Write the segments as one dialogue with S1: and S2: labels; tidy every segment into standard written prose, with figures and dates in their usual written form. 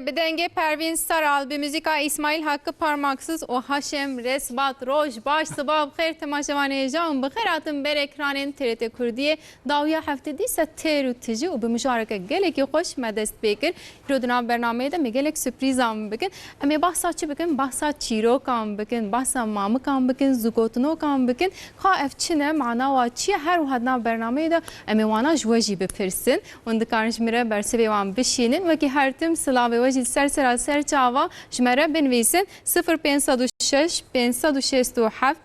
S1: Bedenge Pervin Saral bir müzika İsmail Hakkı Parmaksız o Haşem Resbat Roj Baş Sabah Bxer temaşavanê jan bi xêratin ber ekranên TRT Kurdiyê dawiya heftedî se têr û tijî û bi mijareke gelekî xweş me dest pê kir. Îro di nav bernameyê de me gelek sürprîzan bikin. Em ê behsa çi bikin? Behsa çîrokan bikin, behsa mamikan bikin, zûgotinokan bikin. Xa ev çi ne manawa çi ye her wiha di nav bernameyê de em ê wana ji we jî bipirsin. Hûn dikarin ji me re bersivê wan bişînin. Wekî her tim silavê we jî ser serçava ji me re binivîsin 0506 567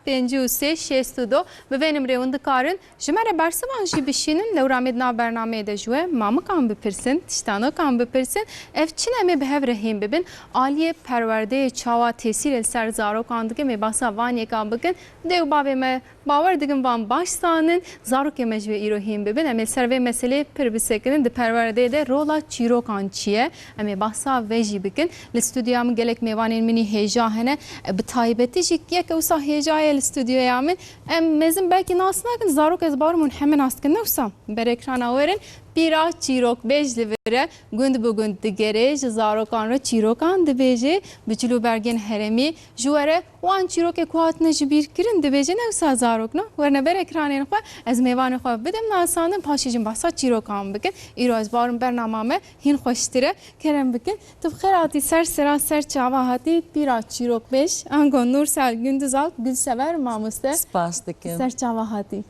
S1: 5362 bi vê nimrê hûn dikarin ji me re bersivan jî bişînin lewramê di nav bernameyê de ji we mamikan bipirsin, tiştanokan bipirsin. Ev çi ne em ê bi hev re hêm bibin. Aliyê perwerdeyê çawa tesîr li ser zarokan dikin em ê behsa vanêkan bikin. Dê û bavê me bawer dikin van baş sanin zarokê me ji we îro hêm bibin. Em ê ser vê meselê pir bisekinin di perwerdeyê de rola çîrokan çi ye. Em ê behsa ve jî bikin. Li stûdyoya min gelek mêvanên min hêja hene. Bi taybetî jî yek wisa hêja ye li stûdyoya min. Em mezin belkî nas nakin zarok ez bawer min hemen nas dikin ne wisa ber ekrana werin. Pîra çîrok bêj li vire gund bi gund digere ji zarokan re çîrokan dibêje bi cilûbergên herêmî ji were wan çîrokê ku hatine ji bîr kirin dibêje ne wisa zarok ne werne ber ekranên xwe ez mêvanê xwe bidim nasanin paşê jî behsa çîrokan bikin îro ez bawerim bernama me hîn xweştir e kerem bikin tu bi xêr hatî ser sera ser çava hatî pîra çîrok bêj ango Nursel Gündüzal Gülsever mamoste
S2: spas dikim
S1: ser çava hatî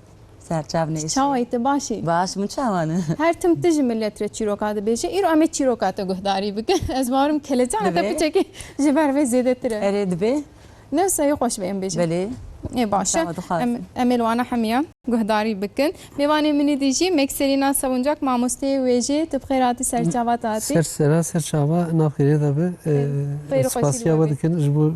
S2: serçav ne
S1: çawayê başî
S2: baş min çawanı
S1: her tim tijî millet re çîroka dibêje îro em ê çîroka te guhdarî bikin ez bawerim kelecan te piçekî ji ber vê zêdetir e
S2: erê dibe
S1: ne wisa yê xweş be em bêje
S2: belê
S1: ê baş e em ê li wana hemiyan guhdarî bikin mêvanê min ê dî jî Mekselîna Savuncak mamosteyê wê jî tu bi xêr hatî serçava te hatî
S3: ser sera serçava navxêrê de be spasiya we dikin ji bo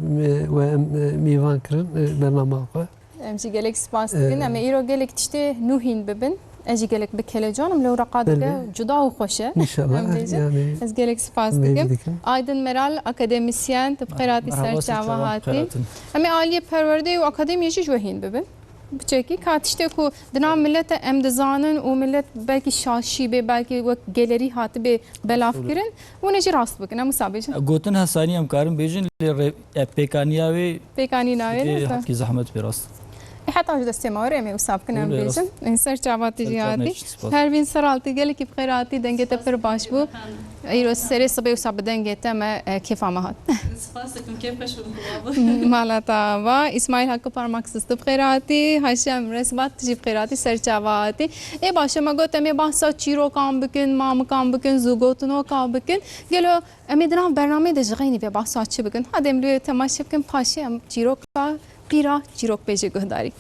S3: we em mêvan kirin bernama xwe
S1: em jî gelek spas dikin em ê îro gelek tiştê nû hîn bibin اجي قالك بكله جانم لو رقادك
S3: بله.
S1: جدا وخوشه
S3: İnşallah
S1: ام بيجن
S3: yani
S1: از قالك سپاس
S3: mevcut
S1: دكم
S3: dikim.
S1: ايضن مرال اكاديميسيان تبقيراتي
S4: مرحبا
S1: سرچاوا
S4: سرچاوا
S1: هاتي
S4: خيراتن.
S1: امي عاليه پرورده و اكاديمي جوهين ببن بچکی کاتشته کو دنا ملت ام دزانن و ملت belki شاشی به belki و گالری هات به بلاف کرن و نجی راست بکن ام مسابقه
S4: گوتن حسانی ام کارم بیجن پیکانیا و
S1: پیکانی ناوی
S4: حقی زحمت براست
S1: حتی اجد استماع رمی و ساب کنم
S4: بله،
S1: بیشن این سر چاباتی جهاتی
S4: سپاس.
S1: هر وین سرالتی گلی کی بخیراتی دنگه تپر باش بو ایرو سری صبح و ساب دنگه تم کیف آمهات
S5: سپاسكم كيف خشم
S1: مالتا و اسماعیل حق پارماکسس بخیراتی هاشم رسبات تجی بخیراتی سر چاباتی ای باشه مگو تمی بحثا چیرو کام بکن مام کام بکن زوگوتنو کام بکن گلو امی دنام برنامه دجغینی به بحثا چی بکن هدم روی تماشا بکن پاشی ام چیرو کا پیرا چیروک بیجه گهداری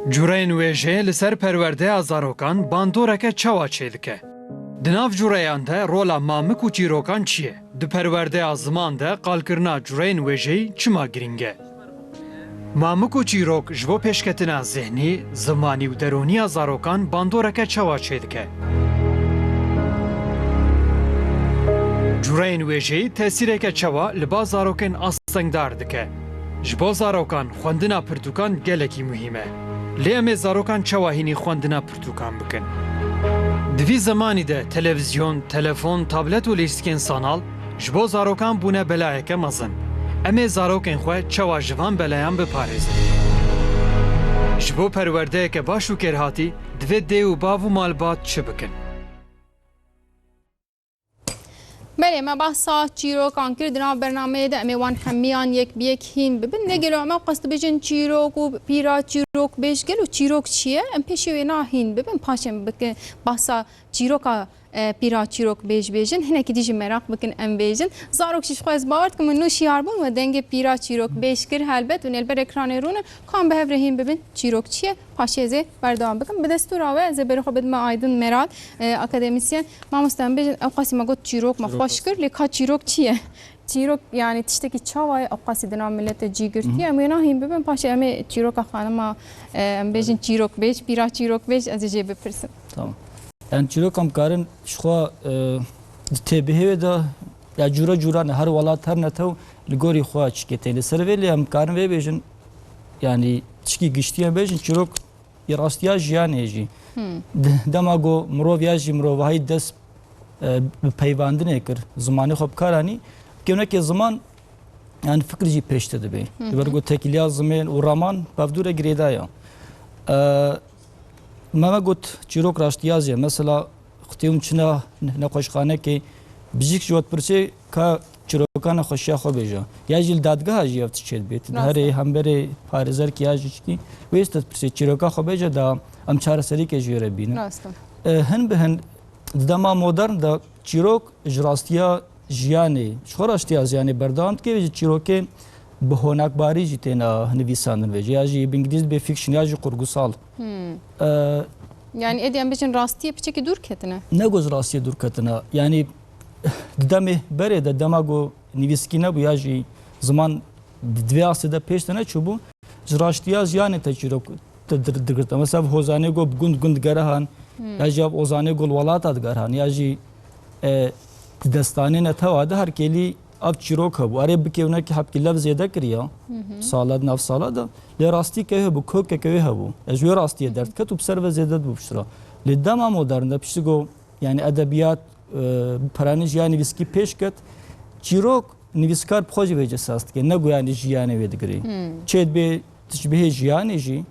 S6: جورین ویژه لسر پرورده ازاروکان باندورکه چاوا چه دکه. دناف جوریان ده رولا مامک و چیروکان چیه؟ د پرورده ازمان ده قالکرنا جورین ویژه چما گرینگه؟ مامک و چیروک جوو پیشکتنا ذهنی، زمانی و درونی ازاروکان باندورکه چاوا چه دکه. جورین ویژه تاثیرکه چاوا لبا زاروکن آستنگدار دکه. جبو زاروکان خوندنا پرتوکان گلکی مهمه. لیام زاروکان چواهینی خواندنا پرتوکان بکن. دوی زمانی ده تلویزیون، تلفن، تابلت و لیستکن سانال جبو زاروکان بونه بلایکه مزن. اما زاروکن خواه چوا جوان بلایان بپارزن. جبو پرورده که باشو کرهاتی دوی دیو باو مالبات چه بکن.
S1: بله ما بحثا چیرو کان کردنا برنامه ده امیوان همیان یک بیک هین ببین نگلو ما قصد بجن چیروک و پیرا چیروک بیش گلو چیروک چیه ام پیشوی نا هین ببین پاشم بکن بحثا چیروکا پیرا چیروک بیش بیجن هنه که دیجی مراق بکن ام بیجن زاروک شیش خواهز باورد که من نوشی هاربون و دنگ پیرا چیروک بیش کر هلبت و نلبر اکران رونن کام به هفرهین ببین چیروک چیه پاشی زی بردام بکن به دستور آوه زی برخو بد ما آیدن مراد اکادمیسین ما مستم بیجن اوقاسی ما گفت چیروک ما خوش کر لیکا چیروک چیه چیروک یعنی تشتکی چاوای اوقاسی دنا ملت جیگرتی ام اینا هیم ببین پاشی ام چیروک خانم ام بیجن چیروک بیش پیرا چیروک بیش از جی بپرسن
S4: tamam yani çirok am karın şua tebihe da ya jura jura ne her walat her netav ligori xwa çikete serveli am karın ve bejin yani çiki giştiye bejin çirok yarastiya jiyane ji demago mrovya ji mrovay des peyvandin ekir zamanı xob karani gevnek zaman yani fikirci peşte de bey bergo tekiliya zaman uraman bavdure gredaya ما قلت چیروک راستیازه مثلا ختیم چنا نقاشخانه که بزیک جوت پرسه که چیروکان خوشیا خو بیجا یا جیل دادگاه جیفت چید بیت هر هم بره پارزر کی اج کی وست پرسه چیروکا خو بیجا دا ام چار سری که جوره بین هن به هن دما مدرن دا چیروک راستیا جیانی شو راستیاز یعنی برداند که چیروکه بهونک باری جیتنا نویساندن و یا جی بنگلیز به فیکشن یا جی قرگوسال
S1: yani ediyem biçin rastiye piçeki dur ketine.
S4: Ne göz rastiye dur ketine. Yani deme bere de demago niviskine bu ya jî zaman dve asıda peştene çubu rastiya yani teçirok dıgırta. Mesela hozane go gund garahan ya jî ozane gol walat ad garahan ya jî destane ne tavada her keli av çirok bu. Arab bikevne ki hapki lafz ziyade kiriya. Salad nav salada. Le rasti ke bu kök ke bu. Ejwe rastiye dert ke tu serve ziyade bu bişra. Le dama modernde piştigo yani edebiyat paranij yani viski peşket çirok niviskar proje vece sast ke ne go yani jiyane ve digri. Çed be tişbihe jiyane ji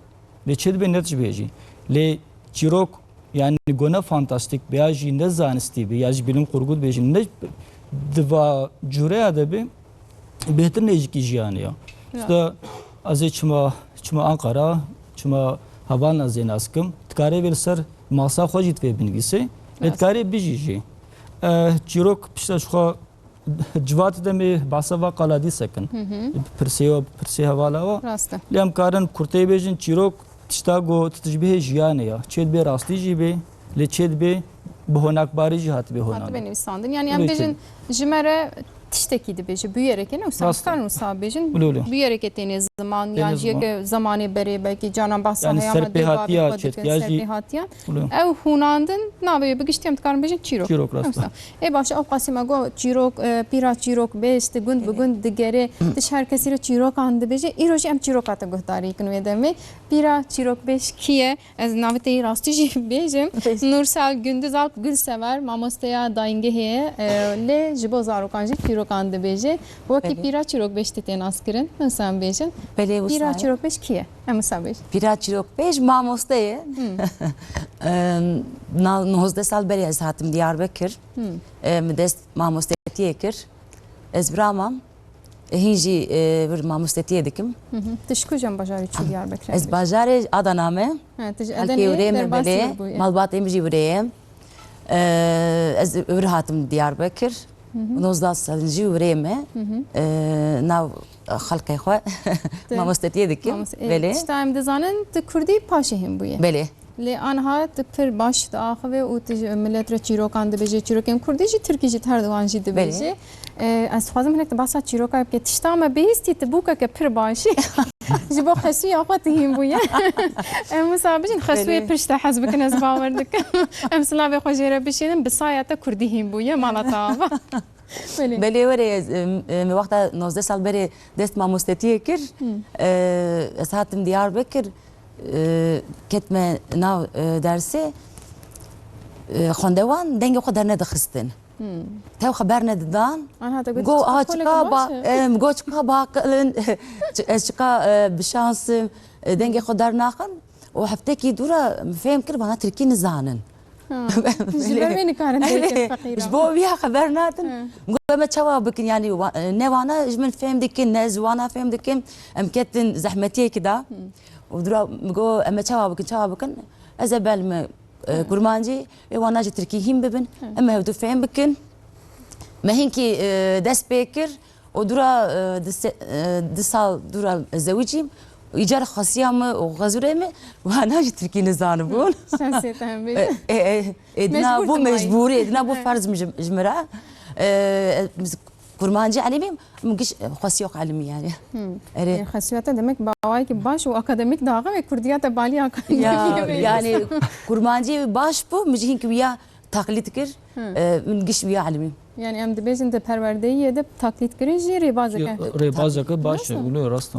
S4: le çed be net jibheji. Le çirok yani gona fantastik beyaji ne zanisti be yaji bilim kurgu beji ne dva jure adabi beter nejiki jiyane ya. İşte az çma Ankara çma Havana zenaskım tkare verser masa xojit ve bingisi tkare bijiji çirok pişta şu cvat demi basava qaladi sakın perse havala va lem karan kurte bejin çirok tişta go tijbe jiyane ya çed be rasti jibe le çed be bohonak bari jihat be honak
S1: hatta benim sandın yani em bejin jimere tiştekiydi beji büyerek ne usam kar musabejin büyerek eteniz zaman
S4: Deniz
S1: yani
S4: zaman.
S1: ki zamanı beri belki canan bahsa
S4: Yani
S1: hayama
S4: serpihatiya,
S1: devabi
S4: çetkiyacı-
S1: serpihatiya
S4: Oluyor.
S1: ev hunandın navê bigiştiyem dikarim bêjin çîrok.
S4: Çîrok, rasta.
S1: Ê baş ew qasîme got çîrok pîra çîrok beş di gund bi gund digere diş her kesî re çîrokan dibêje îro jî em çîroka te guhdarî kin wê demê pîra çîrok beş kiye ez navê te rastî jî bêjim Nursel Gündüz Alp Gülsever mamosteya dayîngehê lê ji bo zarokan jî çîrokan dibêje wekî
S2: Belê.
S1: pîra çîrok beş tê tên nas kirin wisa em bêjin
S2: Belê
S1: pîra
S2: wisa
S1: çîrok beş kiye em wisa bêjin
S2: Pîra çîrok pêj mamosteyê. 19 sal berê ez hatim Diyarbekir. Min dest mamostetiyê kir. Ez biramam. Hîn jî vir mamostetiyê dikim.
S1: Tişku jem bajarî çû Diyarbekirê
S2: Ez bajarê Adana me. Halkê wirê me belê. Malbatê min jî wirê ye. Ez vir hatim Diyarbekir. 19 salin jî wirê me. Nav xelkê xwe mamostetiyê dikim. Belê.
S1: Tişta em dizanin tu Kurdî paşê hîn bûye
S2: Belê.
S1: lê anha tu pir baş diaxive û tu millet re çîrokan dibêje çîrokên Kurdî jî Tirkî jî her diwan jî dibêje ez dixwazim hinek tu basa çîroka bike tişta me bihîstî tu bûkeke pir başî ji bo xesûya xwe tu hîn bûye em wisa bijin xesûyê pir şte hez bikin ez bawer dikim em silavê xwe jê re bişînin bi saya te Kurdî hîn bûye mala te ava
S2: Belê werê me wexta 19 sal berê dest mamostetiyê kir. Ez hatim Diyarbekir. Ketme nav dersê xwendewan dengê xwe dernedixistin. Tev xeber nedidan.
S1: anha te
S2: Go a çika ba go çika baqilin ez çika bişansım dengê xwe dernaxin û heftekî dûra fêm kir bana Tirkî nizanin.
S1: ji ber wê nikarin
S2: Ji bo wî xeber natin. Go me çawa bikin yani ne wana ji min fêm dikin ne wana fêm dikin em ketin zehmetiyekî da û dûra go em çawa bikin ez ê bel me kurmancî ê wana ji Tirkî hîn bibin em hevdû fêm bikin me hinkî dest pê kir û dûra di sal dûra zewicîm îcar xasiya me û xezûrê me wana ji Tirkî nizanibûn.
S1: şansiyê te hem bêjin
S2: Edina
S1: Mecbur
S2: bu
S1: dimayî.
S2: mecburi, edina bu farz ji me re. Kurmancı alimiyim, ama giş xwes yok alimî yani.
S1: Yani xesiyata demek bawayê ki baş û akademik dağı ve Kurdiya te balî akademik
S2: Yani kurmancı baş bu, min jî hinkî wiya taklit kir, min giş wiya alimîm.
S1: yani em dibêjin te perwerdeyî edip taklit kirin jî rêbazeke
S4: Rêbazeke baş e û rasta.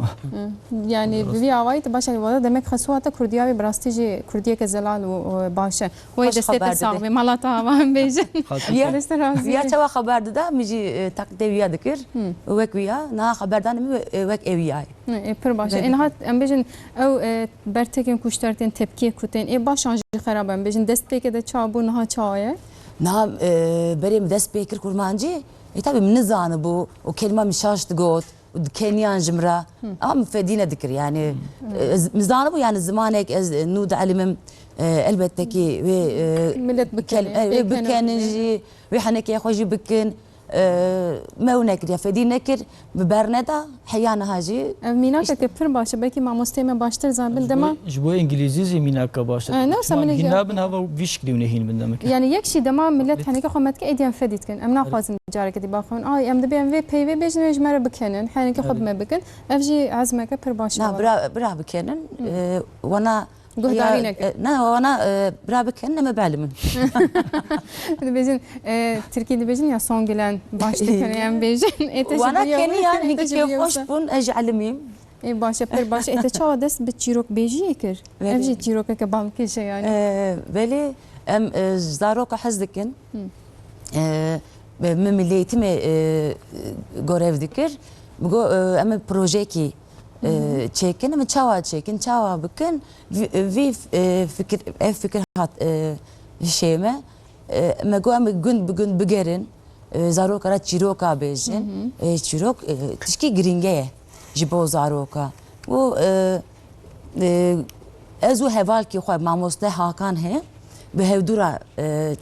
S1: yani vî awayî te baş wada demek xesiyata Kurdiya ve bi rastî jî Kurdiyeke zelal û baş e wê
S2: Hoş
S1: destê te
S2: haber
S1: sağ
S2: dedi.
S1: ve mala te ava em bêjin
S2: Ya
S1: destê razî
S2: wiya çawa xeber dida, min jî taklitê wiya dikir, wek wiya, niha xeberdanê min wek ev wiyayê.
S1: pir baş e enhat em bêjin ew bertekên kuştertên tepkiyê kutên ê başan jî xerab em bêjin destpêke de çabû niha çawaye
S2: Niha berê dest pê kir kurmancı, tabii min nizanı bu, o kelime min şaş digot, Kenyan ji min re, ama min fedî nedikir yani. Min zanî bu yani zimanek ez nû dielîmim elbette ki wê
S1: millet bikenin
S2: wê bikenin jî, wê henekê xwe jî bikin, me nekir ya fedî nekir, bi ber neda heya niha jî.
S1: ev mînakeke pir baş e belkî mamosteyê me baştir zabil dema
S4: Ji bo İngilîzî zî mînaka baş e.
S1: Ne wisa min
S4: Hîn nabin hava vî şeklî hûn ê hîn bin demek.
S1: yani yek şî dema millet heneke xwe metke êdiyan fedî dikin em naxwazin careke dî baxin ay em dibê em vê peyvê bêjin wê ji me re bikenin heneke xwe bi me bikin ev jî ezmeke pir baş
S2: Na bira bikenin, wana
S1: Guhdarî nekin.
S2: Ne wana bira bikenin me belimin.
S1: dibêjin Tirkiye dibêjin ya son gelen baş dikin em bêjin
S2: Wana keni yani hinkî hoş bûn ez jî elimîm.
S1: ê baş e pir baş ê te çawa dest bi çîrok bêjiyê kir ev jî çîrokeke bamkêşe yani
S2: Belê em zaroka hez dikin. Min Millî Eğitimê gorev dikir. Em projekî çêkin, em çawa çêkin, çawa bikin. Vî fikir ev fikir hat şeyme. Me got em gund bi gund bigerin. Zaroka re çîroka bêjin. Çîrok tişkî giringe ye ji bo zaroka. Bu ez û hevalkî xwe mamoste Hakan he. Bi hevdûra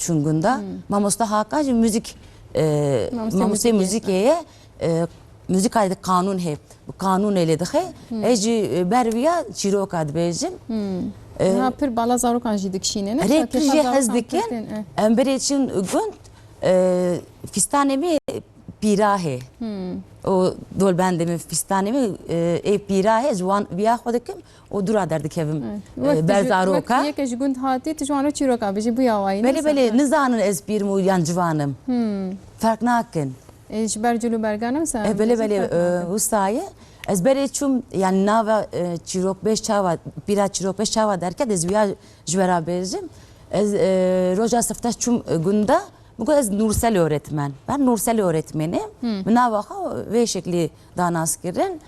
S2: çûngunda mamoste Hakan jî müzik mamoste müzikê ye müzik ayda kanun he. Bu kanun ele dixe. Ez jî ber wiya çîroka dibêjim.
S1: ha pir bala zarokan jî dikişîne
S2: Rê pir jê hez dikin. Em berê çûn gund fistanê me پیراهه و دول بنده من فستانی می ای پیراهه جوان بیا خود کم و دورا درد کم برزاروکا
S1: یک جگوند هاتی تجوانو چیروکا بجی بویا وای
S2: بله بله نزانن از پیر مو یان جوانم فرق نکن
S1: ايش برجلو برگانم سن
S2: بله بله وستایه از بری چوم یعنی ناو چیروک بیش چاوا پیرا چیروک بیش چاوا درکد از ویا جورا بیزم از روزا سفتاش چوم گوندا بگو از نورسل öğretmen. Ben Nursel öğretmenim. Mınavaha ve şekli danas kirin.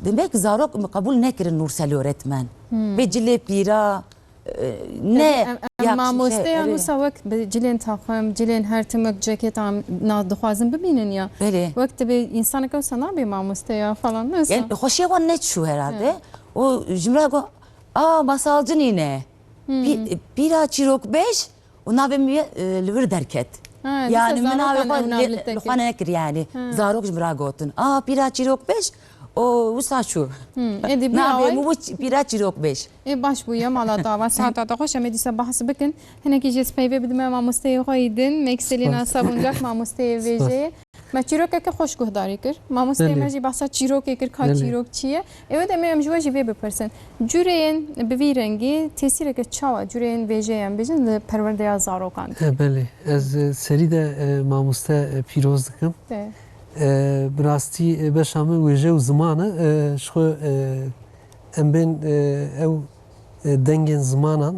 S2: Demek zarok kabul ne kirin Nursel öğretmen. Ve cile pira ne
S1: مامۆسته یان وسا وەک جلێن تاخۆم جلێن هەرتمەک جەکێتان نادخوازم ببینن یا
S2: Böyle.
S1: وەک دەبێ ئینسانەکە وسا نابێ مامۆستەیە فەڵان نەسا
S2: Yani hoşya var ne şu herhalde. O cümle go masalcın yine. Pira çirok beş o navem livir derket. Yani mınavaha lükhana nekir yani. Zarok cümle gotun. Pira çirok beş o usta şu.
S1: edi bir
S2: Navem
S1: ay
S2: bu pira çirok beş.
S1: baş bûye mala dava saata da xweş em ê dîsa behs bikin hinekî jê speyvê bidime mamosteyê xwe din mekselîna sabuncak mamosteyê vêjeyê me çîrokeke xweş guhdarî kir mamosteyê me jî behsa çîrokê kir ka çîrok çi ye ew demê em ji we jî vê bipirsin cureyên bi vî rengî tesîreke çawa cureyên vêjeyê em bêjin li perwerdeya zarokan
S3: بله از سری ده ماموسته پیروز دکم براستی بشامه ویژه و زمانه شخو ام بین او دنگین زمانان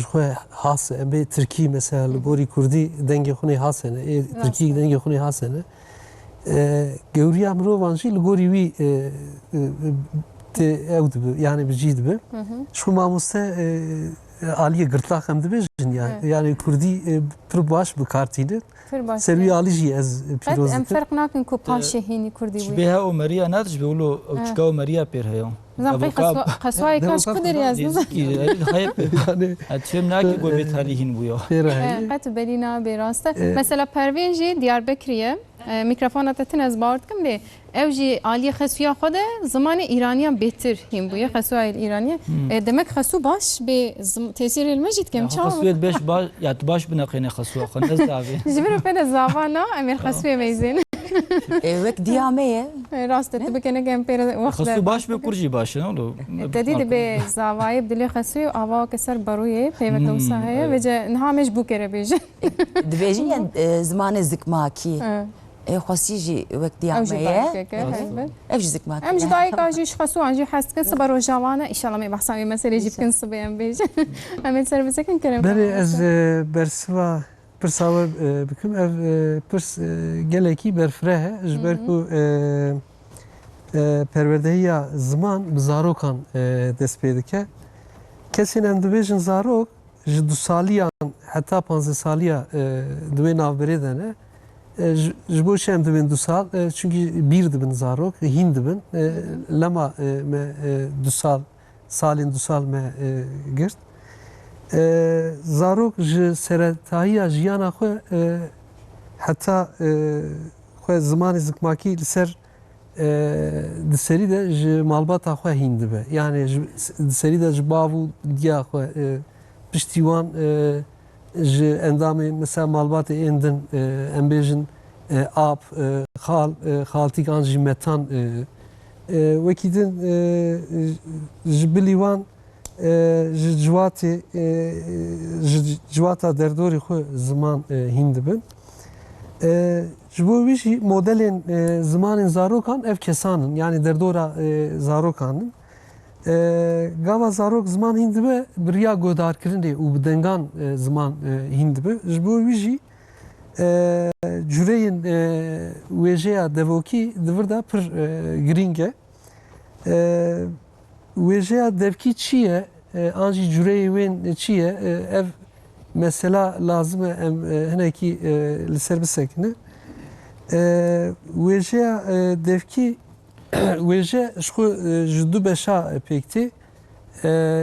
S3: شخو حاس ام بین ترکی مثلا لگوری کردی دنگ خونی حاسنه ترکی دنگ خونی حاسنه گوری امرو وانجی لگوری وی او دبه yani بجید به شخو ماموسته عالیه گرتلاق هم دبه yani Kurdi pır baş bu kartıydı. Servi alıcı az piroz.
S1: em ferq nakin ku paşê hînî Kurdî wî
S4: شبيها وماريا ناتش بيقولوا تشكاو ماريا بير هيو
S1: zan qeswayê kaş kudir yaz
S4: اتفهم ناكي قول بيتالي هين بويا
S1: قەت بەری نابێ ڕاستە مەسەلا پەروێن jî Diyarbekirê میکروفۆنا te tin ez bar dikim bê ew jî aliyê xesûya xwe de zimanê îraniyan bêtir hîn bûye xesûyayê îraniye demek xesû baş bê tesîrê me jî dikem çawa
S4: خصويت باش يا باش بنقينا خصوة خنز دافي
S1: ji vir pê de zavana em ê xesûyê meyzên
S2: Vek diyameye.
S1: rast tu bikene em pê
S4: خصو باش بكرجي باش نقولوا
S1: te dî dibe zavayê bi dilê xesûyê ava ke ser barûyê peyveke wisa heye ve niha me ji bû kere bêje
S2: Dibêjin ya zimanê zikmakî. Xwesî jî wek
S1: ew jî
S2: diyameye.
S1: barekeke
S2: Ev jî zikmakî.
S1: em ji dayîka jî ji xesûan jî hes dikin siba rojawana îşallah me behsa wê meselê jî bikin sibê em bêjin em ê servisekin kirin
S3: Beri ez bersiva pirsawe bikim ev pirs gelekî berfire he ji ber ku perwerdehiya ziman bi zarokan dest pê dike kesên em dibêjin zarok ji du saliyan heta 15 saliya di wê navberê de ne ji bo çi em dibin du sal çünkü bir dibin zarok hîn dibin lema me du sal salên du sal me girt zarok ji seretahiya jiyana xwe heta xwe zimanê zikmakî li ser di serî de ji malbata xwe hîn dibe yani di serî de ji bav û diya xwe piştî wan ji endamê mesela malbatê ên din em bêjin ab xal xaltîk an jî metan wekî din ji bilî wan ji civata derdorê xwe ziman hîn dibin ji bo wî jî modelên zimanên zarokan ev kesanin yani derdora zarokanin gava zarok ziman hîn dibe biriya godarkirinê û bi dengan ziman hîn dibe ji bo wî jî cureyên wêjeya devokî divir da pir girîng e wêjeya devkî çi ye an jî cureyê wên çi ye ev mesela lazim e em hinekî li ser bisekine wêjeya devkî wêje ji xwe ji du beşa pêktî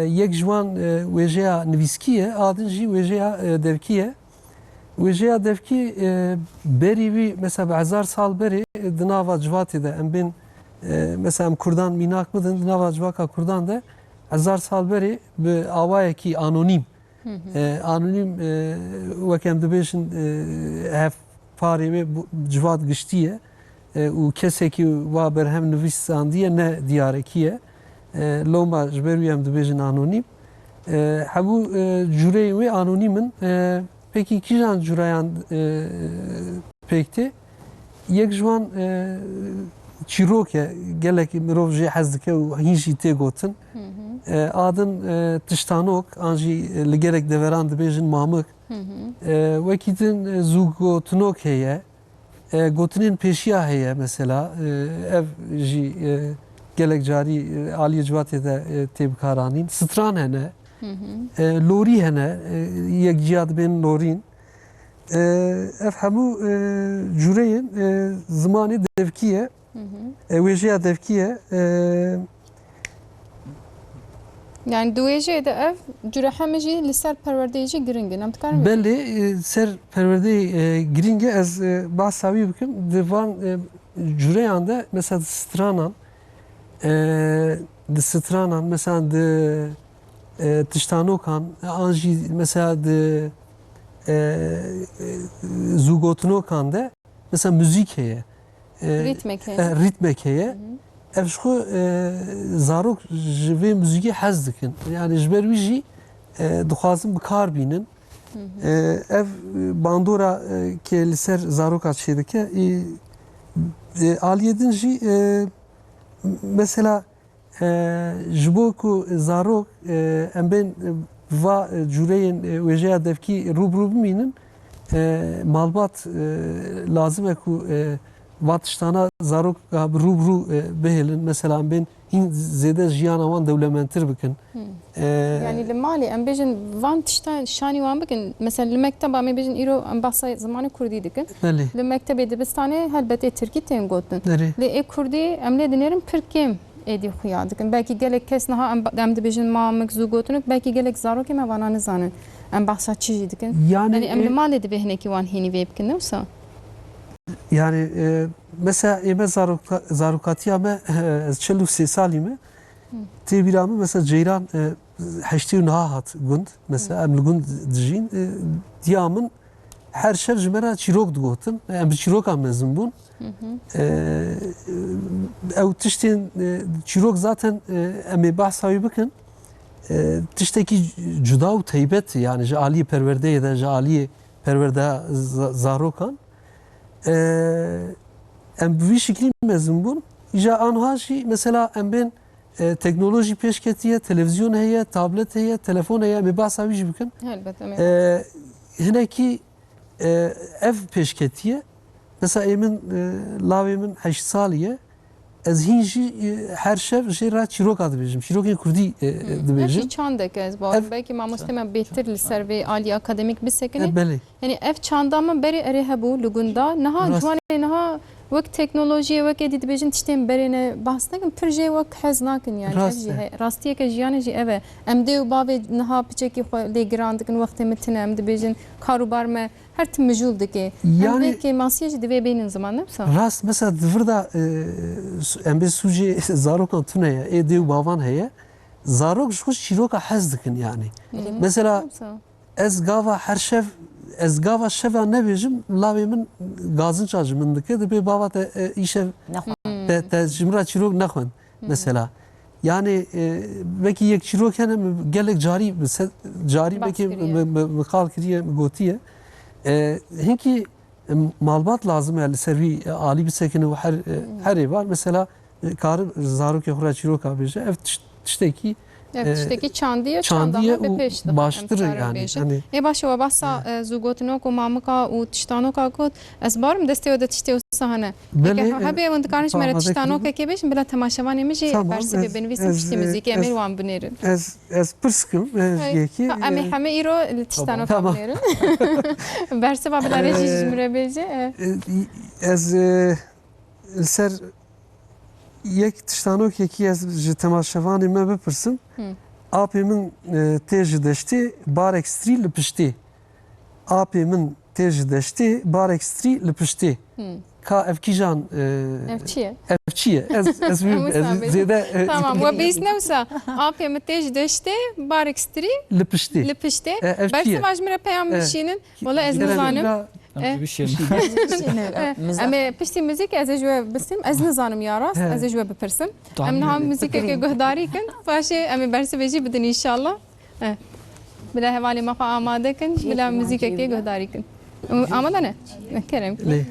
S3: yek ji wan wêjeya nivîskî ye adin jî wêjeya devkî ye wêjeya devkî berî wî mesela bi 1000 sal berê di nava civatê de em bên mesela em Kurdan mînak bidin di nava civaka Kurdan de 1000 sal berê bi awayekî anonîm anonim wek em dibêjin hev parê wê civat giştiye û kesekî wa berhem nivîsandiye ne diyareki ye loma ji ber wî em dibêjin anonîm hemû cureyên wê anonîmin pekî kîjan curayan pêk tê yek ji wan çîrok e gelekî mirov jê hez dike û hîn jî tê gotin adin tiştanok an jî li gerek deveran dibêjin mamik wekî din zûgotinok heye gotinên pêşiya heye mesela ev jî gelek carî aliyê civatê de tê bikaranîn stran hene lorî hene yek ciya dibên lorîn ev hemû cureyên zimanê devkî ye wêjeya devkî ye
S1: Yani duêjê de ev cure heme jî li ser perwerdeyê jî giring in. Em dikarin
S3: belê ser perwerdeyê giring e ez behsa wî bikim di van cureyan de mesela di stranan mesela di tiştanokan an jî mesela di zûgotinokan de mesela müzik heye
S1: ritmek heye.
S3: ritmek heye ev ji xwe zarok ji vê müzikê hez dikin yani ji ber wî jî dixwazin bikar bînin ev bandora ke li ser zaroka çê dike aliyê din jî mesela ji bo ku zarok em bên va cureyên wêjeya devkî rûbirû bimînin malbat lazim e ku va tiştana zarok rûbirû bihêlin mesela em bên hîn zêde jiyana wan dewlementir bikin
S1: Yani li malê em bêjin van tiştan şanî wan bikin. Mesela li mekteba me bêjin îro em behsa zimanê Kurdî dikin.
S3: belê
S1: Li mektebê dibistanê helbetê Tirkî tên gotin.
S3: derê
S1: Li ê Kurdî em lê dinêrin pir kêm êdî xuya dikin. Belkî gelek kes niha em dibêjin mamik zû gotinuk belkî gelek zarokê me wana nizanin. Em behsa çi jî dikin. Yani em li malê dibê hinekî wan hînî vê bikin ne wisa?
S3: Yani mesela ême zarokatiya me ez 43 salî me tê bîra min mesela ceyran heştê û niha hat gund mesela em li gund dijîn diya min her şev ji me re çîrok digotin em bi çîrokan mezin bûn ew tiştên çîrok zaten em ê behsa wî bikin tiştekî cuda û teybet yani ji aliyê perwerdeyê de ji aliyê perwerdeya zarokan em bi vî şiklî mezin bûn îja anha jî mesela em bên teknolojî pêşketiye televizyon heye tablet heye telefon heye em ê behsa wî jî bikin
S1: Helbet em
S3: hinekî ev pêşketiye mesela êmin lavê min 8 salî ye ez hîn jî her şev jê re çîroka dibêjim çîrokên Kurdî dibêjim
S1: çandek ez barim belkî mamostê me bêhtir li ser vê alî akademîk bisekine.
S3: belê
S1: Yani ev çanda min berê erê hebû li gunda niha
S3: Rast.
S1: ciwanê niha wek teknolojiye wek êdî dibêjin tiştên berêne bahs nekin pir jê wek hez nakin yani ev
S3: Rast
S1: jî
S3: e.
S1: heye rastiyeke jiyanê jî ev e em dê û bavê niha piçekî xwe lê giran dikin wextê me tune em dibêjin karûbar me her tim mijûl dike em
S3: Yani-
S1: vêkê masiye jî divê bêhnin ziman ne wisa?
S3: rast mesela divir da em bê sûcê zarokan tune ye ê dê û bavan heye zarok ji xwe çîroka hez dikin yani mesela ez gava her şev ez gava şeva nebêjim lavê min gazınca ji min dike dibê bava te îşev te ji min re çîrok nexwin mesela yani vekî yek çîrok hene gelek carî carî
S1: Bas
S3: vekî
S1: kiriye.
S3: miqal kiriye gotiye hinkî malbat lazım e li ser wî alî bisekine û herê var mesela karim zarokê xwe re çîroka bêje ev tiştekî
S1: Ev tiştekî çandiye
S3: çandiye
S1: çanda me pêş
S3: û baştir yani hani
S1: Ê baş we behsa zûgotinok û mamika û tiştanoka got ez barim destê we de tiştê wisa hene.
S3: Belê,
S1: Hebê ew dikarin ji me re
S3: parmadek
S1: tiştanokekê bêjin bila temaşevanê min jî
S3: Tamam,
S1: bersivê
S3: ez-
S1: binivîsin
S3: ez-
S1: tiştê müzîkê em ê
S3: ez-
S1: wan binêrin.
S3: ez pirskim yekî
S1: Em ê heme îro li tiştanoka
S3: Tamam.
S1: binêrin. Bersiva bila rejî ji min re bêje.
S3: ez li ser yek tiştanokekî ez ji temaşevanê me bipirsim apê min tê ji deştê barek strî li piştê apê min tê ji deştê barek strî li piştê ka ev kîjan
S1: Ev çi ye?
S3: ev çi ye ez zêde
S1: Tamam we bês ne wisa apê min tê ji deştê barek strî
S3: li piştê
S1: li piştê
S3: ev çi ye
S1: bersiva ji min re peyam bişînin wala ez nizanim
S4: ام بشین
S1: اما پشتی موزیک از جو بسیم از نزانم یاراست از جو بپرسم ام هم موزیک که گهداری کن باشه اما برس بجی بدن ان شاء الله بلا حوالی ما آماده کن بلا موزیک که گهداری کن آماده نه کرم
S3: لی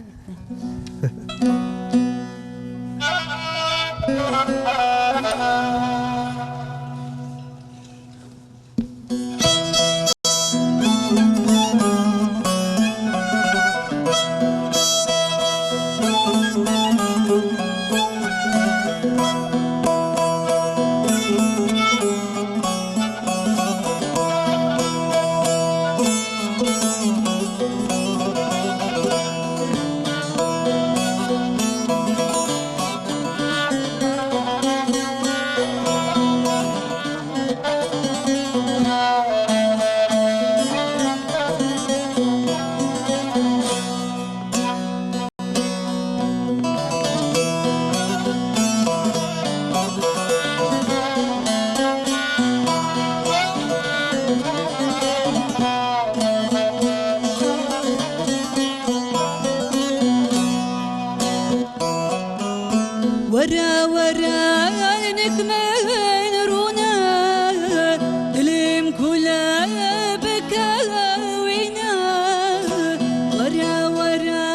S7: ورا ورا نكمل رونا دلم كلها بكاوينا ورا ورا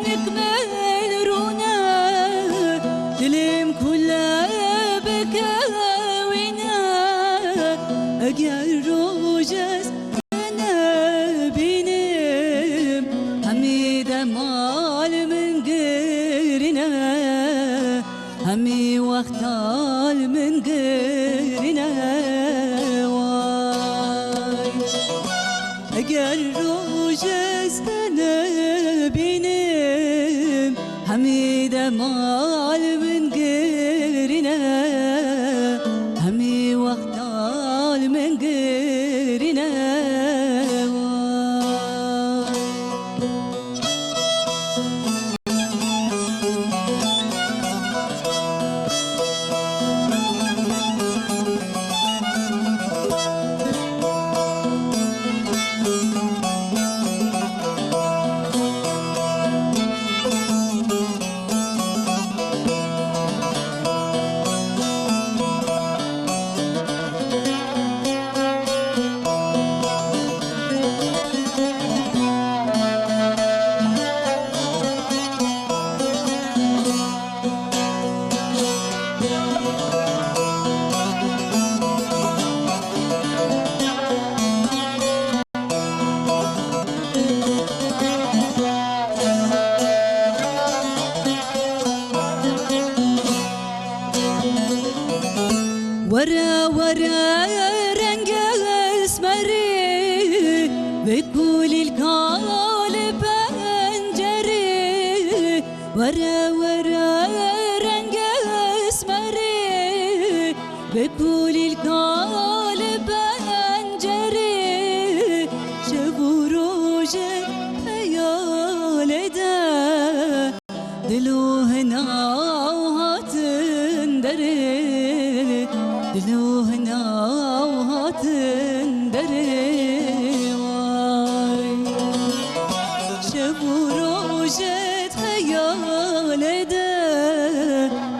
S7: نكمل رونا دلم كلها بكاوينا أجر روجس أنا بينم حميد مال من غيرنا همي وقتال من غيرنا واي اگر روجس انا بينم حميد مال من غيرنا همي وقتال من غيرنا ورا ورا رنگ اسمري بكل القلب انجري ورا ورا رنگ اسمري بكل القلب انجري شبروج خيال ده دلو هنا وهاتن دري دلو هنا وهاتن دري واي شبو روجت خيال ده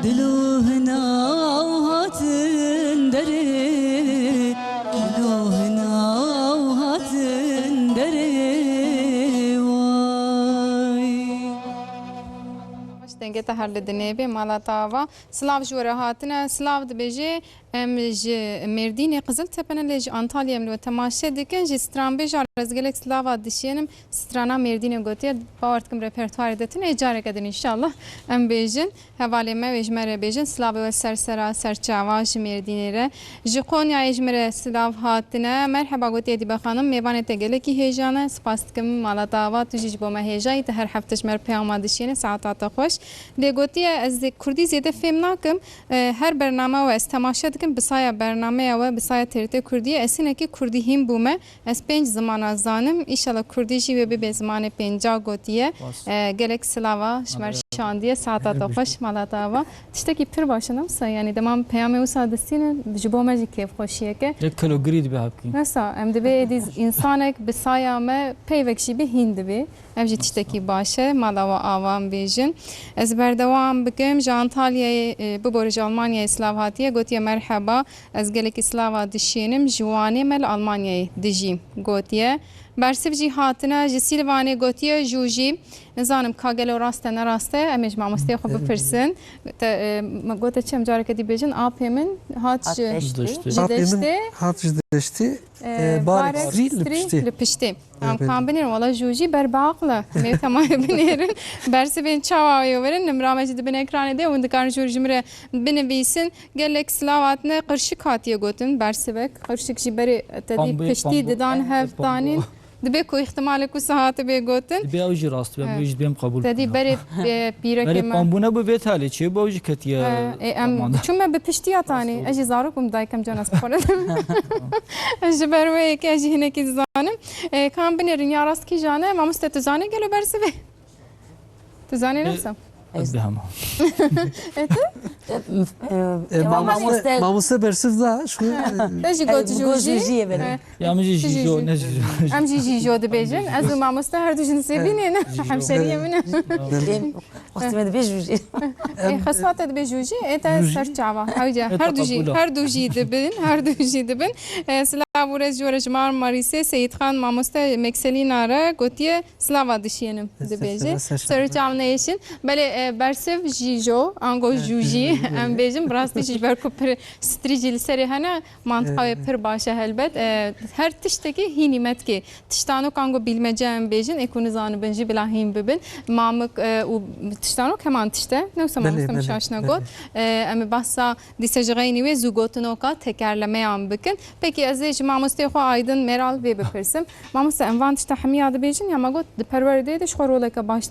S7: دلو هنا وهاتن دري دلو هنا وهاتن دري واي
S1: دنگه تا هر لدنه به مالا تاوا سلاف جوره هاتنه سلاف دبیجه ام ج مردین قزل تپنه لج انطالیا ملو تماشه دکن ج ستران بیج رزگلک سلاف دشینم سترانا مردین گوتی باورت کم رپرتوار دتن اجاره کدن انشالله ام بیجن حوالی ما وجمره بیجن سلاف و سرسرا سرچاواج مردین ره ج قونیا اجمره سلاف هاتنه مرحبا گوتی دی بخانم میوان تگلکی هیجانه سپاس کم مالا تاوا تجیج بوم هیجای ته هر هفتش مر پیام دشینه ساعات خوش لگوتی از کردی زیاده فهم نکم هر برنامه و از تماشا دکم بسایه برنامه و بسایه ترته کردی اسینه که کردی هم بومه از 5 زمان زانم ایشالا کردی جی به زمان 5 گوتیه گلک سلاوا شمرش çandiye saata xoş malata va tiştekî pir başa nemsa yani demam peyamê wisa distînin ji bo me jî kêfxweşiye ke
S4: یک کالوگری دبی هبکی
S1: Nesa em dibe êdî insanek bi saya me peyvek jî bi hîn dibe ev jî tiştekî baş e malava avan bêjin ez berdewam bikim ji Antalyayê bibore ji Almanyayê Slav hatiye gotiye merheba ez gelekî Slava dişînim ji wanê me li Almanyayê dijîm gotiye bersiv jî hatine ji Silvanê gotiye jûjî nizanim ka gelo rast e nerast e em ê ji mamosteyê xwe bipirsin gote çem careke dîbêjin apê min hat ji
S4: داشتی
S1: ji deştê
S3: hat ji deştê
S1: barek
S3: barek strî li
S1: strî
S3: piştê.
S1: li piştê em kan binêrin wala jûjî berbaqle mê temayê binêrin bersivên çawa wê werin nimra me jî dibin ekranê de hûn dikarin jûr ji min re binivîsin gelek silav hatine qirşik hatiye gotin bersivek qirşik jî berê te dî
S4: Pambê,
S1: piştî
S4: pambû.
S1: didan hev danîn dibe ku ihtimalê ku sahatê bê gotin
S4: دبی اوجی راست بیم
S1: Evet.
S4: اوجی بیم قبول
S1: te dî berê pîrekê
S4: ولی
S1: me
S4: پامبونه بو ویت حالی چی بو اوجی کتیه
S1: em çûm me bi piştiya tanî ez jî zarok bim daykem canas bixwere ez ji ber wê yekê ez jî hinekî dizanim kan binêrin ya rast kî jane mamoste tu zanî gelo bersivê tu zanî nemsa
S4: به هم
S3: Mamoste bersiv da şu
S1: ez jî got jûjî
S2: جوجیه بره
S4: یا مجی جیجو نه جیجو
S1: em jî jî jî dibêjin ez û mamoste her du jî nisêbînin hemşeriye min e
S2: وقتی من به جوجی
S1: xesfate dibe jûjî ê te ser çava hewce her du jî dibin her du jî dibin Silav û rez jore ji Marmarîsê Seyîdxan mamoste Mekselîna re gotiye Slava dişiyenim dibêjin serçav neyişin belê bersiv jî jo ango jûjî em bêjin birastî jî ber ku pir strî jî li serê hene mantıqa wê pir baş e helbet her tiştekî hînî metkê tiştanok ango bilmece em bêjin ê ku nizanibin jî bila hîn bibin mamik û tiştanok heman tişte newsa mamoste min şaşna got em ê behsa dîsejixeynî wê zû gotinoka tekerlemeyan bikin pekî ez ê ji mamosteyê xwe Aydin Meral vê bipirsim mamoste em van tişta hemiya dibêjin ya me got di perwerdeyê de ji xwe roleka baş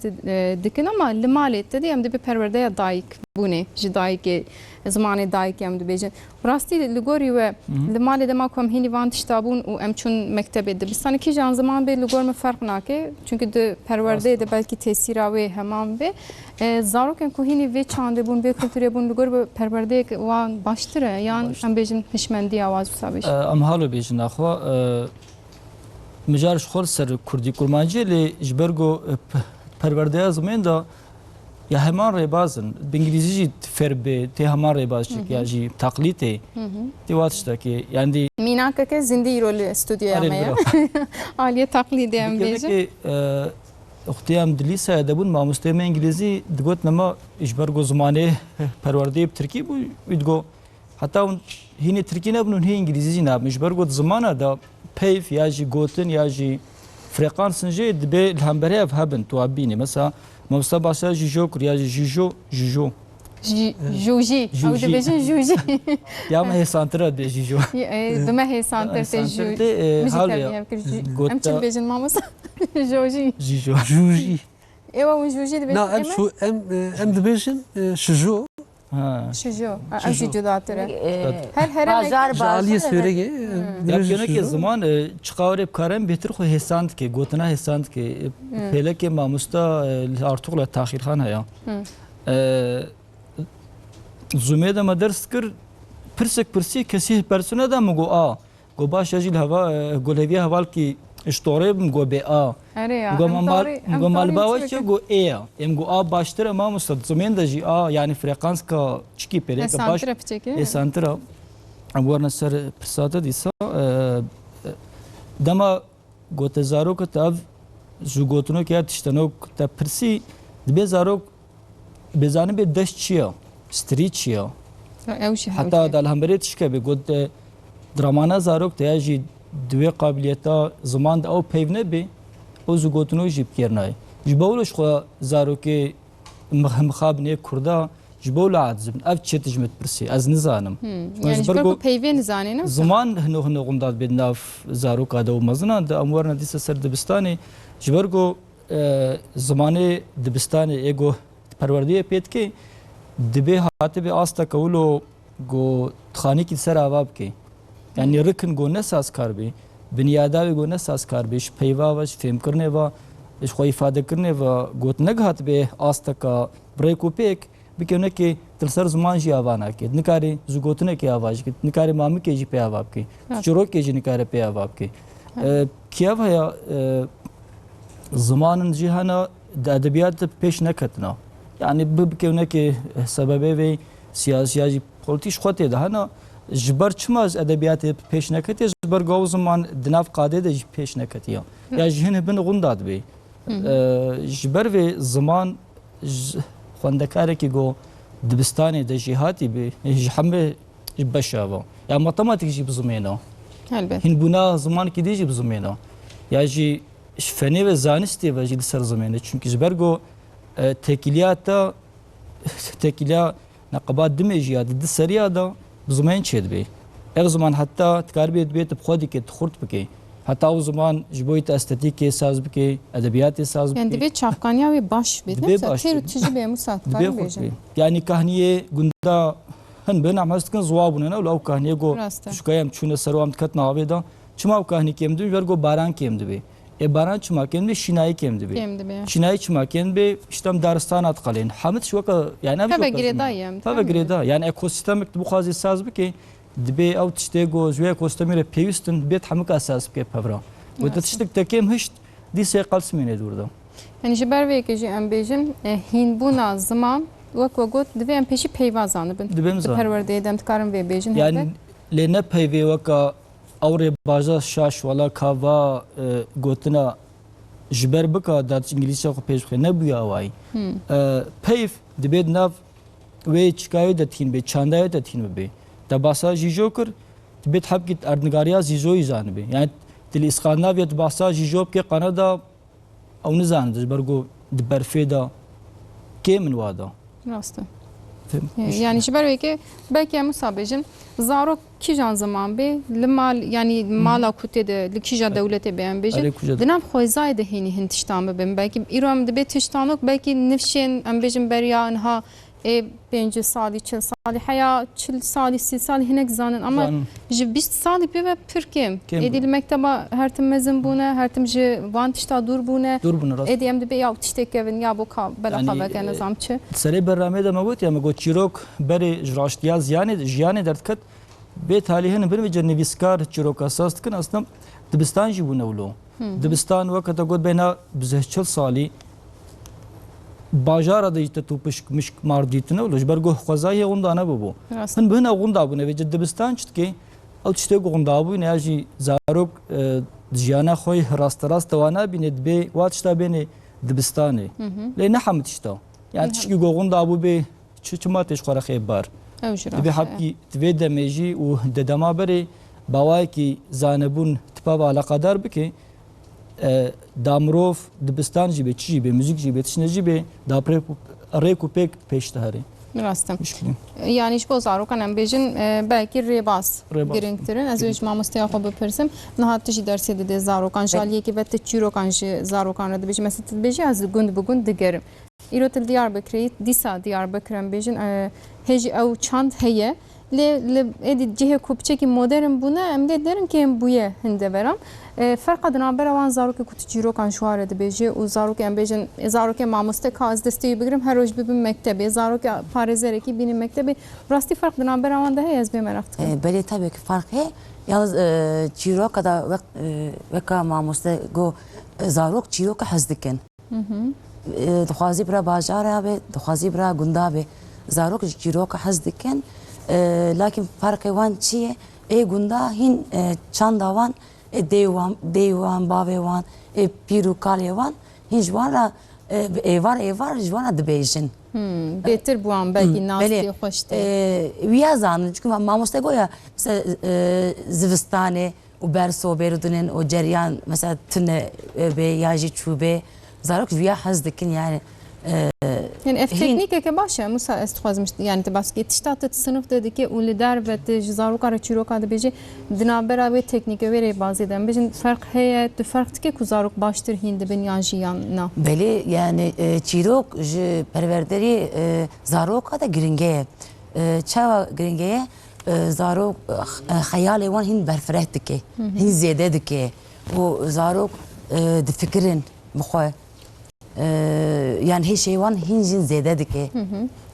S1: dikin ama li malê te dî em dibe perwerdeya dayîk bûnê ji dayîkê zimanê dayîkê em dibêjin rastî li gorî we li malê dema ku em hînî van tişta bûn û em çûn mektebê dibistanê kîjan ziman bê li gor min ferq nake çünkü di perwerdeyê de belkî tesîra wê heman bê zarokên ku hînî vê çandê bûn vê kulturê bûn li gor bi perwerdeyek wan baştir e yan em bêjin hişmendiya waz wisa bêjin
S4: ام هالو بیشن اخوا مجارش خور سر کردی کرمانجی لی جبرگو پرورده زمین دا یا همان ریبازن به انگلیزی جی فربه تی همان ریباز چک یا جی تقلیته تی واتش دا که یعنی
S1: mînakeke zindî rolü stüdyoya me ye aliye taklîdê em bêjin
S4: که اختی هم دلیسه دبون ما مستیم انگلیزی دگوت نما جبرگو زمانه پرورده ترکی بو ویدگو حتی اون هینی ترکی نبنون هی انگلیزی نب مجبر گفت زمانه دا پیف یا جی گوتن یا جی فرقانسنجی دبی الهمبره اف هبن تو ابینی مثلا مبستا باشا جی جوکر یا جی جوجو جوجو
S1: jûjî ew dibêjin jûjî
S4: یا ما هی سانتره دی جوجو
S1: bime hêsantir te jû em çi dibêjin mamoste jûjî
S4: جوجو
S3: جوجی
S1: ewa hûn jûjî
S3: na
S1: dibêjin
S3: em şu em dibêjin şujo
S4: ها
S1: şi jo ew jî cudatir e her heremek
S2: Bajar
S3: jaliye
S2: bajar
S3: sörege
S4: یا کنه که زمان چقاور کارم بهتر خو هستند که گوتنا هستند که پله که ماموستا ارتوغل تاخیر خان هیا زومه ما درس کر پرسک پرسی کسی پرسونه دا مگو گو باش اجل هوا گولوی حوال کی اشتوره مگو به
S1: ere ya
S4: گو مالباوی چه گو ام گو باشتر ماموستا زمین دا جی یعنی فرقانس کا چکی پله که باش
S1: hêsantir piçekê
S4: اسانترا ورنا سر پرساته دیسا دما گوت زارو که تاv جو گوتنو که تشتنو تا پرسی دبی زارو بزانه به دشت چیا ستری چیا
S1: ew jî
S4: حتی دال همبری تشکه به گوت درامانا زارو که یاجی دوی قابلیتا زمان او پیونه به او جو گوتنو جیب کرنای جبولش خو زارو که مخاب نه کردا جبول عادزم اف تشتجمت برسي از نزانم
S1: yani ji ber ku peyvê nizanî ne
S4: زمان هنو قمداد بدناف زارو قاده و مزنا د امورنا ديس سر دبستاني جبرگو زمانه دبستاني ايگو پرورديه پيت کې دبه حاتب آستا کولو گو تخانی کی سر اواب کې یعنی رکن گو نه ساز کار به بنیاداوی گو نه ساز کار به پیوا و فهم کرنے و اش خو ifade کرنے و گوت نگهات به آستا کا برێکوپێک بکەونەکێ دڵسەر زمان ژی ئاوانە کێت نکاری زوگۆتنێکی ئاواژ کرد نکاری مامکێژی پێیاوا بکەی چۆرۆکێژی نکارە پێیاوا بکەی کیاv هەیە زمانن جیهانە ئەدەبیات پێش نەکەتنەوە یعنی بکەونەکێ سەبەبێ سیاسیاژی پۆلیتیش خۆ تێدا هەنا ji ber çima edebiyatê pêş neketiye ji ber gaw ziman di nav qadê de jî pêş neketiye ya ji hin bin xunda dibê ji ber vê ziman xwendekarekî got dibistanê de jî hatî bê ji hemê ji beşava ya matematîk jî bi zimêna
S1: Elbet.
S4: hin bûna zimanekî dê jî bi zimêna ya jî ji fenê ve zanistê ve jî li ser zimêne çünkü ji ber got tekîliya neqebat dimêjiya di seriya da زمان چید بی اغ زمان حتی تکار بید بیت بخودی که خورد بکی حتی او زمان جبویت استاتیک ساز بکی ادبیات ساز بکی
S1: Yani dibe çapkanya ve baş bedi.
S4: Dibe baş
S1: Ter
S4: bedi.
S1: tücü be musat
S4: دبی
S1: var
S4: خود
S1: beje.
S4: بی یعنی کهنیه گندا هن بنا مستکن زوابونه نه او کهنیه گو
S1: راسته.
S4: شکایم چونه سروام کت ناوی دا چما او کهنی کیم دی ورگو باران کیم دی باران چما کیم دی شینایی کیم دی
S1: Kim dibe.
S4: شینایی چما کیم دی iştem Daristan at qalin hamit şoka yani
S1: Tabii giredayım.
S4: Tabii gireda yani ekosistemik bu xazı saz biki dibe ew tiştê got ji wê ekosistemê re pêwîstin bê hemûk esas bike pevra û te tiştek tekêm hişt dîsê qalsimînê dûr da
S1: Yani ji ber vê jî em bêjin hînbûna ziman wek we got divê em pêşî peyvazan dibin.
S4: Dibêm
S1: Di
S4: zan.
S1: perwerdeyê dem dikarin vê bêjin
S4: yani
S1: hebe.
S4: lê ne peyvê weka awrê baja şaş wala kava gotina ji ber bika dat îngilîsçe xwe pêş bixwe nebûye awayî peyv dibe nav wê çikayê de tîn bê çandayê de tîn bibê te basa jîjo kir dibe hebkî erdnigariya zîzoyî zanibê yani dilê İskandinavyê di basa jîjo bike Kanada ew nizanin ji ber got di berfê da kê min wada
S1: Rast e. Yani ji ber wê belki em wisa bêjin zarok kîjan ziman bê li mal yani mala kutê de li kîja dewletê bê em bêjin di nav xwezayê de hênî hin tiştan bibin belkî îro em dibe tiştanok belkî nifşên em bêjin beriya niha 5 salî 40 salî heya 40 salî 30 salî hinek zanin ama ji 20 salî pê pir kêm êdî li mekteba her tim mezin bûne her tim ji van tişta dûr bûne
S4: dûr bûne rast
S1: êdî em dibe ya tiştek kevin ya bo ka bela xwe nizam çi
S4: serê berramê de me got ya me got çîrok berê ji raştiya jiyanê derdiket bê talî hin bin ve nivîskar çîroka saz dikin aslında dibistan jî bûne wilo dibistan wekete got bêhna 40 salî bajara da işte topuşk mişk marditine olo ji ber goh xwezayê onda nebûbû hin bihine onda bûne vê dibistan çtkê ew tiştê onda bûne ya jî zarok jiyana xwe rasterast wana bîne dibê wa tişta bêne dibistanê lê nehem tişta yani tişkî goxunda bû bê çima têş xwe re xêbar dibê hebkî divê demê jî û dedema berê bawayekî zanebûn tipa alaqadar bike da mirov dibistan jî bê çi jî bê müzik jî bê tişne jî bê da rêk û pêk pêş dihere
S1: Rastim. Yani ji bo zarokan em bêjin belkî rêbaz girîngtirin ez ê ji mamosteya xwe bipirsim niha tu jî dersê didê zarokan jaliyekî ve tu çîrokan ji zarokan re dibêjî mesela tu dibêjî ez gund bi gund digerim îro tu Diyarbekirê dîsa Diyarbekir em bêjin hêjî ew çand heye lê êdî cihê kupçekî modern bûne em dê derin kê em bûye hin de veram ferqa di navbera wan zarokê ku tu çîrokan şware dibêjî û zarokê em bêjin zarokê mamoste ka ez destê bigirim her roj bibim mektebê zarokê parêzerekî bînim mektebê rastî ferq di navbera wan de heye ez bê merak dikim
S2: belê tabii ki fark heye yalnız çîroka da weka mamoste got zarok çîroka hez dikin dixwazî bira bajara bê dixwazî bira gunda bê zarok ji çîroka hez dikin lakin farkê wan çi ye ê gunda hîn çanda wan dêw wan bavê wan pîr û kalê wan hîn ji wan re êvar ji wan re dibêjin
S1: bêtir bû wan belkî nastê xweş tê
S2: wiya zanin çünkü mamoste goya mesela zivistanê û berso bêrûdinin û ceriyan mesela tune bê ya jî çûbê zarok wiya hez dikin yani
S1: Yani ev teknikeke baş e Musa ez dixwazim yani te baskê tişta te sınıf dedike û li derve te ji zarokka re çîroka dibêjî di navbera wê teknîke wê rêbazî de em bêjin ferq heye tu ferq dike ku zarok baştir hîn dibin yan jiyan na
S2: belê yani çîrok ji perwerderî zaroka da giringe ye çawa giringe ye zarok xeyalê wan hîn berfireh dike hîn zêde dike û zarok difikirin bixwe yani هی شیوان هینجین زیاده دکه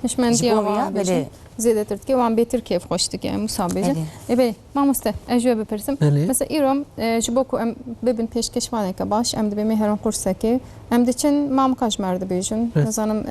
S1: هشمندی
S2: جبو
S1: آوان
S2: یا
S1: بیشن
S2: بله.
S1: زیاده ترد که وان بهتر کیف خوش دیگه مسابقه
S2: بله.
S1: بله ما مسته اجوا بپرسم
S3: بله.
S1: مثلا ایرام جبو کو ام ببین پیشکشوانه که باش ام دبی مهران قرصه که ام دچن مام کاش مرد بیشون
S3: Evet.
S1: مثلا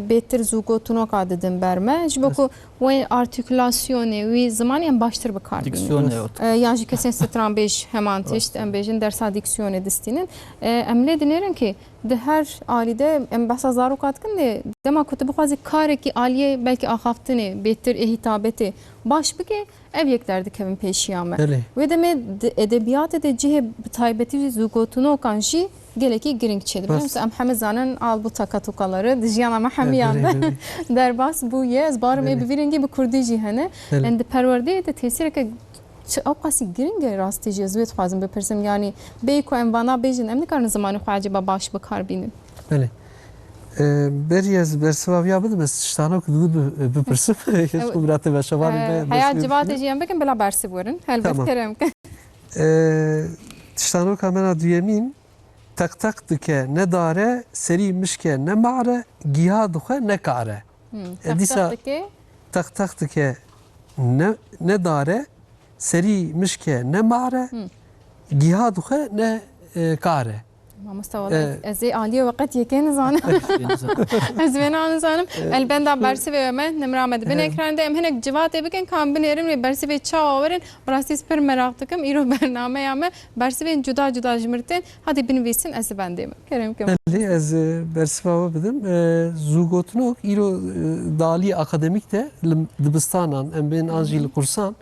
S1: بهتر زوگوتونو قاددن برمه جبو کو وی ارتیکولاسیونی وی زمانی ام baştır بکار بینی
S4: دیکسیون هات
S1: yani kesin stran beş hemen teşt em bejin dersa diksiyonu distinin em ne dinerin ki de her alide em bahsa zaru katkın de dema kutu bu kazi kare ki aliye belki ahaftını betir hitabeti baş bike ev yeklerdi kevin peşiyame
S3: Bəli.
S1: ve de me edebiyat de cihe taybeti zugotunu okan ji geleki girinkçedir.
S3: Bas.
S1: Mesela em hemizanın al bu takatukaları dijana ma
S3: Bəli,
S1: hemiyanda
S3: bəli.
S1: derbas bu ye ez barım
S3: Bəli.
S1: e biviringi bu kurdi cihane
S3: Bəli.
S1: and perverde de tesir ke او قاسی گرینگ راستی جزویت خوازم بپرسم یعنی بی کو ام وانا بیجن ام نکارن زمان خو عجبا باش بکار بینن
S3: بله بری از برسوابیا بدم استشتانو که دود بپرسم هیچ خبرات و شواری
S1: hayat civat jiyem bekim bela bersi burin helbet
S3: Tamam.
S1: kerem
S3: تشتانو کامنا دویمین تک تک دکه نداره سری مشکه نمعره گیاه دخه نکاره دیسا تک تک دکه نداره سری مشکه نمعره گیاه دخه نکاره
S1: ما مستوى ازي عاليه وقت يكين زانم از بنا زانم البندا برسي و من نمرامد بن اكران ام هنك جوات بكن كان بنيرم برسي و چاورن براسي سپر مراقتكم ايرو برنامه يام برسي و جدا جدا جمرتن هادي بنويسن از بندم كريم كم
S3: بله از برسوابا بدم زوگوتنوک ایرو دالی اکادمیک ده دبستانان ام بین آنجیل قرسان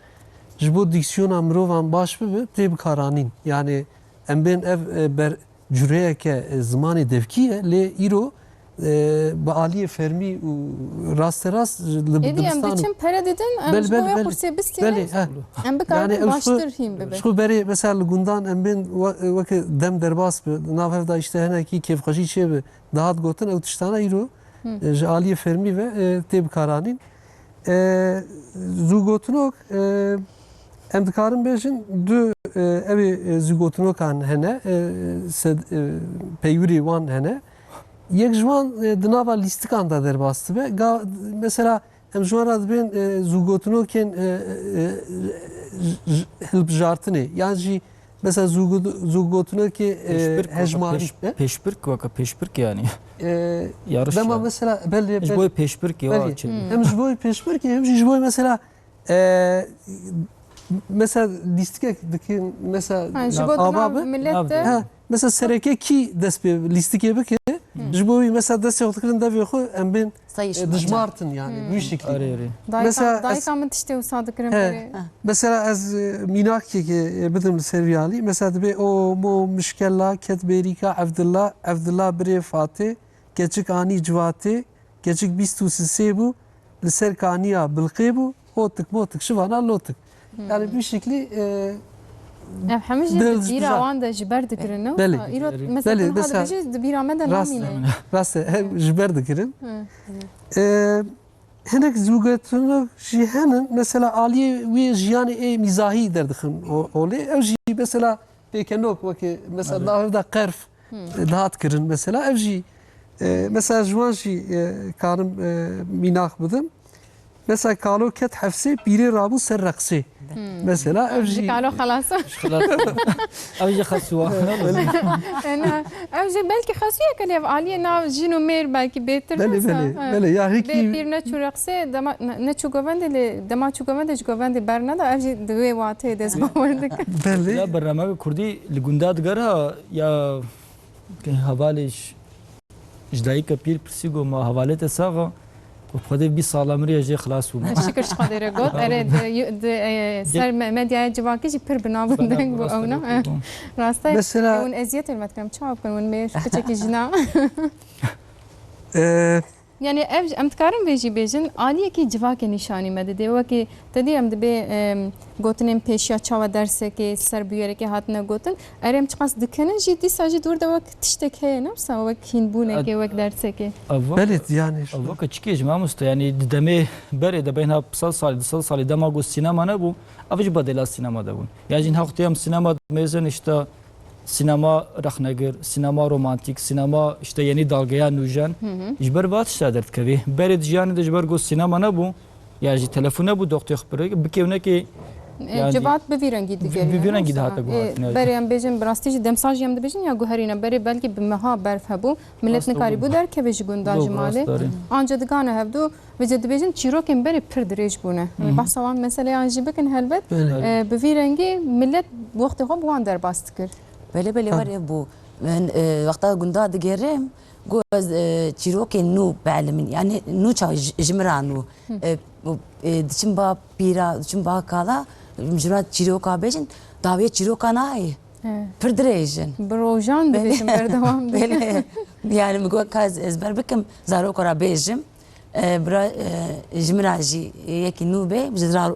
S3: جبو دیکسیون امروان باش ببه تیب کارانین yani ام بین ev بر جوره که زمانی دفکیه لی ایرو با عالی فرمی و راست راست
S1: يدي ام دچن pere dedin ام
S3: بله
S1: جبوya
S3: بله
S1: kursiye bisti
S3: بله
S1: ام بکار baştır him bebe
S3: شو بری مثلا گوندان ام بین وک دم درباس به نافه دا işte هنه کی کیف خشی چه به دهات گوتن او تشتانه ایرو عالی فرمی و تیب کارانین زوگوتنوک ام دکارم بیشن دو evi zügotunokan hene peyvuri wan hene yek jwan dinava listikan da derbastı ve mesela em jwana dibin zügotunoken hilp jartını yani mesela zügotunoki hejmari
S4: peşpirk vaka peşpirk yani yarış
S3: dema mesela belli
S4: jboy peşpirk ya
S3: hem jboy peşpirk hem jboy mesela mesela listike mesela
S1: jiboduna millet de
S3: mesela sereke ki despe listike beke jboy mesela dest yoktukların da ve em ben dijmartın yani bu şekilde
S1: mesela daykamın işte usadık remperi
S3: mesela az minak ki bedim serviyali mesela de o mo müşkella ketberika Abdullah bre Fatih geçik ani civati geçik 23 bu لسر kaniya bilqibu otuk motuk şivana lotuk yani bir şekilde
S1: حمش دبيرا واندا جبر دكرنا
S3: بله.
S1: ايرو
S3: بله،
S1: مثلا
S3: مثلا
S1: هذا بيجي دبيرا مدى نامينه
S3: rast jiber dikirin henek zügatunu jihanen mesela aliye ve jiyani mizahi derdikin ole ev ji mesela pekenok vaki mesela daha da qerf dağıt kirin mesela ev ji mesela jwan ji karım minak bidim mesela kalo ket hafse biri rabu ser raksı mesela ev ji
S1: قالوا خلاص
S4: اوجه خسوا
S1: انا اوجه belki خاصيه كلي علي ناو جينو مير belki beter
S3: بله ya heki
S1: bir ne çurakse dama ne çugavende dama çugavende çugavende berna da evji dve vate des bavardık
S3: belle
S4: ya برنامج كردي لگونداد گرا یا که حوالش جدایی که پیر پرسیگو ما حوالت ساغا و خود 20 سال عمری اجي خلاص و
S1: شكر شقدر قط اريد سر مديا جواكي جي بير بنابندنگ بو اونا راستا
S3: مثلا
S1: اون ازيت المتكم تشاو كن ون ميش كتشكي جنا يعني ام تكارم بيجي بيجن عاليه کی جواكي نشانی مد دي وكي تدي ام دبي گوتنم پیشیا چاوا درسه کی سر بیاره کی هات نه گوتن ارم چقاس دکنن جدي ساجي دور دا وقت تشتك هي نفسا وكين بونه کی وقت درسه کی
S3: بله yani
S4: اوکا چکی جمع مست yani دمه بره ده بین 2 سال دما گو سینما نه بو اوج بدل سینما ده بون یا جن وقتی هم سینما میزن işte sinema rexnegir, sinema romantik, sinema işte yeni dalgaya nûjen ji ber vat tişta derdikevî. Berê di jiyanê de ji ber got sinema nebû ya jî telefon nebû doxtê xwe bikevnekê yani
S1: Cevat bi vî rengî digeriye.
S4: bi vî rengî de hate guhatine.
S1: Berê em bêjin bi rastî jî demsal jî em dibêjin ya guherîne berê belkî bi meha berf hebû millet
S4: Rast
S1: nikarî
S4: doğru.
S1: bû derkeve ji gundan ji
S4: Doğru,
S1: malê.
S4: rast darî.
S1: Anca digane hevdû ve jê dibêjin çîrokên berê pir dirêj bûne. Behsa wan meseleyan jî bikin helbet. Bi vî rengî millet wextê xwe bi wan derbas dikir.
S2: بله بله وره بو من وقتا گندا دگرم گوز چیروک نو بعلمین یعنی نو چا جمرانو دچم با پیرا دچم با کالا مجرد چیروکا بیشن داوی چیروکا نای پردریجن
S1: Bi rojan dibêjin berdewam
S2: بله yani مگو کاز ezber bikim zarokara بیجم برا جمراجي يكي نوبه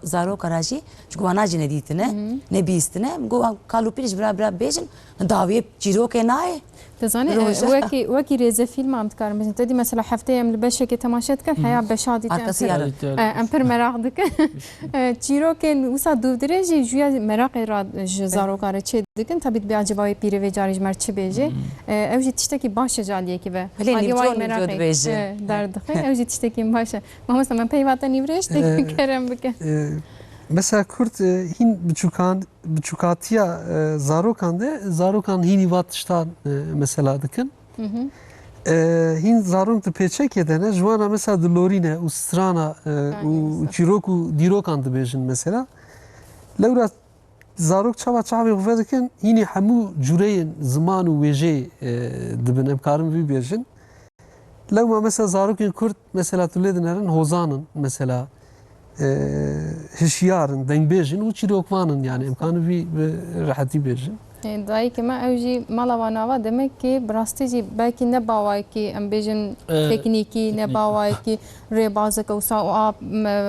S2: زارو كراجي جوانا جنديتنا نبيستنا مگو كالو بيج برا بيجن داوي چيرو كناي
S1: Dizanî wekî rêze film em dikarin bêjin. Tedî mesela hefteyê em li beşekê temaşe dikin heya beşadî
S2: Arkası yarın.
S1: em pir merak dikin. Çîrokên wisa dûvdirê jî juya merakê ra ji zarokare çê dikin. Tabî bi acivayê pîrê vê carî ji me çi bêje. Ew jî tiştekî baş e caliyekî ve.
S2: Belê
S1: Aliyê
S2: nîvçol
S1: wayê
S2: nîvçol
S1: merakê
S2: dibêje.
S1: derdixin. Ew jî tiştekî baş e. Mamosta me peyvata nîvrê tiştekî kerem bike.
S3: Mesela Kürt hin biçukatiya zarokan de zarokan hini vat tiştan mesela dikin. Hin zarok de peçek yedene jwana mesela de lorine u strana u çiroku dirokan dibêjin mesela. Lewra zarok çava çavê xwe dikin hînî hemû cureyên ziman û wêjê dibin em karin vî bêjin. Lewma mesela zarokên Kürt mesela tu lê dinerin hozanın mesela hişyarın, dengbêjin û çîrokvanın yani imkanı vî bi rahetî bêjin.
S1: Dayîkê me ew jî mala wan ava demek ki bi rastî jî belkî ne bawayekî em bêjin teknîkî ne bawayekî rêbazeke wisa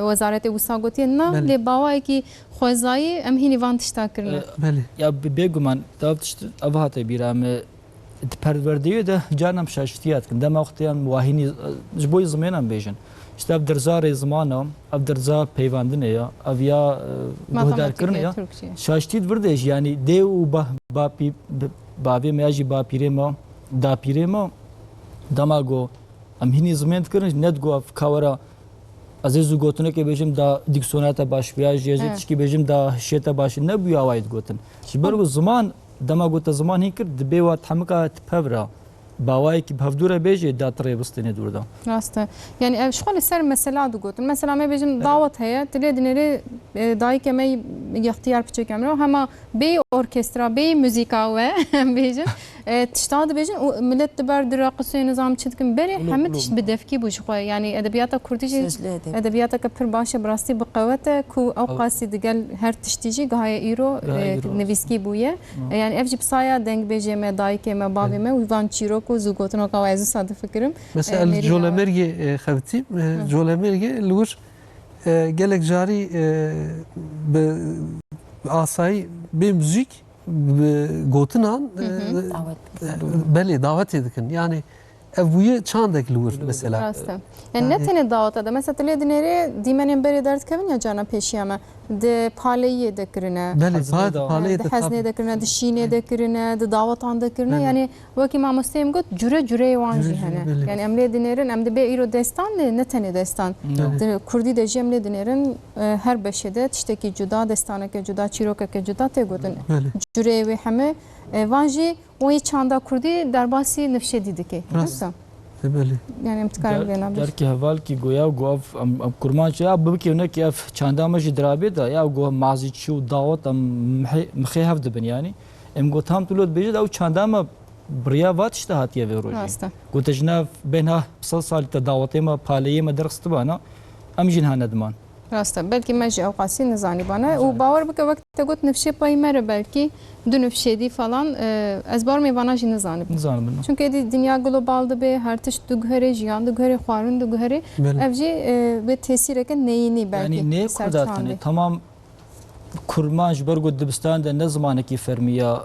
S1: wezaretê wisa gotiye na lê bawayekî xwezayî em hînî van tişta kirine.
S3: Belê.
S4: Ya bêguman dav tişt ev hate bîra me perwerdeyê de canam şaştiya dikin. Dema wextiyan wahînî ji bo zimênan bêjin. İşte ev derzarê zimana, ev derza peyvandinê ya, ev ya guhdarkirinê ya. Şaştî vir jî yani dê û bavê me ya jî bapîrê me, dapîrê me dema got em hînî zimên dikirin ne digot ev kawera ez ê zû gotinekê bêjim da diksiyonata baş ya jî ez ê tişkî bêjim da hişyeta baş ne bûye awayê digotin. Ji ber ku ziman dema got te ziman hîn kir dibê wa hemika tipevra. Bawayekî hevdûre bêjê da tirê bistênê dûr da.
S1: Rast e. Yani ev şixwe li ser mesela digotin. Mesela me bêjim dawet heye tilê dinêrê dayîkê me yextiyar biçêkê me hema bê orkestra bê müzîka we em bêjin tişta dibêjin û millet diber di raqisê nizam çi dikin berê hemû tişt bi devkî bû ji xwe yani edebiyata Kurdî jî edebiyateke pir baş e bi rastî bi qewet e ku ew qasî digel her tiştî jî gaye îro nivîskî bûye yani ev jî pisaya dengbêjê me dayîkê me bavê me û van çîrok û zû gotineka we ez sade fikirim.
S3: Mesela Colemergê xevtî Colemergê li wir gelek carî bi asayî bê müzik bi gotinan belê davetê dikin. Yani ev bûye çandek li wir mesela.
S1: Rast e. Yani ne tenê daweta de mesela tilê dinêrê dîmenên berê derdikevin ya cana pêşiya me di paleyê de kirine.
S3: Belê
S1: Di heznê de kirine, di şînê de kirine, di dawetan de kirine. Yani wekî mamosteyê got cure cureyê wan jî hene. Yani em lê dinêrin em dibe îro destan lê ne tenê destan. Kurdî de jî em lê dinêrin her beşê de tiştekî cuda, destaneke cuda, çîrokeke cuda tê gotin. Cureyê wê heme van jî wê çanda Kurdî derbasî nifşedî dike.
S3: Belê.
S1: Yani em dikarin vê nabêjin.
S4: Derkî heval kî goya gov em kurman çi ya bibikevnekî ev çanda me jî dirabê de ya gov mazî çi û dawet em mixê hev dibin yani. Em got tam tu dibêje ew çanda me biriya va tişta hatiye vê rojê.
S1: Rast e.
S4: Gote ji nav bêhna 100 salî te dawetê me paleyê me derxistibana em jî hene diman.
S1: Rast e. Belkî me jî ew qasî nizanî bana û bawer bike wek te got nifşê payî me re belkî du nifşêdî falan ez bar mêvana jî nizanibim.
S4: Nizanim.
S1: Çünkü êdî dinya global dibe her tişt diguherê jiyan diguherê xwarin diguherê ev jî vê tesîreke neyînî belkî.
S4: Yani ne kudatine tamam kurman ji ber got dibistan de ne zamanekî fermiya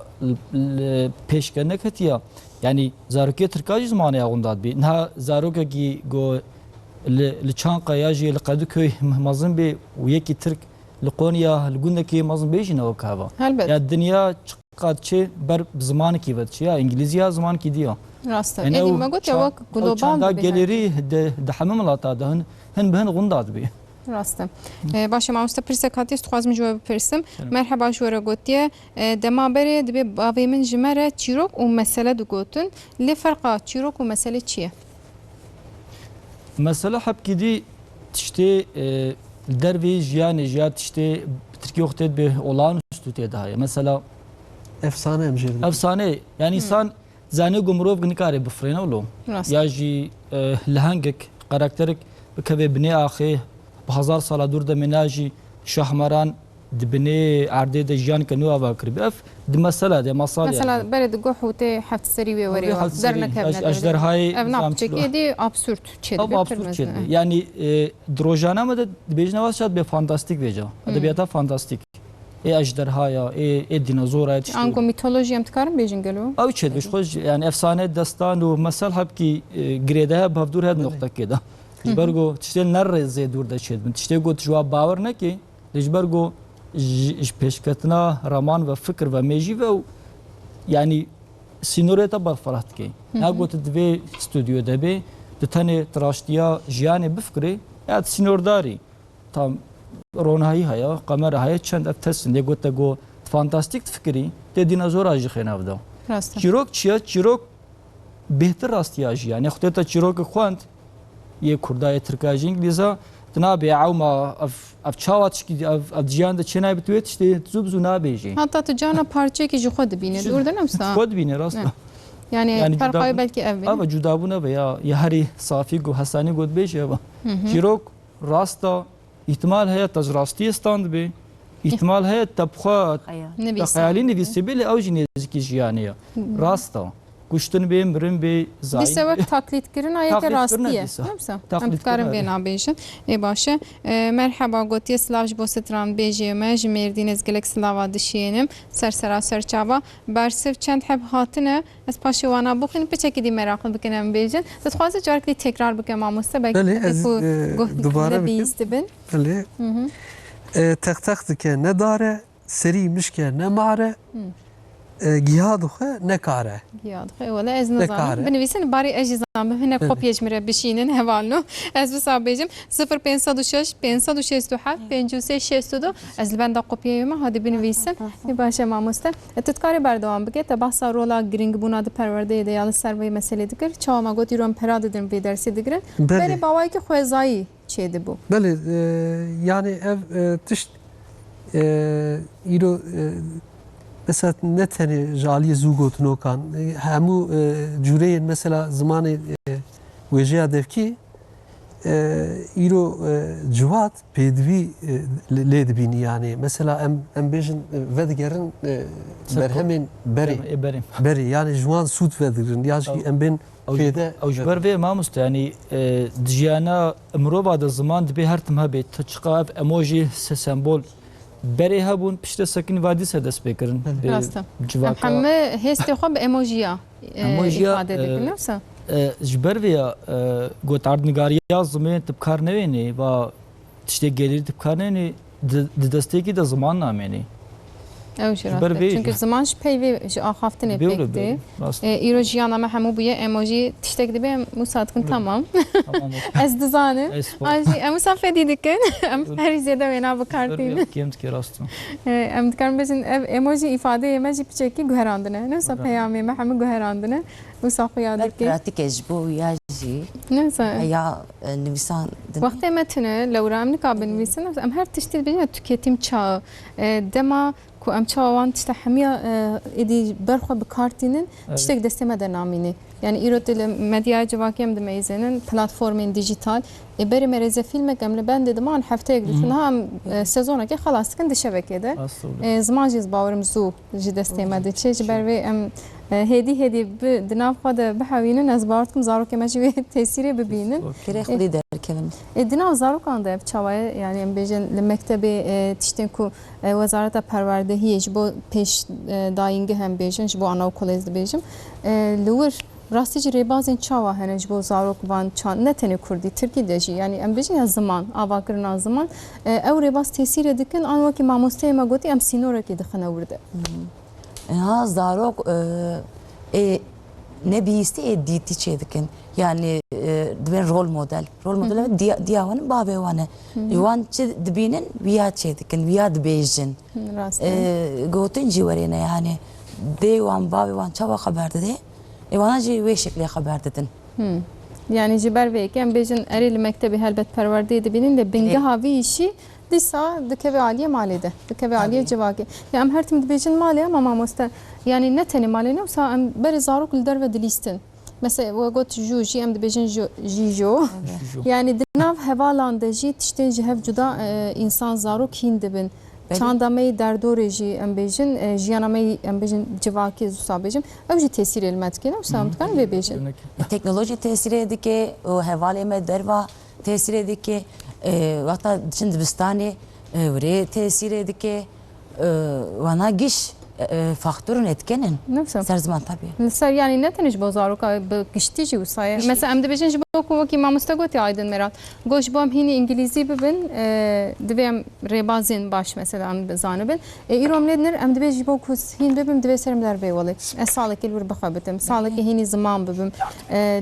S4: pêşkenek hetiya yani zarokê Tirka jî zimanê awindat bê niha zarokekî go li Çankaya jî li Qedîköy mezin bê û yekî Tirk li Konya li gundekî mezin bê jî ne wek heva.
S1: Helbet.
S4: Ya dinya قد چه بر زمان کی ود چیا انگلیزی ها زمان کی دیا
S1: راست ادی ما گوت یا گلوبال
S4: دا گالری ده همه ملاتا ده هن بهن غنداد بی
S1: راست باشه ما مستپرسه کاتی استخوازم جواب پرسم مرحبا جوره گوتیه دما بره دبی باوی من جمره چیروک و مسئله دو گوتن لی فرقا چیروک و مسئله چیه؟
S4: مسئله حب کی دی تشتی دروی جیان جیات تشتی Türkiye وقتی به olağanüstü تداهی مثلا
S3: efsane emjirdi.
S4: efsane yani insan zane gumrov gnikare bifrene ولو
S1: راست
S4: ya jî lehengek karakterik bikeve bine axê bi hezar sala dûr de menajî şahmaran dibine erdê de jiyan ke nû ava kiribe ev di mesela de masal
S1: مثلا بره دو حوته حفت سری و وری در نکبنه
S4: ejderhayê
S1: ev napçık edi absürt çedi
S4: Ama absürt çedi. Yani drojana mı da bejnavaz şad be fantastik veca. Edebiyata fantastik. Ejderhaya, dinozora yetişti.
S1: Anko mitoloji em tkarım bejin gelo.
S4: Av çed beş xoş yani efsane destan و mesel hep ki grede bavdur had nokta keda. Jbergo tiştel nerre zedur da çed. Tişte got jwa bawer ne ki jbergo peşketna roman ve fikir ve meji ve yani sinureta barfarat ki. Ha got dve stüdyo de be de tane traştiya jiyane bifkri ya sinordari tam رونهایی هیا قمر هیا چند افتسن دیگو تگو فانتاستیک فکری تی دینازور آجی خناب دو
S1: راست
S4: چیروک چیا چیروک بهتر راستی آجی یعنی خودت تا چیروک خواند یه کردای ترکاجی انگلیزا تنابی عوما اف چاواتش کی اف جیان ده چنای بتویتش تی زوب زو نابیجی
S1: hatta tu cana parça ki خود بینه دور دنمسا
S4: خود بینه راست
S1: yani farkı belki ev
S4: ama cudabuna veya yahari safi go hasani god beje ama çirok rasta ihtimal heye tajrasti stand be ihtimal heye tabkha تخيلي نفسي بلي او جينيزيكي جيانيه راستا كشتن بي مرن بي زاي
S1: bir sebep taklit kirin ayet
S4: Taklit
S1: rastiye
S4: kirin disa.
S1: namsa
S4: Taklit
S1: am tkarim
S4: kirin,
S1: bena bejin başı merhaba gotiye slavj bosetran bejime jmerdiniz gelek slava dişiyenim sersera serçava bersif çend hep hatine es paşivana bukun peçeki di meraklı bikenem bejin dixwaze jarkli tekrar bikem amosta belki
S3: Beli, ez,
S1: bu
S3: dubare
S1: bir
S3: bikim.
S1: istibin
S3: Öyle tek tek dike ne dare seri mişke ne mare gihad xwe ne kare.
S1: Ya ولا از نظام بنویسن باری اجزام هنا kopya جمره بشینن هوالنو از بسابجم 0506 567 5362 از لبندا kopya ما هادي بنویسن باشه ماموسته تتکاری بردوام بگه تا بحث رولا گرینگ بوناد پرورده دیال سروی مسئله دیگر چاما گوت ایران پراد دن به درسی دیگر بری باوای که خوزایی چیده بو
S3: Beli yani ev tişt îro mesela ne tane jaliye zû gotin okan hemû cûreyên mesela zimanê wêjeya devkî îro civat pêdivî lê dibînî yani mesela em bêjin vedigerin berhemên berê berê yani ji wan sûd vedigirin ya jî em bên pêde
S4: او جبر به ما مست yani dijana مرۆڤا da zaman dibe her tim hebe çıqa emoji sembol berê hebûn pişte sekin vadî se dest pêkirin
S1: راسته همه هستی خو به ایموجیا ifade edilir neyse
S4: ji ber vê gotardnigariya zimê tipkar nevênê va tiştê gelîr tipkar nevênê di destekî de ziman namênê
S1: او راسته çünkü zaman peyvi ji axaftinê pekti îro jiyana me hemû bûye emoji tiştek dibe musadkin tamam ez dizanim ajî em musafedî dikin em her zêde wêna bikartînin
S4: kêm dike rast
S1: em dikarin bêjin ev emoji ifadeyê me jî piçekî guherandine neyse peyamê me hemû guherandine wisa xuya dikê
S2: pratik ji bo ya jî
S1: neyse
S2: ya nivîsan
S1: وقتی متنه لورا ام نکابن ویسن ام هر تشتی بینه تکتیم چا دما کو ام چاوان تشته همیا ادی برخو بکارتینن تشتک دستمه در نامینه yani İrotel medya cevakiyem de meyzenin platformun dijital beri mereze filme gemle ben dedim an haftaya gidin ham sezona ki xalas kin dişevekede zaman jiz bawarım zu ji desteme de çe ber ve em hedi dinav xada behawinin az bartım zarok emeci tesiri bibinin
S2: kire xudi derkevin
S1: dinav zarok anda ev çavaya yani em bejin mektebi tişten ku wezareta perverdehiye ji bo peş dayingi hem bejin ji bo ana kolez bejim lur راستیج ریبازین چاوا هنج بو زاروک وان چان نتنی کردی ترکی دجی یعنی ام بجین از زمان آواکرنا زمان او ریباز تاثیر دکن آن وقتی ماموسته ما گوتی ام سینوره کی دخنه ورده
S2: ha zarok ne biyiste diti çedikin yani ben rol model ve diyavanın babevanı yuvan dibinin biya çedikin biya dibejin
S1: rast
S2: gotin civarına yani devan babevan çaba haber dedi evana ve şekli haber dedin
S1: yani jiber ve kem bejin eril mektebi helbet perverde dibinin de binge havi işi disa dikeve aliye malede dikeve aliye cevaki ya em her tim dibejin maliye ama mamosta yani ne teni maliye ne sa em ber zarok lider ve dilistin mesela ve got juji em dibejin jijo yani dinav hevalanda ji tişten jihev cuda insan zarok hin dibin çandamay derdoreji em bejin jiyanamay em bejin cevaki zusa bejin ev ji tesir elmet ki ne sa kan ve bejin
S2: teknoloji tesir edike o hevaleme derva tesir edike hatta şimdi bistani vre tesir edike vana giş faktörün etkenin
S1: nefsem
S2: ser zaman tabii.
S1: Ser yani ne teniş bozarok giştici usaya. Mesela em de bejin jibo ku mamusta goti aydın merat. Goş bam hini İngilizce bibin divem rebazin baş mesela em zanı bin. İrom ledner em de bej jibo ku hin bibim de serim der bey vallahi. Sağlık elur bakabetim. Sağlık hini zaman bibim.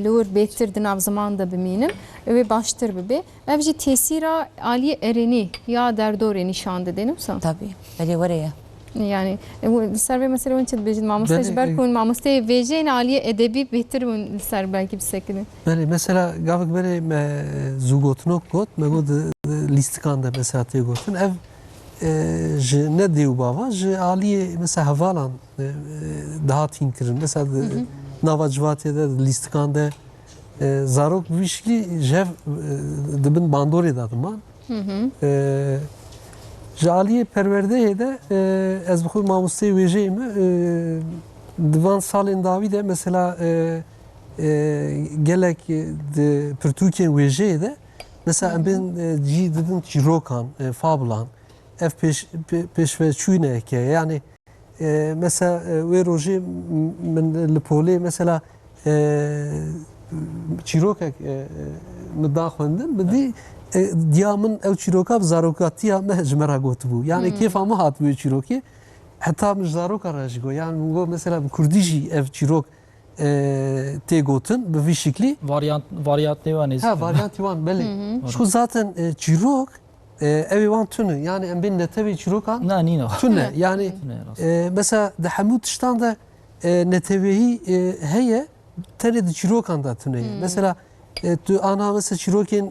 S1: Lur betir dinav zaman da biminim ve baştır bibi. Evji tesira ali ereni ya derdore nişandı denimsa.
S2: Tabii. Böyle var ya.
S1: Yani ser ve mesela onun için bejin mamusta
S3: Ben-
S1: jiber kun mamusta vejin aliye edebi behtir un ser belki bir sekini.
S3: Yani mesela gavik beri me zugotunok got me god listikanda mesela te gotun ev ji ne diyor baba ji aliye mesela havalan daha tinkirin mesela navacvatiyede listikanda zarok vişli jev dibin bandori dadım man ji aliye perverdeye de ez bixwe mamosteyê wêjeyê me divan salên dawî de mesela gelek di pirtûkên wêjeyê de mesela em bên cî didin çîrokan fabulan ev pêşveçûneke yani mesela wê rojê min li polê mesela çîrokek min da xwendin bi dî diya min ew çîroka bi zarokatiya me ji me re gotibû yani kêfa me hat wê çîrokê heta min ji zaroka re jî got yani min got mesela bi Kurdî jî ev çîrok tê gotin bi vî şeklî
S4: varyant ne var
S3: ha varyantî wan belê şu zaten çîrok evê wan tune yani em bên netewê çîrokan
S4: ne nîna
S3: tune yani mesela di hemû tiştan de neteweyî heye tenê di çîrokan da tune mesela tu ana mesela çîrokên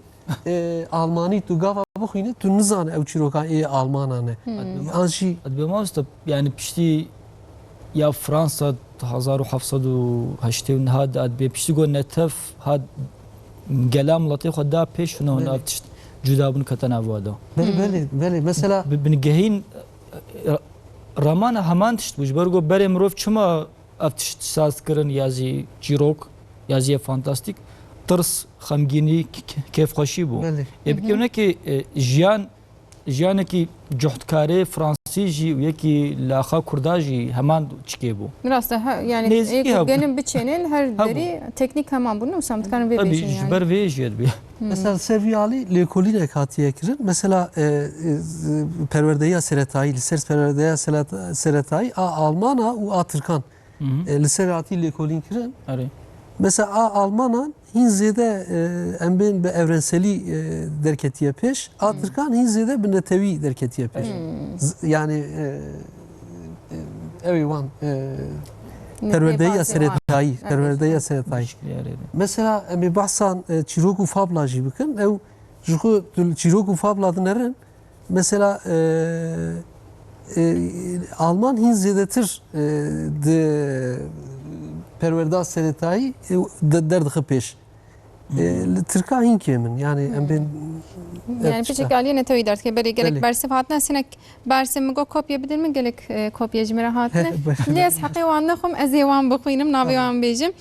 S3: Almanî tu gava bixwînî tu nizane ew çîrokan ê Almanan e an jî
S4: be mamosta yani piştî ya Fransa 1780 had adbê piştî got netef had gela miletê xwe da pêş hûn av tişt cuda bûn ketin avada
S3: belê mesela
S4: bin gehîn ramana heman tişt bû ji ber got berê mirov çima ev tişt saz kirin ya jî çîrok ya jî fantastik tirs xemgînî kêfxweşî bû
S3: belê
S4: yekî jiyanekî cuhtkarê Fransî jî û yekî laxa Kurda jî heman çikê bû
S1: Biraz da yani
S4: Neziki hebû.
S1: benim biçenin her deri teknik hemen bunu samtkan ve
S4: tabii
S1: bejin
S4: ji
S1: yani.
S4: ber vê jê dibê
S3: mesela seviyalî lêkolînek hatiye kirin mesela perwerdeya seretayî li ser perwerdeya seretayî a Almana û a Tirkan li ser hatî lêkolîn kirin
S4: erê
S3: mesela a Almanan hin zêde em bên bi evrenselî derketiye pêş a Tirkan hin zêde bi netewî derketiye pêş yani evê wan perwerdeya seretayî perwerdeya seretayî mesela em ê behsan çîrok û fabla jî bikin ew ji xwe çîrok û fabla dinerin mesela Alman hin zêdetir di perwerda seretayî derdixe pêş li Tirka hin kêmin yani em bên
S1: Yani peki aliye ne toy dert ki beri gerek
S3: Belli.
S1: bersi hatna sinek bersi mi go kopya bilir mi gerek kopya jmira hatne les haqi wan nakhum az wan bxwînim navi wan bejim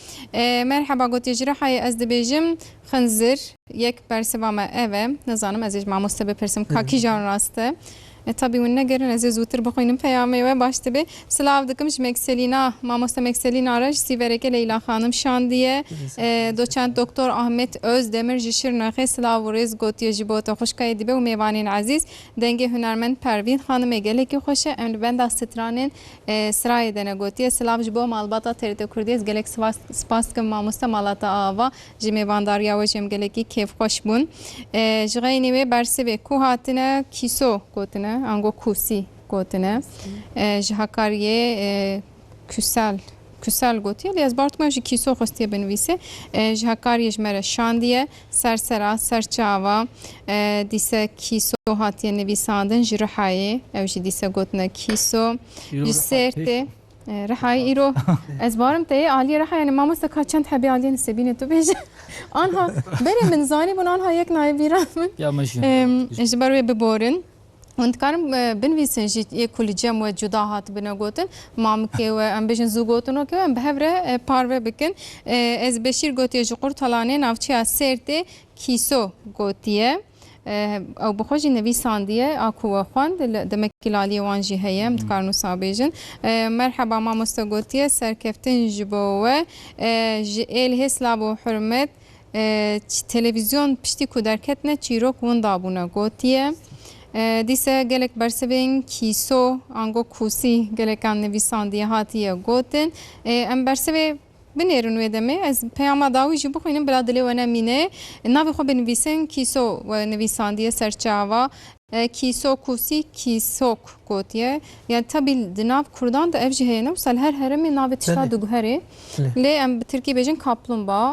S1: merhaba got yecra hay az de bejim xınzir yek bersi vama eve nazanim az ejma mustabe persim kaki jan raste tabii ون نگرن از زودتر بخوینم پیامه و باشته به سلاو دکمش مکسلینا ماموستا مکسلینا راج سیورک لیلا خانم شاندیه دوچند دکتر احمد özdemir جشر نخه سلاو ریز گوتی جبوت خوشکای دیبه و میوانین عزیز دنگ هنرمند پروین خانم گله کی خوشه ام بند استرانن سرای دنه گوتی سلاو جبو مالباتا تریت کردیز گلک سپاس کم ماموستا مالاتا آوا جمیوانداریا و جم گله کی کیف خوش بون جغینی و برسه به کوهاتنه کیسو گوتنه انگو کوسی گوتنه جهکاریه küsel gotiye li ez bartma jî kîso xwestiye binivîse ji hekariyê ji me re şandiye sersera serçava dîse kîso hatiye nivîsandin ji Rihayê ew jî dîse gotine kîso ji Sêrtê Rihayê îro ez barim te yê aliyê Rihayê yani mamosta ka çend hebê aliyê nisebîne tu bêje anha berê min zanî bûn anha yek nayê bîran min
S4: Ya meşin.
S1: ji ber wê biborin und karim binivîsin jî yê kulî cem ve cuda hat bine gotin mamikê we em bêjin zû gotin ke em bi hev re parve bikin ez Beşîr gotiye ji Qurtalanê navçeya Sêrtê kîso gotiye ew bi xwe jî nivîsandiye a ku we xwend demekî laliyê wan jî heye em dikarin wisa bêjin merheba mamosta gotiye serkeftin ji bo we ji êlihê silav û hurmet televîzyon piştî ku derketine çîrok win dabûne gotiye دیسه گلک برسبین کیسو انگو کوسی گلکان نویساندی هاتیه گوتن ام برسبه بنیرن و دمه از پیام داوی جو بخوینم بلا دلی و نمینه ناوی خو بنویسن کیسو و نویساندی سرچاوا کیسو کوسی کیسوک گوتیه yani tabi dinav Kurdan da evci heyne usal her heremi navi tişta dugheri le em Türkiye bejin kaplumbağa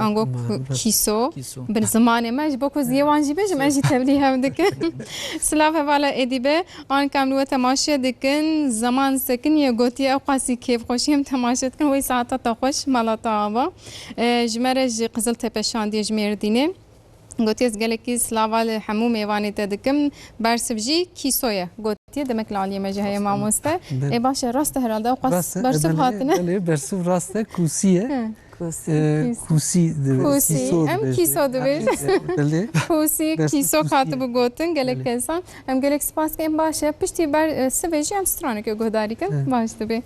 S1: ango kiso ben zamane mej boko ziyavanji bejim eji tebliğ hevdik slav hevala edibe an kamlu ve temaşa dikin zaman sekin ye gotiye qasi keyf xoşim temaşa dikin ve saata ta xoş malata ava jmere ji Qızıltepe şandiye jmerdine گوتی از گلکی سلاوال همو میوانی تدکم برسبجی کیسویه گوتی دمک لالیه مجهه ماموسته ای باشه راست هراده و قص برسب هاتنه
S3: برسب راسته کوسیه کوسی
S1: ام کیسو دویش کوسی کیسو خاطب گوتن گلک انسان ام گلک سپاس که ام باشه پشتی بر سویجی ام سترانه که گهداری کن باشه به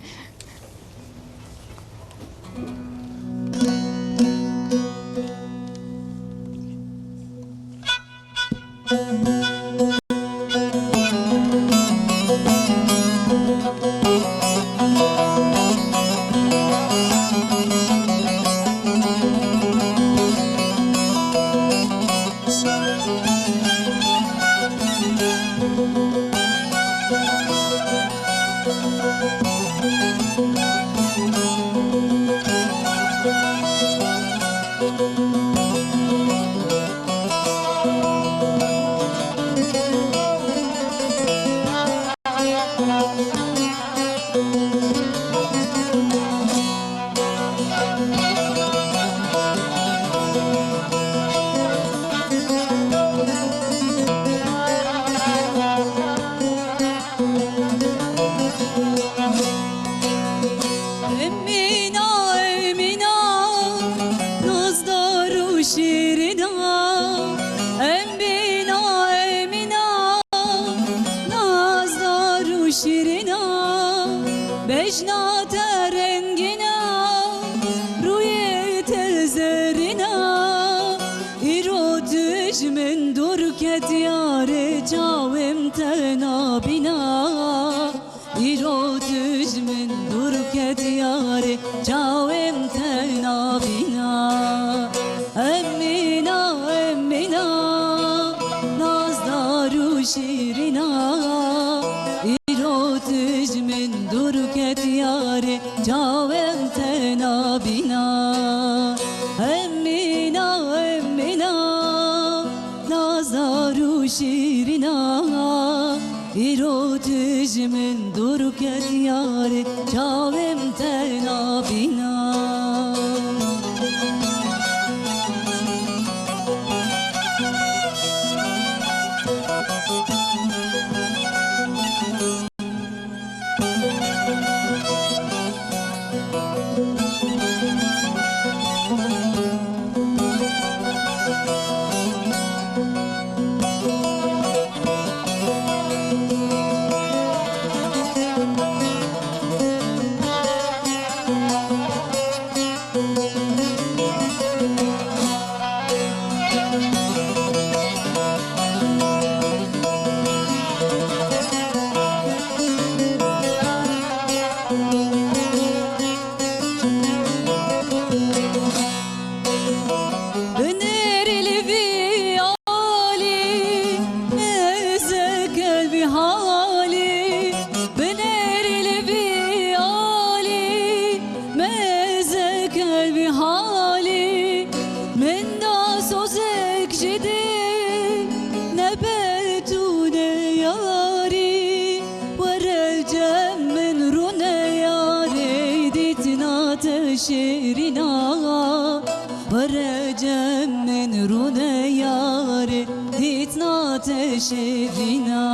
S7: ورجم من رونه یاره دیت ناتشینا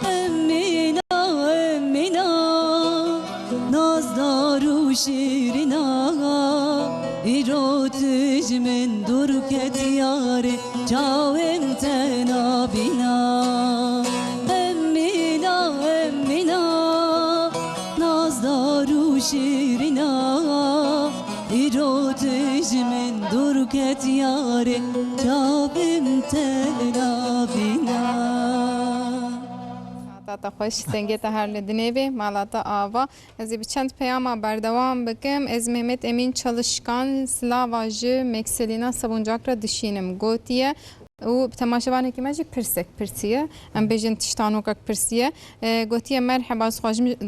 S7: امینا امینا نازدار و شیرینا ایروتج من درکت یاره جاوم تنابینا امینا امینا نازدار و شیرینا ایروتج من درکت یاره جاوم تنابینا
S1: تا خوش سنگت هر لدنیوی مالاتا آوا از bir çend peyama berdewam bikim ez Mehmet Emin Çalışkan Slavajı Mekselina Sabuncakra dişinim gotiye و تماشاوانه که ماجی پرسک پرسیه ام بیجن تشتانو که پرسیه گوتیه مرحبا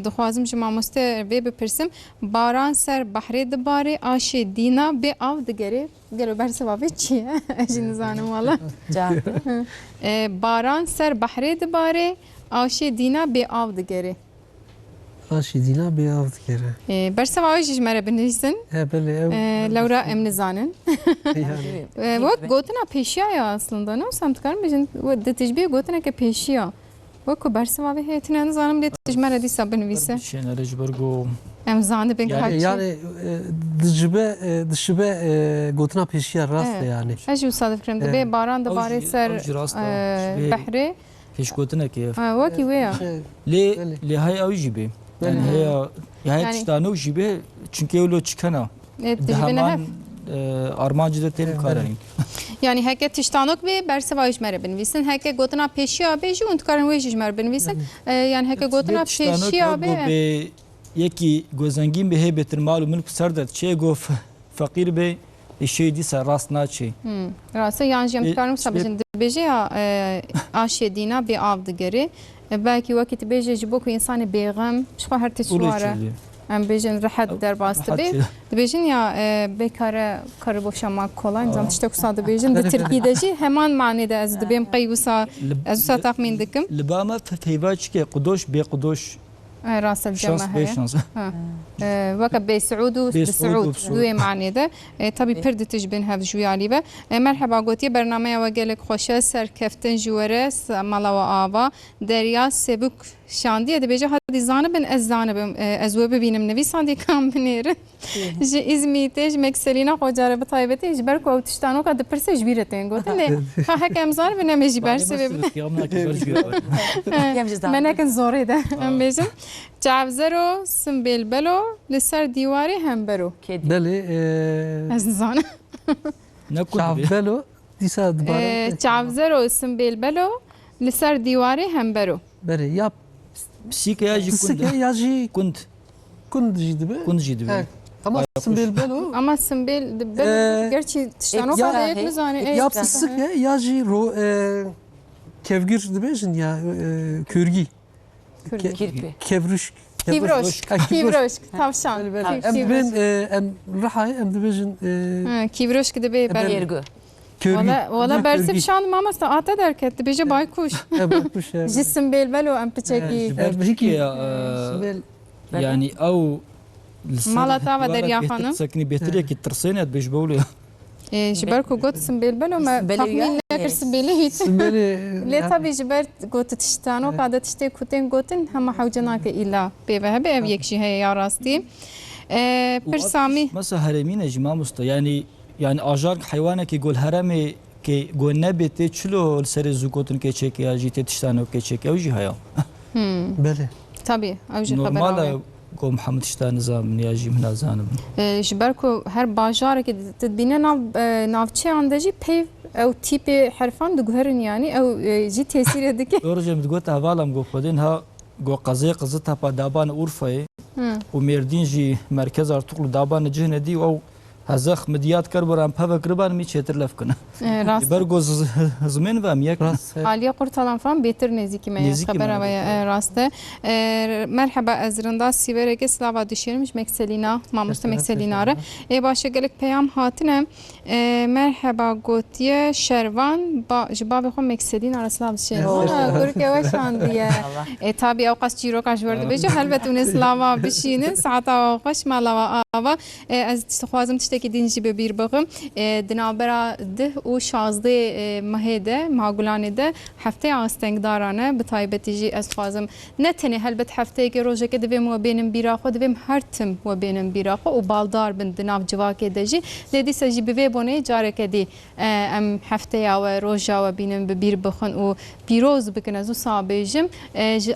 S1: دخوازم جمع مسته بی بپرسم باران سر بحری دباره آشی دینا بی آو دگره گلو برسوابه چیه؟ اجی نزانم والا باران سر بحری دباره آشی دینا بی آو دگره
S3: آشی دینا بیافت کره
S1: برسوابه جیج مره بنویسن
S3: بله
S1: لورا ام نزانن وقت گوتنا پیشیا یا aslında ne samt karım bizim de tecbiye gotna ke peşiya وكو برسوا به هيتنا نظام لي تجمر دي سبن ويسا
S4: شنو رجبرجو
S1: ام زانه بين
S3: yani,
S1: حكي
S3: yani dışıbe gotuna peşiya rast yani.
S1: اجي وصادف كرم دبي باران دباري سر بحري
S4: فيش قوتنا كيف
S1: وكي ويا
S4: ليه هاي او جيبي yani هي تشتانو جيبي çünkü öyle çıkana
S1: تجبنا هف
S4: Armancı'da terim kararın.
S1: Yani heke tiştanok ve berseva işmer benvisin. Heke gotuna peşiya beji und karın ve işmer benvisin. Yani heke gotuna peşiya be
S4: yeki gozengin be hebetir malu mülk sardat çe gof fakir be şey disa rast naçi.
S1: Rasa yani jem karım sabajın beji ya aşedina be avdı geri. Belki vakit beji jibo ku insanı beğem şu her tesvara. ام بیشن راحت در باسته بی بیشن یا بیکاره کار boşanmak kolay نظام تشتاق ساده بیشن ده ترکیه داشی همان معنی ده از دبیم قیوسا از سا تخمین دکم
S4: لبامه فیواچ که قدوش بی قدوش
S1: راس الجمع
S4: شانس بی شانس
S1: وقت بسعود وبسعود دوی معنی ده طبی پرد تجبین هف جویالی به مرحبا گوتی برنامه و گلک خوشه سرکفتن جوره مالا و آوا دریا سبک شاندیه ده بیجا هادی زانبن از زانبم از و ببینم نویساندی کام بنیره جی İzmit'te Mekselina Hocara betaybeti jber ko tiştano ka deperse jbireten gote ne ha hakem zar bene me jber sebeb menekin zore de em bejim çavzero simbel belo liser divari hembero
S3: Beli
S1: az zan
S3: Belo disa dibare
S1: çavzero simbel belo liser divari hembero
S3: Beri yap
S4: Psike yaji
S3: Psike yaji
S4: kund
S3: kund
S4: jidibe
S3: ama simbel belo
S1: ama simbel belo gerçi tiştano ka yek mizane
S3: yap psike yaji ro kevgir dibejin ya kürgi Kevruş
S1: Kivroş tavşan
S3: ben em rahay em dibejin
S1: Kivroş ki de be
S2: Yergu.
S1: Valla bersip şan mama sta ata derket beje baykuş
S3: baykuş
S1: Cisim belbelo em piçeki
S4: yani av
S1: Malata ve Derya Hanım
S4: sakini betere ki tırsenet beş bavulu
S1: jiber ku got simbelbelo ma tahmin nekir simbeli hiç le tabi jiber got tiştano kada tişte kuten gotin hama havcana ke illa beve be ev yekşi heye ya rasti persami
S4: mesela haremine cima musta yani ajar hayvana ki gol harami ki gol nebete çlo seri zukotun ke çek ya jite tiştano ke çek ya uji haya
S3: bele
S1: tabi avji haber
S4: normal ko Muhammed tiştan nizam niyaji minazanım
S1: jiber ku her bajar ki tedbine navçe andacı pev او تیپ حرفان دگهرن یعنی او جی تاثیر دکه
S4: doğruca gota havalam go podin ha go qazi qazta pa daban urfay و مردین جی مرکز ارتقل دابان جهنه دی او هزخ مدیات کر برام پا کربان می چتر لف کنه برگو زمین و ام یک
S1: عالیه قرطالان فان بهتر نزدیکی من خبر و راسته مرحبا از رندا سیوره که سلاوا düşürmüş Mekselina mamusta Mekselina را باشه گلک پیام هاتنه مرحبا گوتیه شروان با جباب خو Mekselina را سلاو شروان گرکه و شاندیه tabi اوقات چیرو کاش ورد بجو البته اون سلاوا بشینن ساعتا خوش مالا و از خوازم تشت ki dinci bir bakım dinabera de o şazde mahede magulane de haftaya astengdarane betaybetici esfazım ne tane helbet haftaya ki roja ki devim ve benim biraxo devim her tim ve benim biraxo o baldar bin dinav civak edeci dedi seci bir bone carek edi em haftaya ve roja ve benim bir bakın o piroz bikin az o sabejim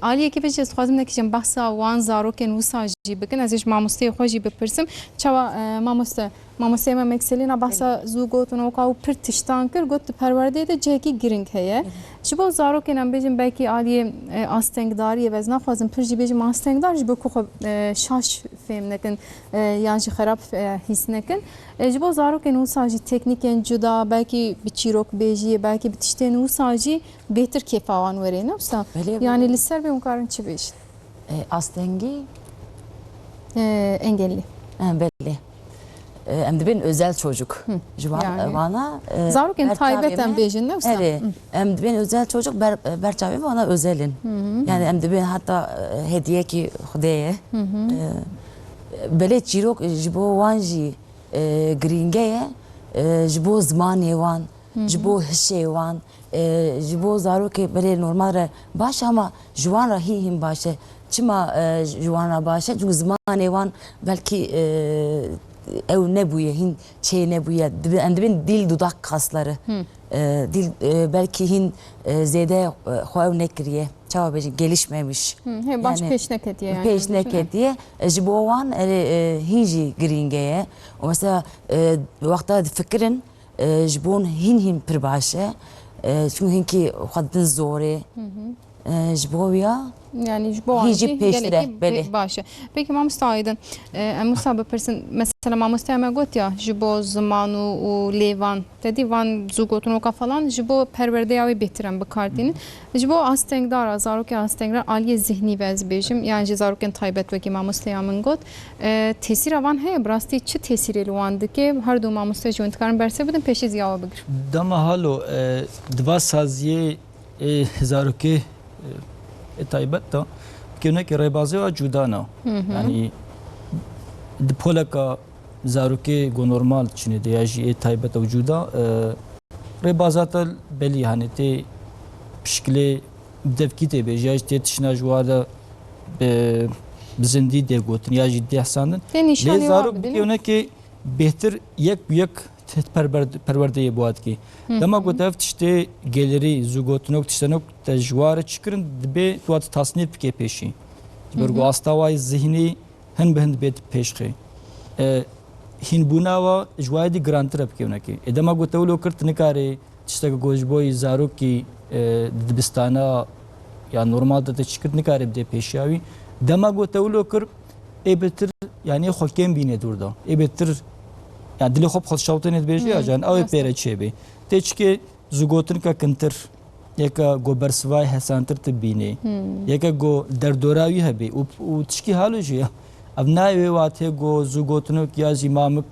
S1: aliye ki vece esfazım ne kicem bahsa wan zaroken usaji bikin azش mamuste خوجی بپرسم چوا ماموسته ما مکسلینا بحثا زوگوتون و کاو پر تشتان کر گوت پرورده ده جهکی گرینگ هیه جبو زارو که نم بیجم بکی عالی آستنگداری وزنا خوازم پر جی بیجم آستنگدار جبو کو خب شاش فهم نکن یعنی خراب حس نکن جبو زارو که نو ساجی تکنیکن جدا بکی بچیروک بیجی بکی بتشته نو ساجی بهتر کیفاوان ورینه وسا yani liser bir mukarın çibiş
S2: Astengi
S1: engelli.
S2: belli. Hem de ben özel çocuk.
S1: Yani.
S2: Bana
S1: Zaruken taybeten bejin ne usta?
S2: Evet. Hem de ben özel çocuk berçavi bana özelin. Yani hem de ben hatta hediye ki hudeye. Böyle çirok jibo wanji gringeye jibo zmani wan jibo hişe wan jibo zaruke böyle normal baş ama juan rahihim başe çima juana başe çünkü zmani wan belki ev ne buye hin şey ne buye ben dil dudak kasları dil belki hin zede xoev nekriye çava beci gelişmemiş
S1: Baş peşnek ediye yani.
S2: Peşnek ediye jibo wan hinji gringeye o mesela vakta fikrin jibon hin pirbaşe çünkü hinki xadin zore jibo ya
S1: Yani bu
S2: Hici
S1: anki
S2: peşire,
S1: geleki
S2: belli.
S1: başı. Peki Mamusta Aydın, Musa bepirsin mesela Mamusta ama got ya jibo zamanu u levan dedi van zugotun oka falan jibo perverde yavi betiren bu kartinin jibo astengdar azaruken astengdar aliye zihni vez bejim yani zaruken taybet ve ki Mamusta yamın got tesir avan he brasti çi tesir elwandı ki her du Mamusta jointkarın berse budun peşiz yava bigir.
S4: Dama halo dva saziye zaruke تایبەت دا کێنێکی ڕێبازیەوە جودانە ینی پۆلەکە زارۆکێ گۆنۆرمال چینێ دەیاژی تایبەتە و جودا ڕێبازاتە بەلی هەنێتێ پشکلێ دەفکی تێبێژ یاژ تێ تشنا ژوارە بزندی دێگوتن یاژی دێحساندن لێ زارۆک کێنێکی بهتر یەک یەک پەروەردەیە بواتکی دەما گوتەف تشتێ گەلری زوگۆتنۆک تشتەنۆک تەژوارە چکردن دبێ دوات تاسنێ بکێ پێشی بەرگۆ ئاستاوای زیهنی هەن بە هەند بێت پێشخێ هینبووناوە ژوایدی گرانترە بکەونەکەی ئێدەما گوتەولۆ کرد نکارێ تشتێکە گۆژبۆی زارۆکی دبستانە یان نۆرمال دەتە چکرد نکارێ بدێ پێشیاوی دەما گوتەولۆ کرد ئێ بێتر یانی خۆکێم بینێ دووردا ئێ بێتر yani dili xop xalşawtên bêjî ya jan ew ê pêre çêbê tê çikê zûgotin ka kintir yeka go bersivayê hesantir tu bînê yeka go derdora wî hebe û tişkî halo jî ya ev nayê wê watê go zûgotinok ya jî mamik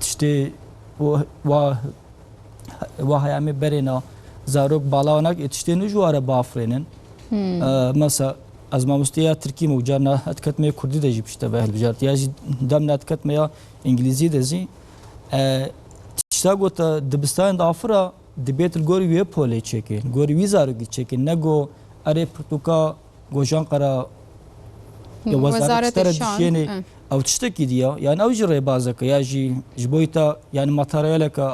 S4: tiştê wa heyamê berêna zarok balawanak ê tiştê nû ji ware bafrênin mesela از مامۆستەیە ترکی موجارنا ئەتکەتمەیە کوردی دەژی پشتە بە هەلبژارت یاژی دەم ناتکەتمەیە ئینگلیزی دەزی تشتا گۆتە دبستان دافرە دەبێت گۆری وێ پۆلێ چێکێن گۆری وی زارۆکی چێکن نەگۆ ئەرێ پرتوکا گۆژان قەرا وەزارەتە دشێنێ ئەو تشتێکی دیە یان ئەو ژی ڕێبازەکە یاژی ji بۆی تا یانی ماتەریالەکە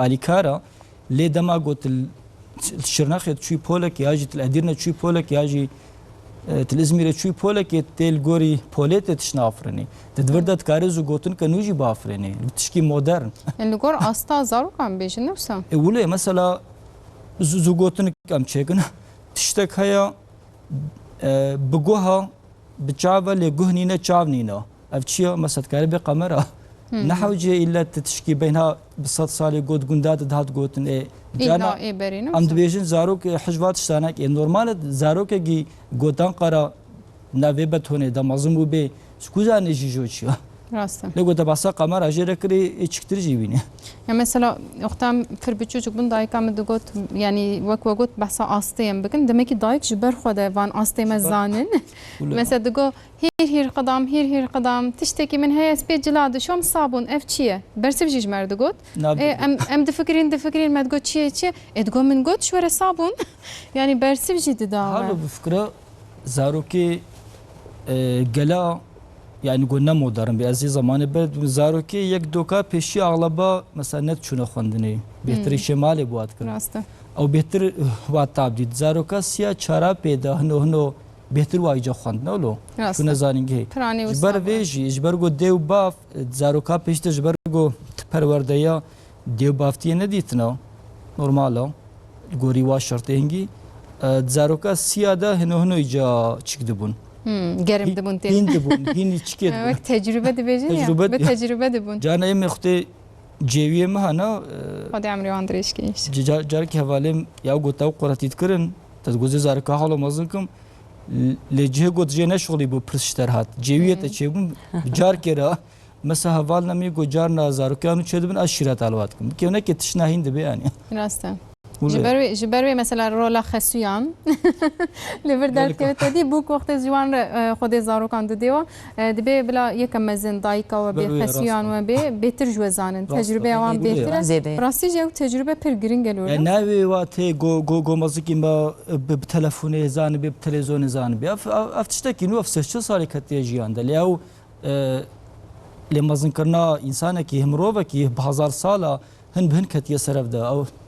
S4: ئالیکارە لێ دەما گوت شرنەخێت چووی پۆلێک یاژی ئەدیرنە چووی پۆلێک یاژی İzmir'e çuy polek tel gori polet etişnafreni. Tedvirde tkare zugotun kanuji bafreni. Tişki modern.
S1: Yani gor asta zarukan bejin nefsa.
S4: Öyle mesela zugotun kam çekin. Tiştek haya بگوها بچاوه لگوهنینه چاونینه افچیا مثلا کاری به قمره نحوجه إلا تشکی بینها بصد سالی گود گندات دهات گوتن جانا ام دبیجن زاروک حجوات شتانه که نورمال زاروک کی گوتان قرا نوبت هونه دمازم بو به سکوزا نجیجو چیا
S1: Rastım.
S4: لگو دباسا قمر اجره کری چکتر جیبینه
S1: Ya mesela oktam pir bir çocuk bun dayıka mı digot yani vak bahsa astayım bakın demek ki dayık jiber xoda van astayım zanin mesela digo hir qadam tişteki min hayes be cilad şom sabun efçiye bersiv jijmer digot em de fikrin med got çiye edgo min got şwere sabun yani bersiv jidi da
S4: هر به فکر زاروکی گلا یعنی گونه مدرن به از زمانه بعد زاروکی یک دوکا پیشی اغلبا مثلا نت چونه خوندنی بهتری شمالی بود کرد
S1: rastı.
S4: او بهتر و تبدید زاروکا سیا چرا پیدا هنو بهتر وایجا خوندن اولو
S1: Rastı.
S4: شونه زانینگی
S1: Prani
S4: جبر ویجی جبر گو دیو باف زاروکا پیشته جبر گو پروردیا دیو بافتی ندیتنا نورمالا گوری وا شرطینگی زاروکا سیاده هنو ایجا çıktı bun.
S1: Gerim de bun te.
S4: Hindi bun, hindi çıkıyor.
S1: Evet tecrübe de bejin ya.
S4: Tecrübe-
S1: Ve tecrübe de bun.
S4: Cana em xte ceviye mi hana
S1: Hadi emri andreş ki işte.
S4: jar ki havalem ya gota quratit kirin. Tad goze zarka halo mazınkum. Lece got jene şogli bu pırsışlar hat. Ceviye te çebum jar kera. Mesela haval nami go jar na zarkanu çedibin aşirat alvatkum. Ki ona ketişna hindi be yani.
S1: Rastı. Jiber mesela rola xesuyan. Lever dert
S4: Belki.
S1: kevet dedi bu kokte ziwan xode zarokan de diyor. Dibe bila yekam mezin dayka ve
S4: Böyle
S1: bir xesuyan ve bir betir jwezanin. Tecrübe yavan
S4: Böyle.
S1: betir.
S2: Zede.
S1: Rastı jev tecrübe per girin geliyor.
S4: Yani navi vate go mazıkim ba be telefonu zani be televizyon zani be aftıştaki nu afsırçı sari katiye jiyanda liyav لمازن کرنا انسان کی همرو کی 1000 ساله هن بهن کتیه سرف ده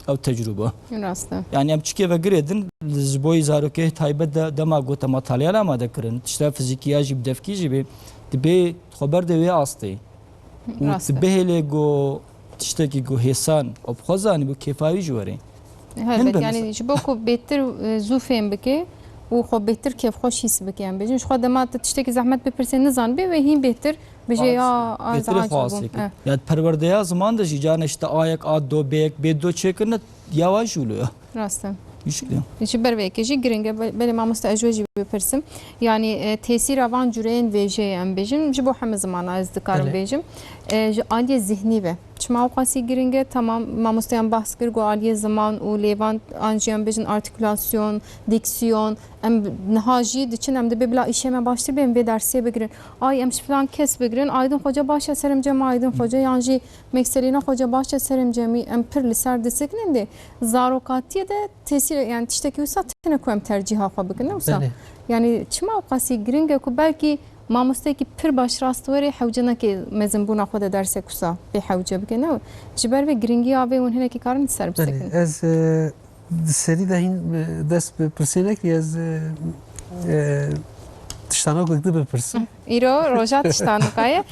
S4: او تجربه
S1: Rastı.
S4: yani em çike ve giredin zboy zaroke taybet de dema gota materyal ama da kirin tişta fizikiya jib defki jibi dibe xaber de ve asti
S1: Rastı.
S4: و behele go tişta ki go hesan ob khazani bu kefavi jwari
S1: Evet
S4: ben
S1: yani jibo ku betir zufem bike و خو بهتر کیف خوش هیس بکیم بجنش خود ما تشتکی زحمت بپرسین نزان به و هین بهتر بجی یا از
S4: بهتر خاصه ki ya perverdeye zaman da jican işte ayak ad do bek bedo çekin yavaş oluyor
S1: راستن
S4: işliyor
S1: Ji ber vê jî giring e belê mamoste ez jî bipirsim yani tesîra van cüreyên vêjeyê em bêjin ji bo hemû zimana ez dikarim bêjim ji aliyê zihnî ve çima qasî giring e tamam mamosteyan bahs kir got aliyê ziman û lêvan an jî em bêjin artikülasyon diksiyon em niha jî diçin em dibe bila îşê me baştir bên vê dersê bigirin ay em ji filan kes bigirin aydin xweca baş e serim cem aydin xweca yan jî mekselîna xweca baş e serim cemî em pir li ser disiplîn de zarokatiyê de tesîr yani tiştekî wisa tune ku em tercîha xwe bikin ne wisa yani çima qasî giring e ku belkî mamostekî pir baş rastwerê hewcenekê mezinbûna xwe de dersek wisa bê hewce bike ne ji ber vê giringiya vê hûn hinekî karin ser bisekin
S3: ez serî de hîn dest bi pirsênekî ez tiştana gukdi bipirsim.
S1: îro roja tiştanûkaye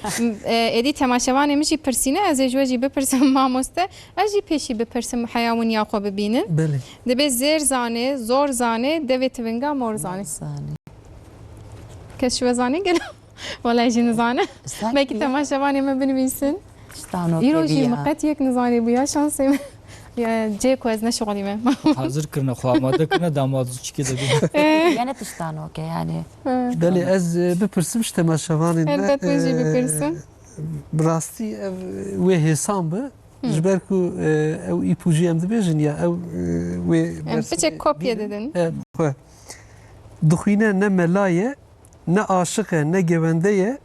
S1: êdî temaşevanê min jî pirsîne ez ê ji we jî bipirsim mamoste ez jî pêşî bipirsim heya winiya xwe bibînin
S3: Belê.
S1: dibe zêr zanê zor zanê devê tivinga mor zanê kes ji we zanê gelo Walay jî nizane belkî temaşevanê me binivîsin îro jî min qet yek nizanî bûya şansê me cê ku ez neşixwelî me
S4: hazır kirine xwe amade kirine damadı çike de
S2: Yani tiştan okey yani.
S3: Belê ez bipirsim ji temaşevanên
S1: elbet min jî bipirsim
S3: bi rastî ev wê hêsan bi ji ber ku ew îpûjî em dibêjin ya ew wê
S1: biçek kopya dedin
S3: xwe dixwîne ne melaye ne aşiq e ne gewende ye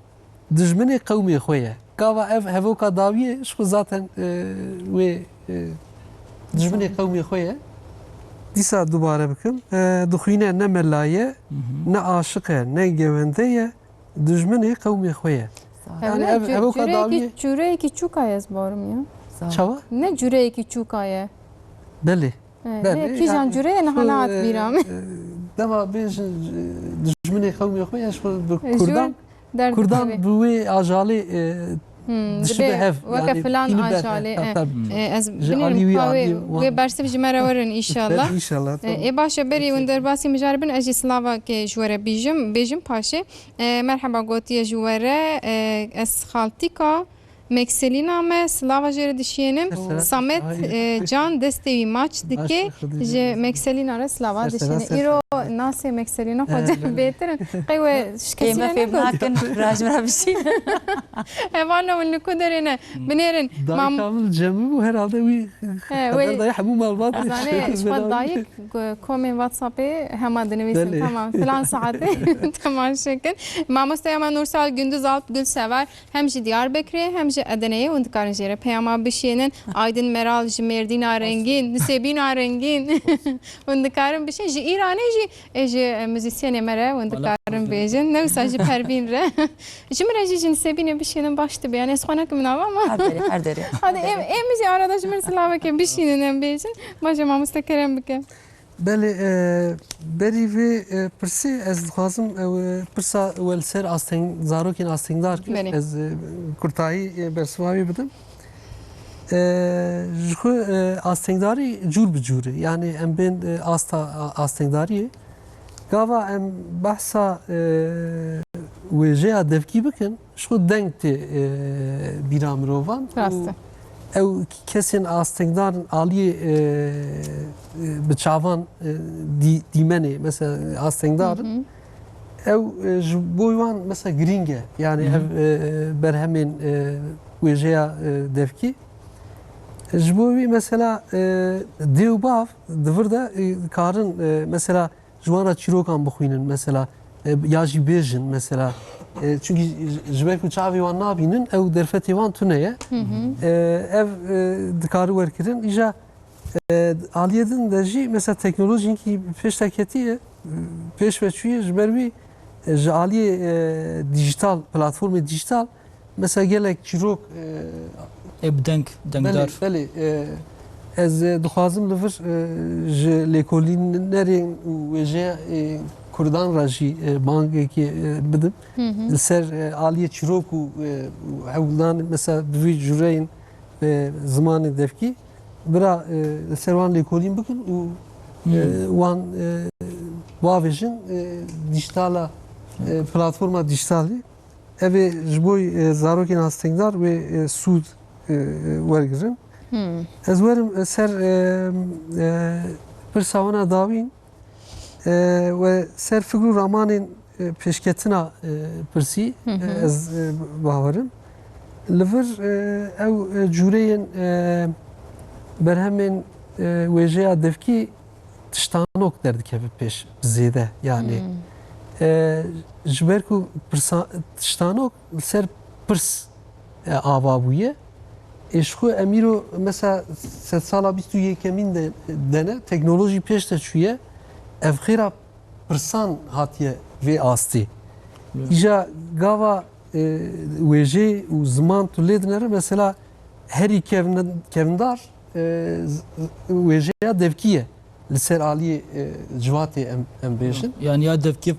S3: dijminê qewmê xwe ye gava ev hevoka dawiyê ji xwe zaten wê dijminê qewmê xwe ye dîsa dubare bikim dixwîne ne melaye ne aşiq e ne gewende ye dijminê qewmê xwe ye yani ev hevoka dawiyê
S1: cüreyekî çûka ye ez barim ya
S3: çawa
S1: ne cüreyekî çûka ye
S3: belê
S1: kîjan cüreyê niha hat bîram
S3: dema bêjin dijminê qewmê xwe ye ji Kurdan
S1: Kurdan
S3: Kurdan bi wê ajalê dişibe hev
S1: weke filan ajalê ez binîrim wê bersiv ji me re werin îşallah
S3: İnşallah.
S1: ê baş e berî hûn derbasî mijaribin ez jî silavekê ji we re bêjim paşê merheba gotiye ji we re ez xaltîka Mekselina me slava jere dişiyenim.
S3: Mesela-
S1: Samet can desteği maç dike je Mekselina re slava dişiyenim. İro nase Mekselina hoca beterin. Qewe
S2: كيما
S1: şkesine
S2: فهم هاكن راجمرا بشي
S1: Evana ve nikuderine binerin. Mam
S3: Daykamın cemi bu herhalde bir kadar dayı bu malbat.
S1: Zane şfat dayık komen WhatsApp'ı hemen dinlemişsin
S3: Deli.
S1: tamam filan saati tamam şekin. Mamosta Yaman Nursal Gündüz Alp Gülsever hem ji Diyarbakır'a hem ji Edirne'ye undikar jere peyama bişinin Aydın Meral ji Merdina Rengin Sebina Rengin undikarın bişin ji İran'e ji müzisyene mere undikarın bejin ne usaj Pervin re. Jimre ji Sebina bişinin baştı yani esxana kimnava ama
S2: هر داري
S1: hadi emiz arada jimre slava ke bişinin em bejin başa mamosta kerem bike.
S3: بله بری و پرسی از خوازم پرسا ول سر آستین زاروکین آستیندار
S1: بله.
S3: از کرتایی برسوامی بدم جو آستینداری جور بجوره یعنی ام بین آستینداری گاوا ام بحثا وجه دفکی بکن شو دنگت بیرامروان
S1: Rastı.
S3: ev kesin astengdarın aliye bıçavan dimeni mesela astengdarın ev boyvan mesela gringe yani ev berhemin vejeya devki jbovi mesela devbav dıvırda karın mesela jwana çirokan buxuynin mesela yaji bejin mesela çünkü jbek çavi wan nabinin ev derfeti wan tuneye ev dikarı werkirin ija aliyedin de jî mesela teknolojinin ki peşteketiye peş veçuye jbervi aliye dijital platformu dijital mesela gelek çirok
S4: Ebdenk denkdar.
S3: beli ez dixwazim li vir ji lêkolînerên wêje Kurdan rajî bangekê bidim li ser aliye çîrok û hewlan mesela bi vî jûreyên zimanê devkî bira li ser wan lêkolîn bikin û wan bavêjin dijitala platforma dijitalê ev ê ji bo zarokên astengdar wê sûd wergirin. Ez werim ser pirsa wana dawîn ve ser fikr û ramanên pêşketina pirsî ez bawerim. Li vir ew cûreyên berhemên wêjeya devkî tiştanok derdikeve pêş bi zêde yani ji ber ku tiştanok li ser pirs ava bûye eşku emiro mesela set sala 21 de dene teknoloji peş de çüye ev xira pirsan hatiye ve asti. İja gava weje u zaman tu lednere mesela heri kevindar wejeya devkiye li ser aliye civati em bêjin.
S4: Yani ya devki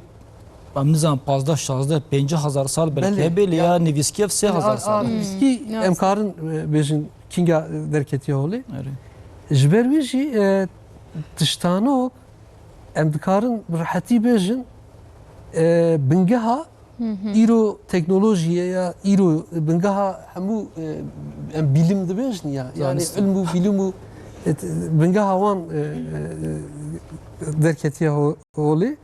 S4: em nizam 15-16-50 sal belki beli ya neviskiyev 3000 sal.
S3: Ki em karın bêjin kinga derketiye holê. Ji ber wê jî tiştanok em dikarin bi rehetî bêjin bingeha îro teknolojiye ya îro bingeha hemû em bilim dibêjin ya yani ilm û bilim û bingeha wan derketiye holê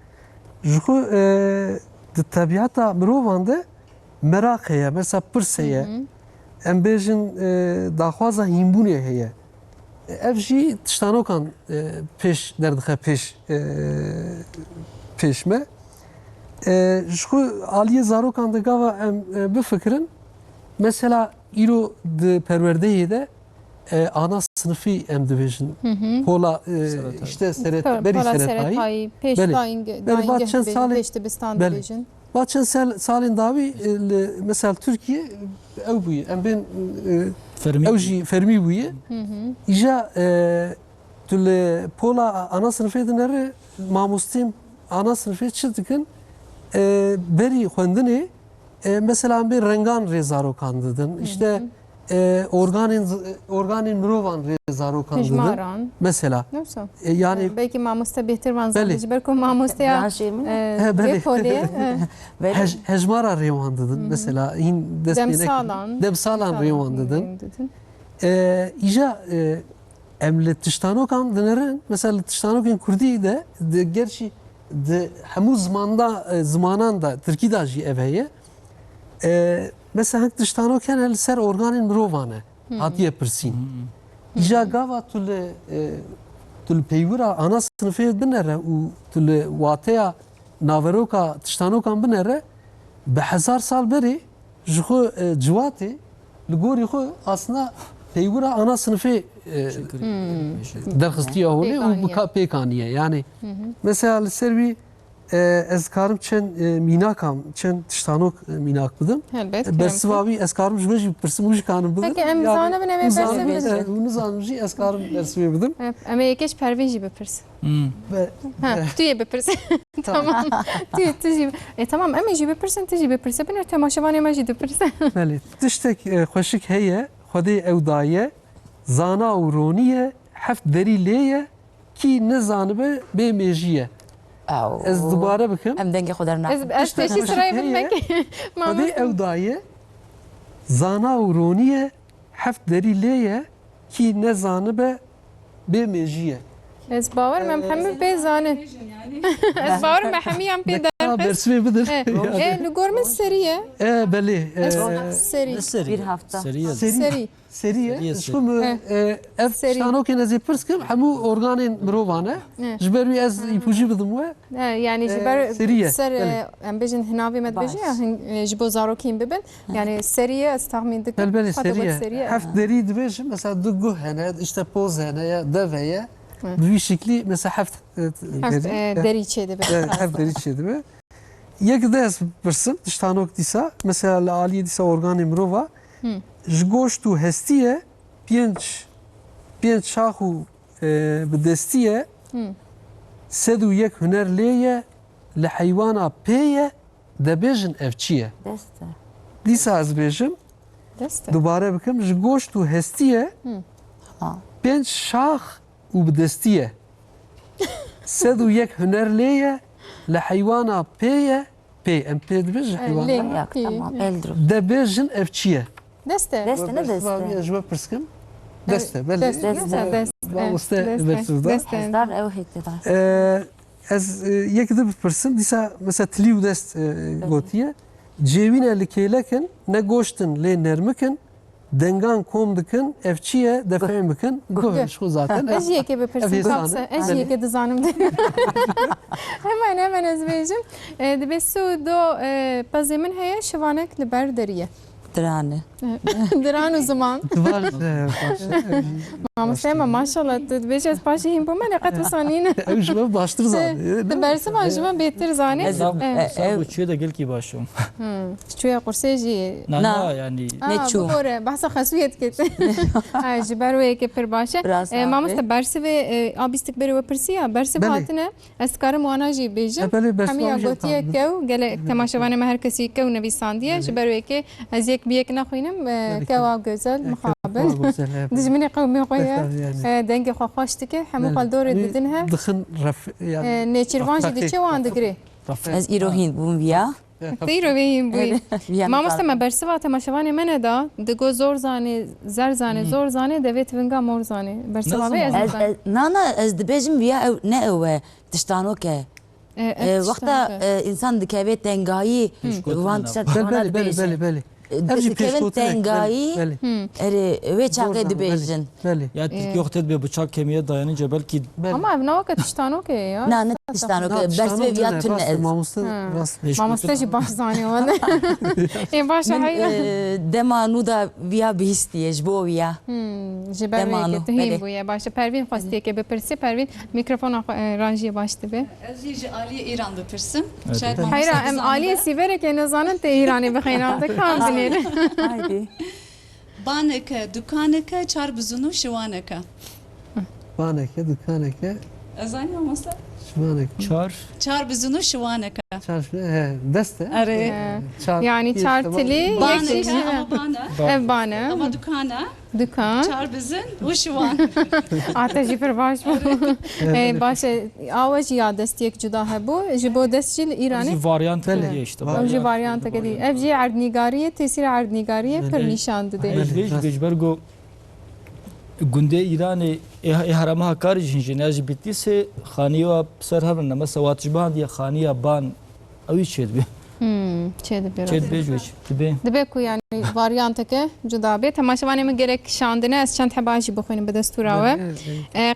S3: ji xwe di tabiata mirovan de merak heye mesela pirs heye em bêjin daxwaza hînbûnê heye ev jî tiştanokan pêş derdixe pêşme ji xwe aliye zarokan de gava em bifikirin mesela îro di perwerdeyê de ana sınıfî em dibêjin pola işte berî seretayî Baçın salên davî mesela Türkiye ew bûye em bên ew jî fermî bûye îja tu li pola ana sınıfê de nere mamosteyên ana sınıfê çi dikin berî xwendinê mesela bir rengan rêzarokan didin. İşte organên mirovan zarokan didin.
S1: Hejmaran.
S3: Mesela
S1: Neyse.
S3: yani
S1: Belki mamoste behtir van
S3: Beli.
S1: zandı. Ber ku mamoste ya.
S2: Raşi mi?
S3: beli.
S1: Dekoliye.
S3: hejmara rêwan didin. Mesela hîn
S1: Demsalan.
S3: demsalan rêwan didin. İja em li tiştanokan dinerin mesela li tiştanokên Kurdî de gerçi di hemû zimanan da Tirkî da jî ev heye. Mesela hek tiştanoken li ser organên mirovan e hatiye pirsîn. İja gava tu li peywira ana sinifê binere û tu li wateya naveroka tiştanokan binere bi hezar sal berê ji xwe ciwatê li gorî xwe asna peywira ana sinifê derxistiya holê û pêkaniye. Yani mesela li ser wî ez karim çend mînakam, çend tiştanok mînak bidim.
S1: Elbet.
S3: Bersiva wî ez karim ji we jî pirsim û jî kanim bidim.
S1: Peki em zanibin em ê bersiv bidin?
S3: Hûn nizanim jî ez karim bersivê bidim.
S1: Em ê yekêş Pervin jî bipirsin.
S3: Ve
S1: Ha, tu yê bipirsin. Tamam. Tu jî. Tamam em ê jî bipirsin, tu jî bipirsin. Bin temaşevanê me jî dipirsin.
S3: belê tiştek xweşik heye Xwedê ew daye zana û ronî heft derî lê ye kî nezanibe bê mêjî ye. Ez dubare bikim.
S2: Em dengê xwe dernaxin.
S1: Ez teşî sırayı bilmek.
S3: Xwedê ew daye zana û ronî heft derî lê ye kî nezanibe bê mêjî ye.
S1: Ez bawerim em hemû bê zanin. Ez bawerim me hemîyan pê derxist.
S3: Bersivê bidin.
S1: Li gor min seriye.
S3: Belê.
S1: Seri.
S2: Bir hafta.
S4: Seriye.
S1: Seri.
S3: Seriye.
S4: Seri.
S3: Ev
S1: Seri.
S3: tiştanokên ez ê pirs kim hemû organên mirovan e. Ji ber wî ez îpûjî bidim we.
S1: Yani ji ber
S3: seriye.
S1: ser
S3: Belê.
S1: em bêjin hinavê me dibêje ya ji bo zarokên bibin. Yani seriye ez tahmin dikim.
S3: Belê
S1: Hatta bu
S3: seriye. Heft derî dibêjim mesela du guh hene işte poz hene ya dev heye. Bi wî şeklî mesela heft
S1: deriçe dibe.
S3: heft derî çê dibe. Yek de ez pirsim tiştanok dîsa mesela li aliyê dîsa organê mirova ji goşt û hestiye pênc şax û bi destiye sed û yek huner lê ye li heywana pê ye debêjin ev çi ye.
S2: Deste.
S3: Dîsa ez bêjim
S1: Deste.
S3: dubare bikim ji goşt û hestiye pênc şax û bi destiye sed û yek huner lê ye li heywana pê ye pê em pê dibêj ji heywana
S2: Yak, tamam. Eldro.
S3: debêjin ev çi ye.
S1: Deste.
S2: Deste ne deste?
S3: ji we pirskim deste belê.
S1: Deste.
S3: Mamoste bersivda.
S1: Deste.
S2: Dar ew hekte dar.
S3: Ez yek de bipirsim dîsa mesela tilî û dest gotiye cêwîne li kêlekin ne goştin lê nermikin dengan kom dikin ev çi ye defêm bikin guh ji xwe zaten.
S1: Ez yeke bipirsim
S3: Ev
S1: kapsa.
S3: hêzane.
S1: Ez yeke dizanim de. Hemen ez bêjim. Dibe su do pezê min heye şivanek li ber deriye.
S2: Dirane.
S1: Diran o zaman.
S3: Divar
S1: Mamoste me maşallah dibêje ez paşê hîn bûme ne qet wisanîne.
S3: ew ji we baştir zanî.
S1: Di bersiva ji me bêhtir zanî.
S4: Sabu çiye de gelkî başım.
S1: Çûya qursê jî.
S4: Na yani
S2: Neçû.
S1: Bigore behsa xesûyet kete. Ji ber wê yekê pir baş e. Mamoste bersivê abîstik berê we pirsiya bersiv
S3: Belê.
S1: hatine ez karim wana jî bêjim.
S3: Belê bersiva
S1: Hemiya
S3: jî
S1: gotiye
S3: tam.
S1: kew gelek temaşevanê me her kesî kew nivîsandiye ji ber wê ez yek biyek naxwînim kewa güzel mixabil. Dijminê qewmê xwe ye dengê xwe xweş dike hemû xal dorê didin he.
S3: Dixin ref yani.
S1: Nêçîrvan jî diçe wan digirê.
S2: Ez îrohîn bûm viya.
S1: Tîro vê hîn bûyî.
S2: Viya
S1: Mamoste me bersiva temaşevanê me ne da digo zor zanê zer zanê zor zanê devê tivinga mor zanê. Bersiva vê ez
S2: Ez
S1: dizanim.
S2: nana ez dibêjim viya ew ne ew e tiştanok e. Wexta insan dikeve tengayî wan tişt
S3: Belê belê belê. Ev jî
S2: dikevin
S3: pêşgotin
S2: tengayî
S3: belê.
S2: erê wê çaqê dibêjin.
S3: Belê.
S4: ya Türkiye ortada bir bıçak kemiğe dayanınca belki
S1: Ama ev navaka tiştanok e ya.
S2: Na ne tiştanok e bersivê viya tune ez.
S3: Mamoste rast.
S1: Mamoste jî baş zanê wan. Ê baş
S2: Min
S1: heye.
S2: dema nû da viya bihîstiye ji bo viya.
S1: Ji ber
S2: Demano,
S1: wê tu hîn
S2: belê.
S1: bûye baş. Pervîn xwestiyekê bipirsi Pervîn mikrofona ranjiyê baş dibe.
S5: Ez jî ji aliyê İran bipirsim.
S4: Evet.
S5: Şayet
S1: Hayra
S5: mamoste
S1: em
S5: bizanîbe.
S1: aliyê sîverekê nezanin te İranê bixînan dikan binêrin.
S2: Haydi.
S5: Baneke, dukaneke, çar bizunu şivaneke.
S3: Baneke, dukaneke,
S5: Ez aynı mamoste.
S3: şivaneke.
S4: çar
S5: Çar bizunu şivaneke.
S3: deste.
S5: Are.
S1: Yani çartili
S5: Baneke
S1: yekşiş.
S5: ama bana.
S1: Ev bana.
S5: Ama dukana.
S1: Dükkan.
S5: Çar bizim u şivan.
S1: Ateşi per baş bu. Baş avaç ya destiyek cuda hebu. Jibo destçil İran'ı.
S4: Zî varyant
S3: Bele.
S4: diye işte.
S1: Ev ji varyanta kedi. Ev ji erdnigariye tesir erdnigariye per nişan dide.
S4: Gejbergo گنده ایران احرام ها کار جنجی ناجی بیتی سه خانی و سر هر نما سوات جبان دی خانی بان اوی چید بی
S1: Çedi biraz.
S4: چید بی جوش دی
S1: Dibe ku yani varyanta ke cuda be. Temaşavanê min gerek şandine ez çend hebajî bixwînim bi destûra we.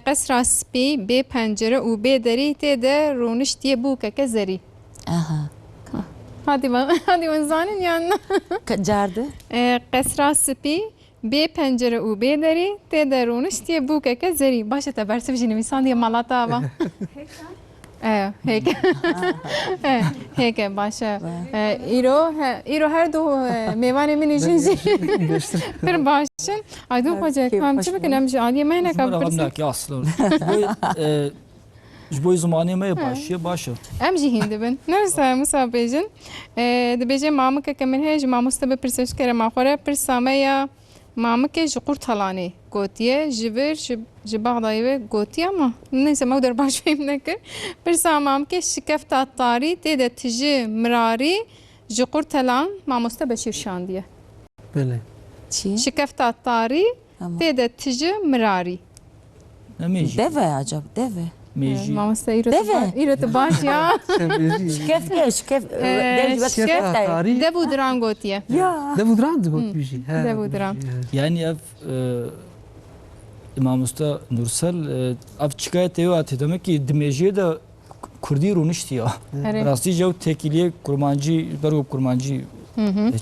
S1: Qesra spî bê pencere û bê derî tê de rûniştiye bûkeke zerî.
S2: Aha.
S1: Hadi wan zanin yan.
S2: Cardı.
S1: Qesra spî bê pencere û bê derî tê de rûniştiye bûkeke zerî. Baş te bersiv jî nivîsan diye malata ava. Heke. Heke baş. İro her du mêvanê min jî pir başin. Ay du xwace kam çi bikin em ji aliyê me hinek
S4: زمان
S1: am
S4: رقم
S1: pirsin.
S4: ناکی اصلا جبوی زمانی ما باشیه باشه
S1: Em jî hîn dibin. Nersa Musa bêjin. Dibêje mamikeke min heye ji mamoste bi pirsêjkere ma xwe re pirsa me ya mamike ji qurtalanê gotiye ji vir ji Bexdayê ve gotiye ama neyse me derbaş fêm nekir. Pirsa mamike şikefta tarî tê de tiji mirarî ji qurtalan mamoste Beşîr şandiye.
S3: Bele.
S2: Çi?
S1: Şikefta tarî
S2: Tamam.
S1: tê de tiji mirarî.
S4: نمیجی
S2: Deve acaba deve.
S4: میجی
S1: Mamoste
S2: Deve.
S1: îro baş ya.
S2: Şkef şkef. Dev
S1: şkef
S2: şkef de.
S3: Tarih.
S1: Devu diran gotiye.
S2: Ya.
S3: Devudran got biji.
S1: Devudran.
S4: یعنی اف امام استا نورسل اف شکایت ایو آتی دمه کی دمیجی دا کردی رونشتی یا
S1: Evet.
S4: راستی جو تکیلیه کرمانجی برگو کرمانجی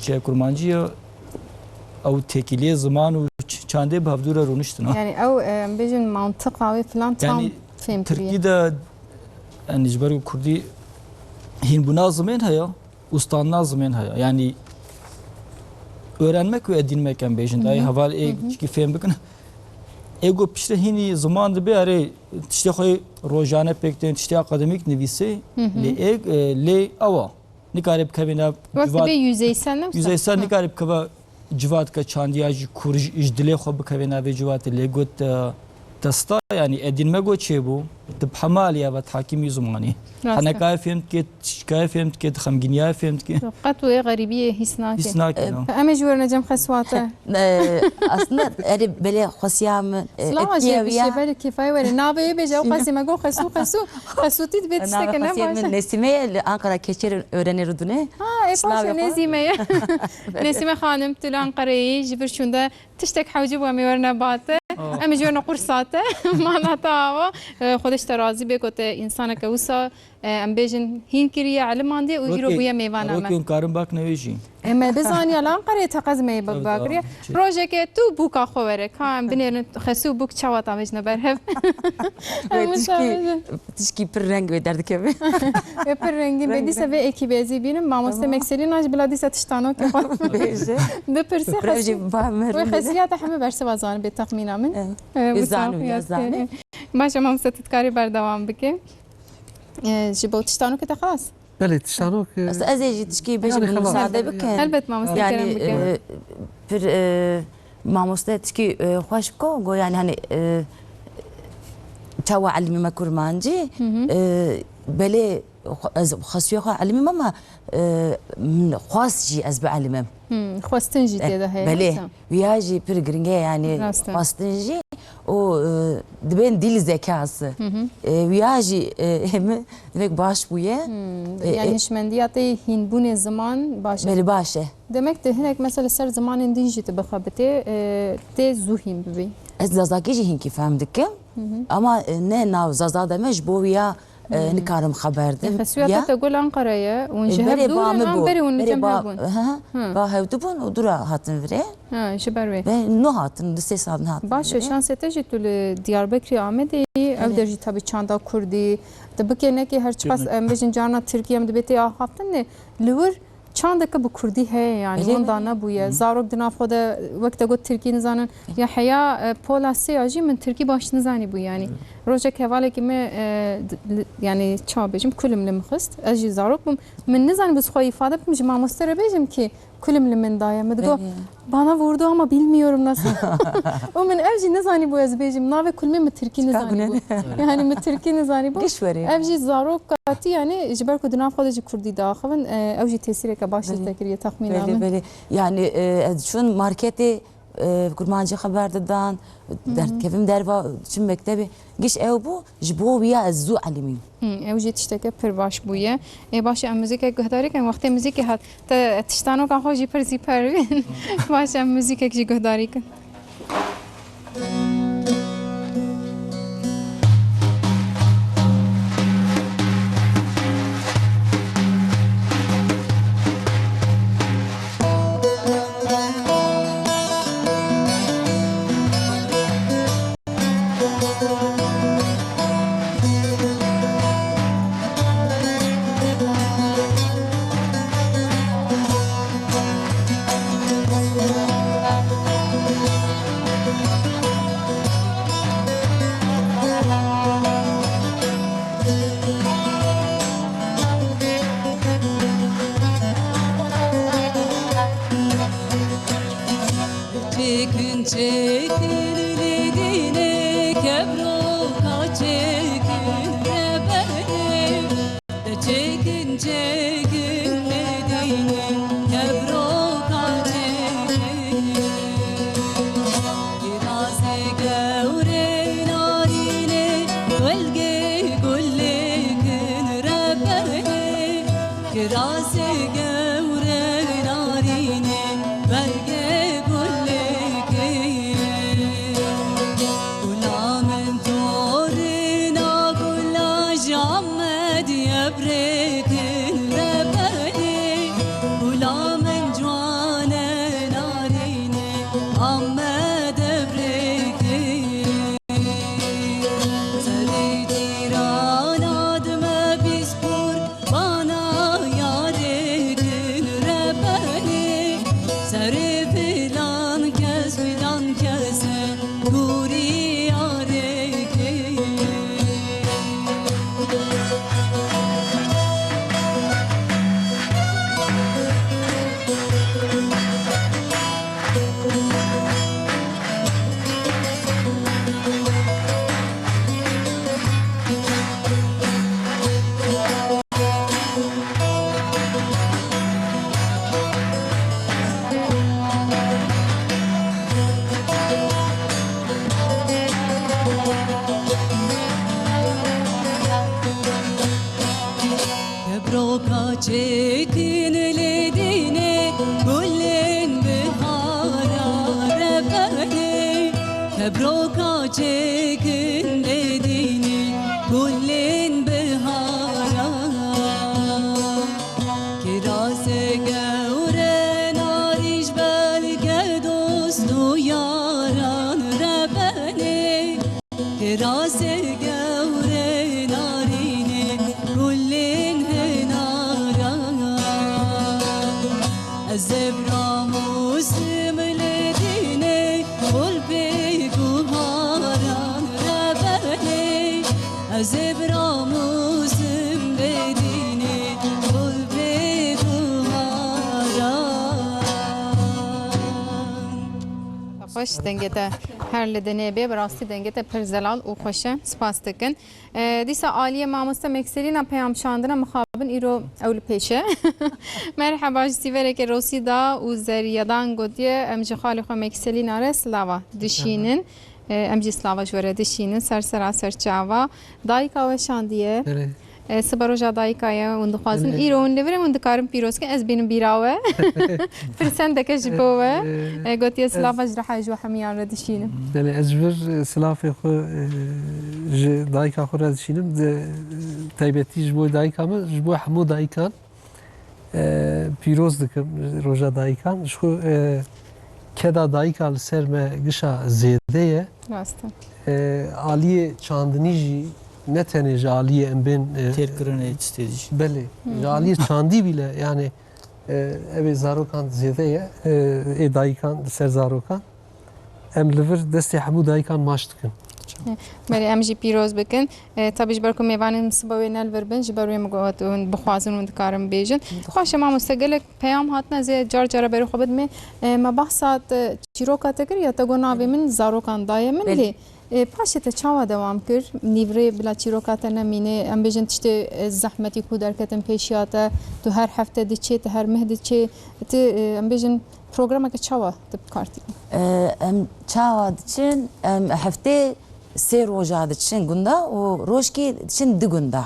S4: چه کرمانجی او تکیلیه زمان و چنده بهفدور رونشتنا
S1: Yani ev bejin mantıqa ve falan tam
S4: Yani
S1: fêm kiriye.
S4: Türkiye'de yani برگو کردی هین buna زمین هیا ustana زمین هیا yani öğrenmek ve edinmek en bejin dahi haval ki fem bikin ego pişte hini zamandı bir are işte koy rojane pekten işte akademik nivisi le ava nikarib kavina
S1: Vakti be yüzeysel ne
S4: yüzeysel nikarib kava civat ka çandiyajı kurj ijdile xo kavina ve civat le got تستا يعني ادين مگو چه بو تبحمال يا بتحاكمي زماني انا كيف فهمت كي خمجنيا فهمت كي
S1: قطوة غريبية هسناكي
S4: يسناك
S1: أما جورنا جم خسواته
S2: Aslında eri böyle xosiyam
S1: سلام جي بشي كيفاي ولا نابي بيجا وقاسي ما جو خسو تيت بيت تشتكنا
S2: xosiyam
S1: باشا
S2: Nesime Ankara keçer öğrenirdi ne?
S1: اي باشا نزيمة نسيمة خانم تلان قري جبر شوندا تشتك حوجب وميورنا باته أما جورنا قرصاته معناتها خودش ترازي بيكوت إنسانة كوسا ام بيجن هين كريا علم عندي ويرو بويا ميوانا ما
S4: روكيون كارم باك نويجي
S1: اما بزاني الان قريت تقزمي بباكري بروجيكي تو بوكا خوره كان بنير خسو بوك تشواتا مجنا برهب
S2: Tişki pir renk ve derdik evi.
S1: per rengi bedi seve ekibezi benim mamoste mekselin aj بلادي ستشتانو كي
S2: Beyce.
S1: ده برسي
S2: Proje bahmer.
S1: وخسيات حمي برسي وزان بتخمينا من
S2: يزانو.
S1: ما شاء ما تتكاري بردوام بكي جبو تشتانو كده خلاص
S3: Bele tiştanok.
S2: Az eci tişki beji
S3: Yani
S2: bunu
S3: خلاص.
S2: sade bikin.
S1: elbet mamoste kerem
S2: Yani
S1: bكي
S2: pir mamoste tişki hoş ko go yani hani çava alimi ma kurmancı bele az خاصية علمي ماما خاص جي از بعلمم
S1: خواستنجي تيدا هي
S2: بله وياجي برجرينجي يعني
S1: راستا.
S2: خاصتنجي o dibin dil zekası viyaji hem demek baş buye
S1: يعني هشمندياتي هين بوني زمان باش
S2: beli başe
S1: demek de hinek mesela ser zamanın dinci te bakabete te zuhim bibi
S2: ez zazaki hinki fahmdik ama ne nav zaza demiş bu ya نكارم خبردم
S1: خسويات تقول أنقرة ونجهب دون أنبري ونجمهبون
S2: با هودبون ودرا هاتن فري
S1: ها شبروي
S2: ve no hatın lise sadın hatın
S1: باشه شانس تجي تول دياربكر آمده او درجی تابی چاندا کردی دبکه نکی هر چقدر بجن جانا ترکیه هم دبیتی آهاتن نه لور çandaka bu Kurdi heye yani
S2: Öyle mi?
S1: ondan nabuye zarok dinafada vakte got Türkiye nizanen ya heya pola seyacı min Türkiye başını zani bu yani roja kevale ki me yani çabecim kulümle mixist aji zarok bum min nizani bu xoy ifade bim mamostera bejim ki kulümle min daya medgo bana vurdu ama bilmiyorum nasıl. O min evci nizani bu ezbejim nave kulme mi Türkiye nizani bu. Yani mi Türkiye nizani bu.
S2: قش وري
S1: evci zarok kati yani jiber ku dinafada ji Kurdi daxavin evci tesireke başlı tekriye tahmin
S2: بله
S1: amin.
S2: بله يعني شون ماركتي كرمانجي خبر ددان در كيفم دربا شو مكتبي قش او بو جبو ويا الزو علمين
S1: evci tişteke pir baş buye. Baş em müzik guhdarik em vaqte müzik hat tiştano ka xo ji pir zipervin. Baş em müzik ji guhdarik.
S7: Çekin çekildiğine kebro kaçekin de benim de çekin çekildiğine kebro kaçekin biraz gevre narine gölge güllekin rebeni biraz gevre narine belge çekin ledine güllen bihara rebeni kebroka çekin ledine güllen bihara kirase gevre nariş belge dostu yaran rebeni kirase gevre narine güllen زبرا مسلم لديني قلبي قهاران ربني زبرا مسلم لديني قلبي قهاران
S1: خوش دنگته هر لدنه به براستی دنگته پر زلال و خوشه سپاس دکن دیسا عالیه ماموستا مکسلینا پیام شاندنا مخابن ایرو اول پیشه مرحبا جسیوره که روسی دا و زریادان گودیه امجی خالی خو مکسلینا ره سلاوا دشینن امجی سلاوا جوره دشینن سرسرا سرچاوا دایکا و شاندیه سبروجا دایکایا و دخوازم ایرون لورم و دکارم پیروز که از بینم بیراوه فرسند دکه جبوه گوتیه سلاوا جرحه جو همیان را دشینم
S3: يعني أجبر سلافي خو دايكا خو رادشينم تايبتي جبو دايكا ما جبو حمو دايكان بيروز دكم روجا دايكان شو كدا دايكا لسر ما قشا زيدية
S1: راسته
S3: عالية چاندنيجي نتنه عالية ام بين
S4: تركرن استيج
S3: بله عالية چاندي bile yani ev zarokan ziyade ye dayıkan ser zarokan em liver desti hemû dayıkan maş dikin.
S1: بله ام جی پیروز بکن تا بیش برکو میوانم سبوی نل وربن جبروی مگوات و بخوازن و دکارم بیجن خوش ما مستقلک پیام هاتنا زی جار جار برو خبد می ما بحثات چیروکا تکر یا تگو ناوی من زاروکان دای من لی پاشت چاوا دوام کر نیوری بلا چیروکا تنمینه ام بیجن تشتی زحمتی کو درکتم پیشیاته تو هر هفته دیچه تو هر مهد دیچه تو ام بیجن پروگرامه که چاوا تب کارتی
S2: ام چاوا دچن ام هفته سه روزا دچن گندا و روزکی دچن دو گندا.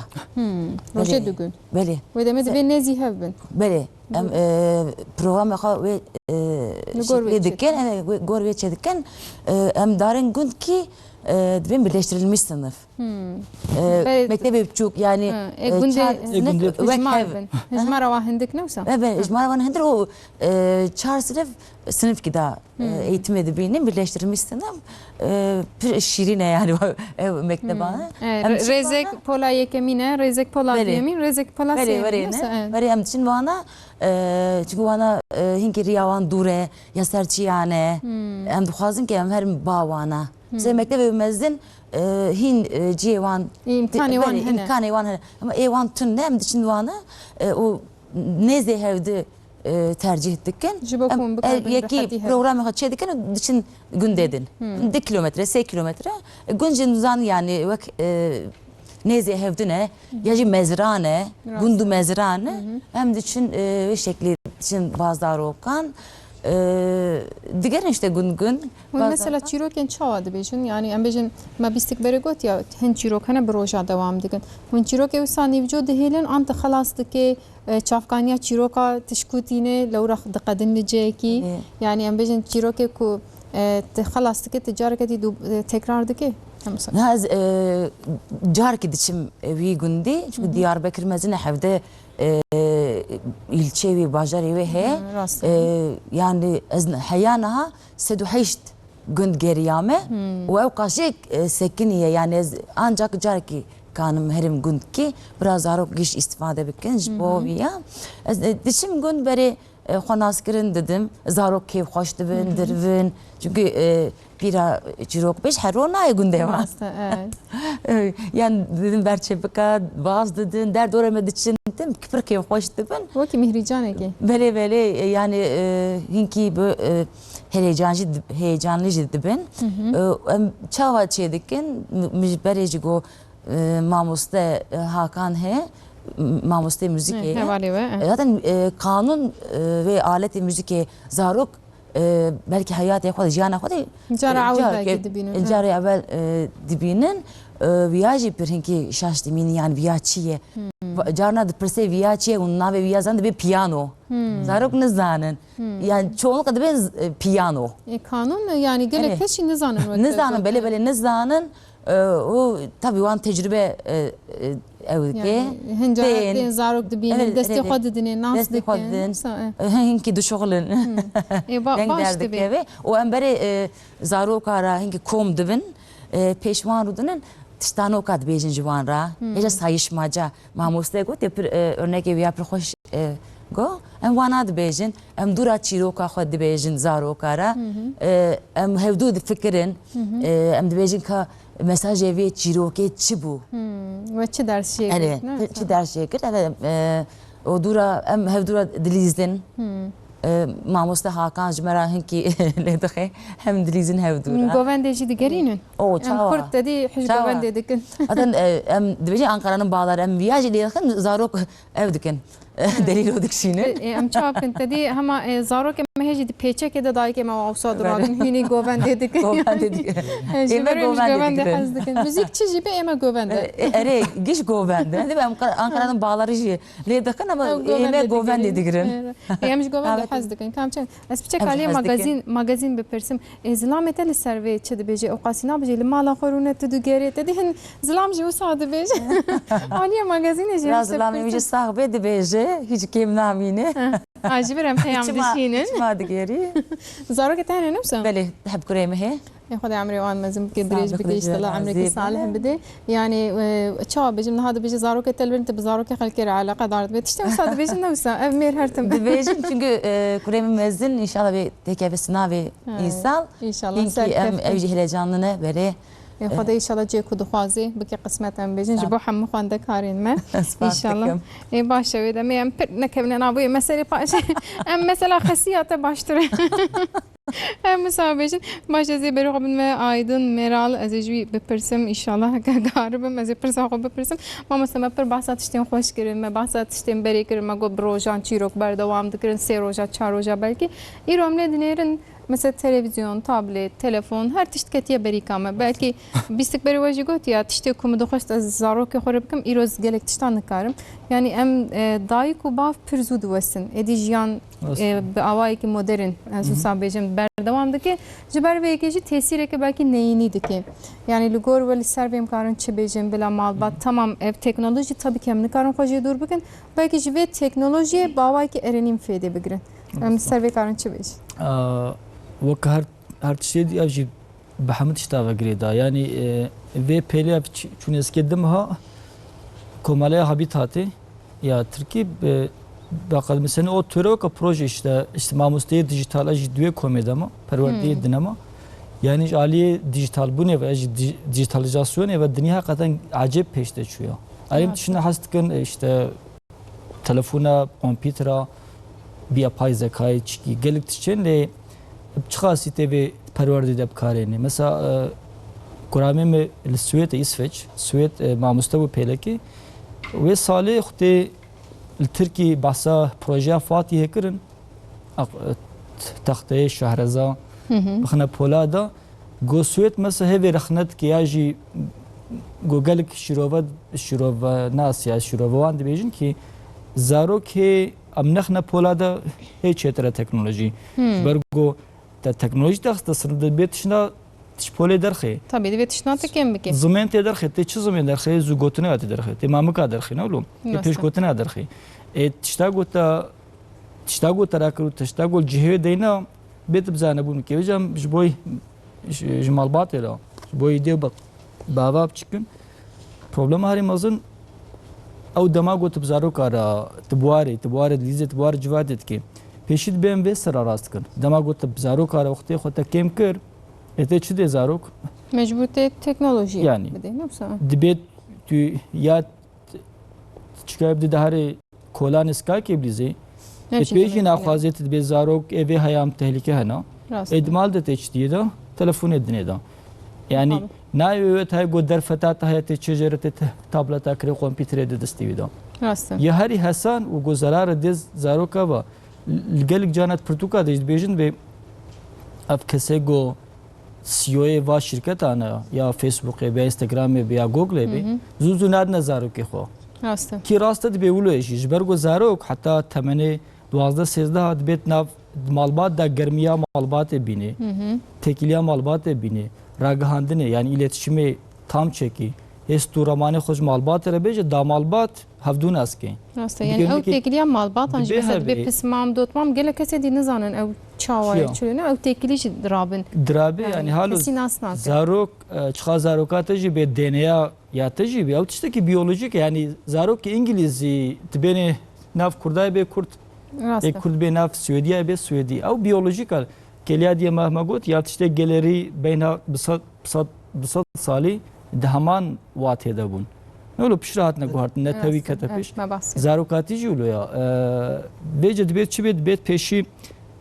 S1: روزه دوگون.
S2: بله.
S1: و دمت به نزی هفبن.
S2: بله. ام پروگرام خوا و دکن گور چه دکن ام دارن گند کی دبین birleştirilmiş sınıf. Mektebi buçuk yani
S1: İcmara vahindik ne olsa?
S2: Evet, icmara vahindir o çar sınıf ki da eğitim edibinin birleştirilmiş sınıf şirine yani mektebana.
S1: Rezek pola yekemine, rezek pola diyemin, rezek pola
S2: sevmine. Veri hem için bana çünkü bana hinki riyavan dure ya serçiyane hem duhazın ki hem her bağvana. Ze mektebi mezdin hin civan imkan evan ama evan tün ne hem için bana o neze hevdi tercih ettikken yeki programı çedikken için gün dedin. 1 kilometre 8 kilometre güncin zan yani bak neze hevdine yaji mezrane gundu mezrane hem de için şekli için bazıları okan diğer işte gün
S1: mesela çiroken çavadı bejin yani em bejin ma bistik beregot ya hen çirokana broja devam dikin hun çiroke usani vücudu helen anta xalasdı ki çafkanya çiroka tişkutine lawra dqadin lijeki yani em bejin çiroke ku xalasdı ki ticareketi tekrardı ki
S2: Naz car ki diçim vi gündi çünkü Diyarbakır mezine hevde ilçe ve bajarı ve he yani hayanaha seduhişt günd geriyame ve kaşık sekiniye yani ancak car ki kanım herim günd ki biraz arok giş istifade bikin bu ya diçim günd beri xanaskirin dedim zarok keyif hoş dibin dirvin çünkü bira çirok beş her ona günde var. Yani dedim berçepika baz dedin dert öğrenmedi için dedim kıpır keyif hoş dibin.
S1: O ki mihrican ki.
S2: Böyle yani hinki bu heyecanlı dibin. Çava çedikin mübereci go mamuste Hakan he. Mamuste müzik zaten kanun ve aleti müzik zarok belki hayat yakaladı jana kodi jara evvel dibinin viyaji bir hinki şaş dimini yani viyaçiye jarna da perse viyaçiye unna ve viyazan da bir piyano zarok ne zanın yani çoğunlukla da ben piyano
S1: kanun yani gele keşi ne zanın
S2: ne zanın böyle ne zanın o tabii o an tecrübe evdeki
S1: هنجا زارok dibinin desti xod dine nas
S2: dikin hinki duşoğlun denk derdik eve o embere zarok ara hinki kom dibin peşman rudunun tiştano kad bejin jivan ra ya sayışmaca mamuste go te örnek ev yapır hoş go em vanad bejin em dura çiroka xod bejin zarok ara em hevdud fikrin em bejin ka mesaj evi çiroke çibu
S1: ve çi ders şey
S2: evet çi ders şey evet o dura em hevdura dilizden mamusta Hakan jmera hinki ledaxe hem dilizin hevdura
S1: govendeci digerinin
S2: o çava
S1: kurt dedi hiç govende dikin
S2: adan em dibeci Ankara'nın bağları em viyaji diyekin zarok evdikin delil odik şini
S1: em çapın dedi ama zarok meheci di peçe kede dahi ki ma avsa duradın hini govende dikin
S2: govende dikin
S1: eme govende hazdikin müzikçi jibe eme govende
S2: ere giş govende değil mi Ankara'nın bağları ji ledakin ama eme govende dikirin
S1: em govende hazdikin kamçen es biçek ali magazin bepirsim zlamet el serve çedi beje o qasina beje li mala xorune tu gere dedi hin zlam ji usad beje ali magazin je
S2: zlam beje sahibi de beje hiç kim namine
S1: aciberem peyam dişinin
S2: ما دقيري
S1: زارك تاني نفسه
S2: بله تحب كريمه هي
S1: خدای عمری آن مزم که دریج
S2: صادق
S1: بکیش
S2: رجال
S1: طلع عمری که
S2: عزیز.
S1: صالح بده يعني تشا بيجم هذا بيجي زاروك تلبن تب زاروك خلك علاقة دارت بتشتم صاد بيجي نوسا أمير هرتم
S2: Dibêjin çünkü kuremi mezin inşallah bir tekeve sınavı İsal.
S1: إن شاء الله
S2: İnki em evci heyecanını vere.
S1: خدای ان شاء الله جه کد خوازی بکی قسمت ام بجن جبو هم خونده کارین ما ان شاء الله ای باشه وید می ام پر نکبن نابوی مسئله باشه ام مثلا خصیات باشتره هم مسابقه باشه زی برو قبل ما آیدن مرال از جوی بپرسم ان شاء الله که قاربم از پرسا خو بپرسم ما مثلا پر بحثات تشتیم خوش کردیم ما بحثات تشتیم بری کردیم ما گو بروجان چیروک بردوام دکرن سه روزا چهار روزا بلکی ایرامله دنیرن مثلا تلفزیون، تابلت، تلفن هر تشت کتیه بری کامه بلکه بیستک بری واجی گوت یا تشتی کوم دخست از زارو که خوره بکم ایروز گلک تشتان نکارم یعنی ام دایک و باف پرزود وستن ادی جیان به آوایی که مدرن از حساب بیجم بردوام دکه جبر به یکیجی تاثیره که بلکه نینی دکه یعنی لگور ولی سر بیم کارن چه بیجم بلا مالبات تمام تکنولوژی tabii ki hem نکارن خوشی دور بکن بلکه جوی تکنولوژی با آوایی که ارنیم فیده بگیرن هم سر بیم کارن چه بیج
S4: وەک هەر شتێدی ئەوژی بە هەموو تشتاوە گرێدا ینی vê pêlê çûneskê dim ha Komaleya Habitatê ya Tirkî baqal mesela o türe proje işte mamosteyê dijitala jî duê komê de ma perwerdeyê dine ma yani aliyê dijital bûnê ve dijitalizasyonê ve dinya hakikaten acayip pêş de çûye. Em tişine hes dikin işte telefona, kompîtera bir yapay zekayê çikî gelek tişên lê çixasî tê vê perwerdê de bikarêne. Mesela kuramê me li Swêdê İsveç, Swêd mamoste bû pêlekê wê salê xwedê li Tirkî behsa projeya Fatihê kirin texteyê Şehreza bixine pola da got Swêd mesela hevê rexne dike ya jî got gelek şîrove nas ya şîrovewan dibêjin ki zarokê em nexne pola da hê çêtir e teknolojî ber got te teknolojî texte sir dibê tişna تشپولی درخی
S1: tabii de tişnatı kim biki
S4: زمین تی درخی تی چه زمین درخی زو گوتنه آتی درخی تی مامکا درخی نه ولوم تی پیش گوتنه درخی تشتا گوتا را کرد تشتا گول جهه دینا بیت بزانه بون که وجام جبوی جمال باطی را جبوی دیو بابا بچکن پروبلم هری مازن او دما گوت بزارو کارا تبواری لیزه تبواری جوادت که پیشید بیم و سر راست کن دما گوت بزارو کارا وقتی خود کم کر ete çi de zarok
S1: mecbur teknoloji
S4: yani dibet tu ya çıkayıp de dahare kolan iska ke blize epeyce naxwazet be zarok eve hayam tehlike hena edmal de teçdiye da telefon edine da yani na evet hay go derfetat hayat çecerete tableta kre kompütere de destevi da ya hari hasan u go zarar de zaroka va gelik canat portuka de bejin ve af kese go سیوی و شرکت آنها یا فیسبوک یا اینستاگرام یا گوگل بی زوزو ناد نزارو که خو
S1: راسته
S4: کی راسته دی بیولویش جبرگو زاروک حتی تمنه 12 13 دبیت ناف مالبات دا گرمیا مالبات بینی تکیلیا مالبات بینی راگهاندنه yani iletişimi tam çeki استورمانه خوش مالبات را بیج دا مالبات هفدون اسکی
S1: راسته yani او tekiliya malbat anji mesela be pismam dotmam gele kese di nizanen ev çaway çölene ev tekili drabin
S4: drabe yani halu zarok çıka zarokata ji be DNA ya taji be o ki biyolojik yani zarok ki İngilizce tibene nav kurday be kurt kurd be nav Suediye be Suedi ev biyolojik keliya diye mahma got ya işte geleri beyna bisat sali دهمان واته دبون نولو پیشرات نگوهرد نه توی کتا پیش زاروکاتی جولو یا بیجد بیت چی بیت پیشی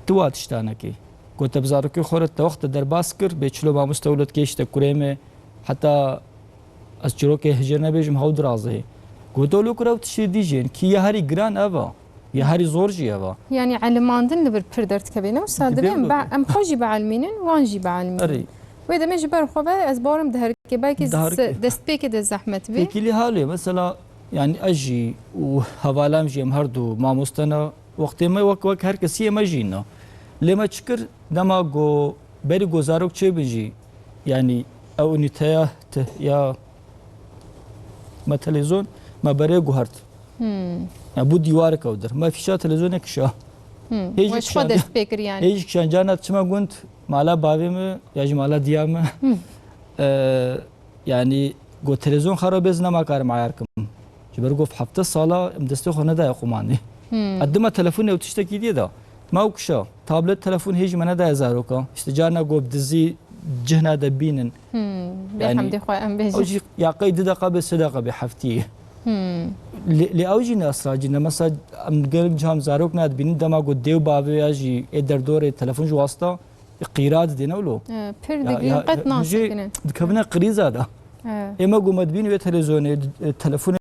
S4: دوات اشتانه کی گوته بزاروکی خورد تا وقت در باس کر به چلو با مستولد که اشته کرمه حتی از چرو که هجر نبیجم هاو درازه گوته لو کرو تشی دیجین کی یه هری گران اوا یه هری زور جی اوا
S1: یعنی علماندن لبر پردرت کبینه و سادبیم ام خوشی بعلمینن وانجی بعلمینن وإذا مش برخوة أزبارم دهر كباكي دست بيك ده زحمة بي
S4: كلي حاله مثلا يعني أجي وهوالام جي مهردو ما مستنا وقت ما وك هر كسي ما جينا لما تشكر دما جو بري جوزاروك شيء بيجي يعني أو نتايا يا ما تلفزيون ما بري جوهرت يعني بود ديوار كودر ما في شا تلفزيون كشا هیچ
S1: وش خود
S4: کشان
S1: دست بکر yani.
S4: هیچ کشان جانت چما گوند مالا باوی می یا جی مالا دیام yani گو تلویزیون خراب از نما کار معیار کم جبر گفت هفته سالا دسته خونه دا خمانی قدم تلفن او تشتکی دی دا ما وکشا تابلت تلفن هیچ من دا زارو کا işte جانا گفت دزی جهنا دا بینن
S1: بحمد خواه ام
S4: او
S1: بیجی.
S4: جی یا قید دقیقه به صدقه به هفتی لأوجي ناس راجينا مثلا ام قلب جام زاروك ناد بين دما قد ديو بابي اجي ادر دور التلفون جو واسطه قيراد دينا ولو
S1: پر دقیقه قد ناسه کنن.
S4: كبنا قريزه ده اما قومت بين في تلفزيون التلفون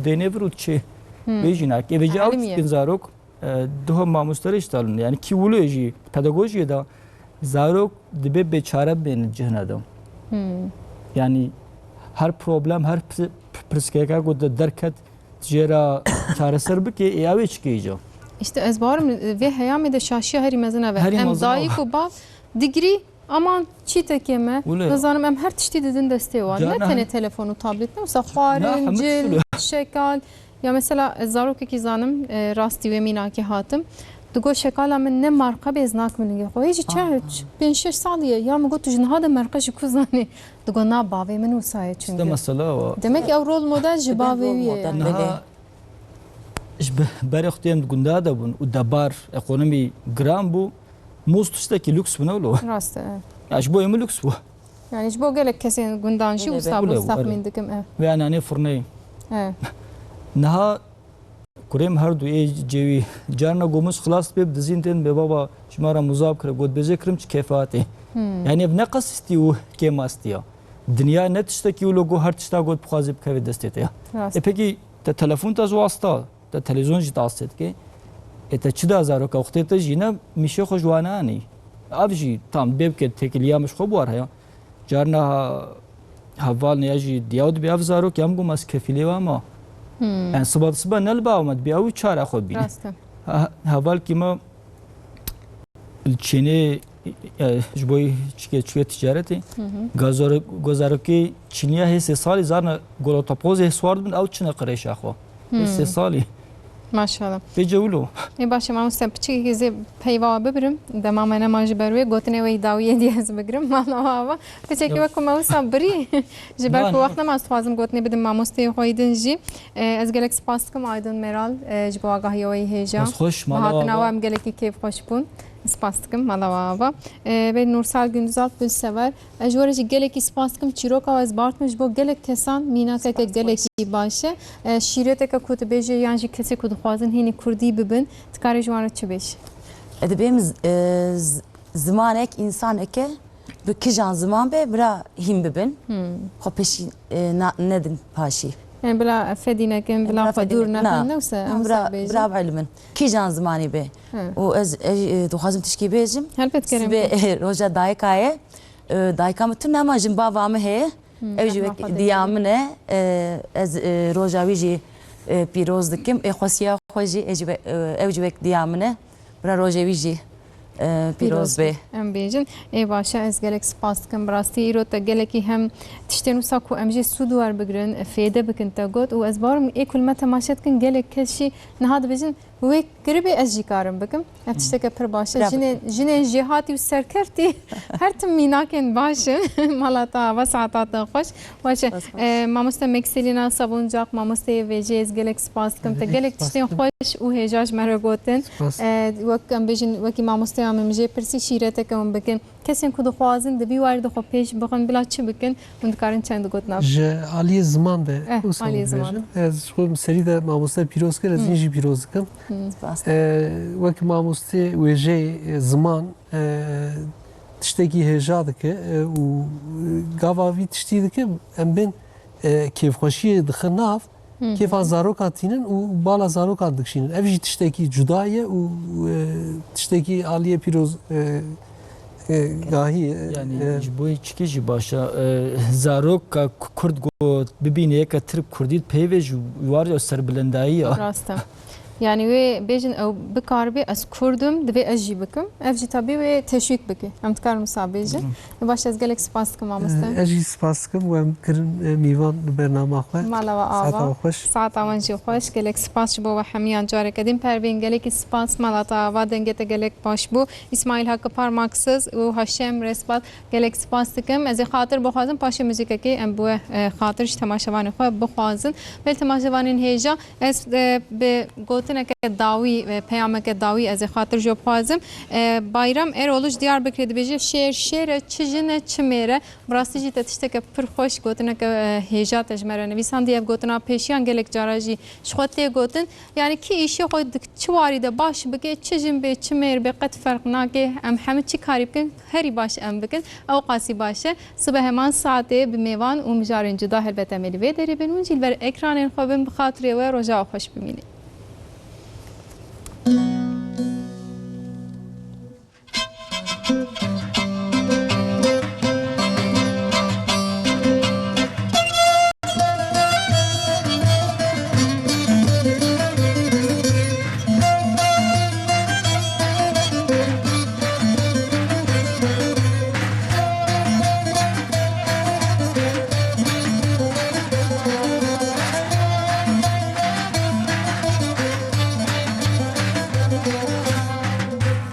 S4: ديني برود شي بيجينا كي بيجي اوت
S1: عالمية.
S4: بين زاروك دوهم ما مستريش تالون يعني كي ولو يجي pedagojya da زاروك دبي بيچاره بين الجهنه ده يعني هر problem هر پرسکه گود درکت جرا چارەسەر بکێ ئێوێ چکەیجا
S1: İşte ez barım ve heyam de şaşıya heri mezene ve
S4: Herî
S1: em
S4: mezene
S1: dayı ku bav digri aman çi tekeme
S4: Ule.
S1: nazanım em her tiştî didin desteği var. Ne
S4: Cana-
S1: tane telefonu tablet ne olsa
S4: Na,
S1: xwarin
S4: hemû
S1: cil
S4: tiştî
S1: şekal ya mesela zarokekî zanim rastî ve mînakî hatim digo şekala min ne marka bez nak min ge xwe jî çe 5-6 saliye ya min got tu jinha de marka jî ku zanî digo na bavê min wisa ye
S4: ده
S1: çünkü
S4: مسألة
S1: demek ev rol model ji bavê wî ye yani.
S4: نها اش بري اختيم گندا ده بون و دبار اقونومي جرام بو موز تشتكي لوكس بنولو
S1: rast
S4: اش بو يم لوكس بو
S1: yani ji bo gelek kesên gundan jî
S2: Ule,
S1: wisa
S4: ule,
S1: bo
S4: ule.
S1: tahmin dikim ev
S4: يعني انا فرني
S1: evet.
S4: نها كريم هردو اي جوي جارنا قومس خلاص بيب دزينتن ببابا شمارا مزاب كره قد بزي كرمش كيفاتي يعني بنقص استيو كيما استيا دنيا نتشتكي ولوغو هر تشتا قد بخوازي بكوي دستيتيا
S1: Rast.
S4: E peki te telefon ta wasta te televizyon jî tastet ke te çi da zarok wextê te jî ne mişê xwe ji wan anî ev jî tam bêbke tekiliya min ji xwe war heye carna heval ya jî diyaw dibe ev zarok yam got ez kefîlê wa ma yani siba nelba me dibe ew çare xwe bîne
S1: Rast.
S4: heval kîme Çinê ji bo çike ticaretê gozarokê Çîniya hê sê salî zarna golotopozê swar bin ew çine qirêşa xwe hê sê salî
S1: Maşallah.
S4: pêce wilo
S1: ê başê mamoste piçikekî zê peyva bibirim dema me nema ji ber wê gotinê wê dawiye diye ez bigirim mala ava piçekî wek ku me wisa birî ji ber ku wext nema ez dixwazim gotinê bidim mamosteyê xwe din jî ez gelek spas dikim Aydın Meral ji bo agahiya wê hêja
S4: ez xweş
S1: hatina
S4: mala
S1: wa em gelekî kêfxweş bûn spas dikim mala ava ve Nursal Gündüzal Gülsever ez ji we re jî gelekî spas dikim çîroka we ez bartim ji bo gelek kesan mînakeke gelekî baş e şîreteke ku tu bêje yan jî kesê ku dixwazin hînî Kurdî bibin dikarê ji wan re çi bêj
S2: Edebiyem zamanek insaneke bi kijan zaman be bira him bibin. Xwe peşî nedin paşî.
S1: yani bila fedînekin bila xwe dûr nekin ne wisa em wisa bêjin
S2: Bira ilmin. Kijan zamanî be. û ez dixwazim tişkî bêjim.
S1: helbet kerem
S2: Sibê roja dayikaye dayika min tu nema jin bava me heye. Ew jî wek diya min e ez roja wî jî pîroz dikim. Xwesiya xwe jî ew jî wek diya min e. Bira roja wî jî pîroz be.
S1: em bêjin ê başa ez gelek spas dikim bi rastî îro te gelekî hem tiştên wisa ku em jê sûd wer bigirin fêde bikin te got û ez barim ê ku li me temaşe dikin gelek kes jî niha dibêjin wê giribê ez jî karim bikim ev tişteke pir baş e jinên jêhatî û serkertî her tim mînakên baş in mala te ava saeta te xweş baş e mamoste Mekselîna Sabuncak mamosteyê vê jê ez gelek spas dikim te gelek tiştên xweş û hêja ji me re gotin wek em bêjin wekî mamosteya min jê pirsî şîreteke min bikin kesên ku dixwazin di vî warî de xwe pêş bixin bila çi bikin hûn dikarin çend got nav
S3: ji aliyê ziman de
S1: aliyê ziman.
S3: ez ji xwe serî de mamoste pîroz kir ez yîn jî pîroz dikim wek mamoste wêjeyê ziman tiştekî hêja dike û gava vî tiştî dikim em bên kêfxweşiyê dixin nav kêfa zarokan tînin û bala zarokan dikişînin ev jî tiştekî cuda ye û tiştekî aliyê pîroz gahî
S4: yani ji bo çike jî başa zarok Kurd got bibîne yeka Tirk Kurdî peyvê ji war ya serbilendayî ya
S1: Rast e Yani ve bejin ev bikarbe az kurdum dve az jî bikim. Ev jî tabii ve teşvik bike. Em dikar misal bejin. Baş ez gelek spas dikim mamoste.
S3: Ez jî spas dikim û em kirin mîvan li bernama xwe.
S1: Malava
S3: Saeta
S1: ava.
S3: xweş.
S1: Saat avan jî xweş gelek spas ji bo ve hemiyan carek edin pervên gelek spas malata ava dengete gelek baş bu. İsmail Hakkı Parmaksız û Haşem Resbat gelek spas dikim. Ez ê xatir bixwazim paşê müzîkekê em bu xatir ji temaşevanê xwe bixwazin. Bel temaşevanên hêja ez bi gotineke dawî ve peyameke dawî ez ê xatir jî bixwazim. Bayram Erol ji Diyarbekirê dibêje şêr şêre çi jine çi mêre. Bi rastî jî te tişteke pir xweş gotineke hêja te ji me re nivîsandiye ev gotina pêşiyan gelek cara jî ji xwe tê gotin. Yani kî îşê xwe çi warî de baş bike çi jin bê çi mêr bê qet ferq nake em hemû çi karî bikin herî baş em bikin ew qasî baş e. Sibeh heman saetê bi mêvan û mijarên cuda helbet em ê li vê derê bin hûn jî li ber ekranên xwe bin bi xatirê we roja xweş bimînin.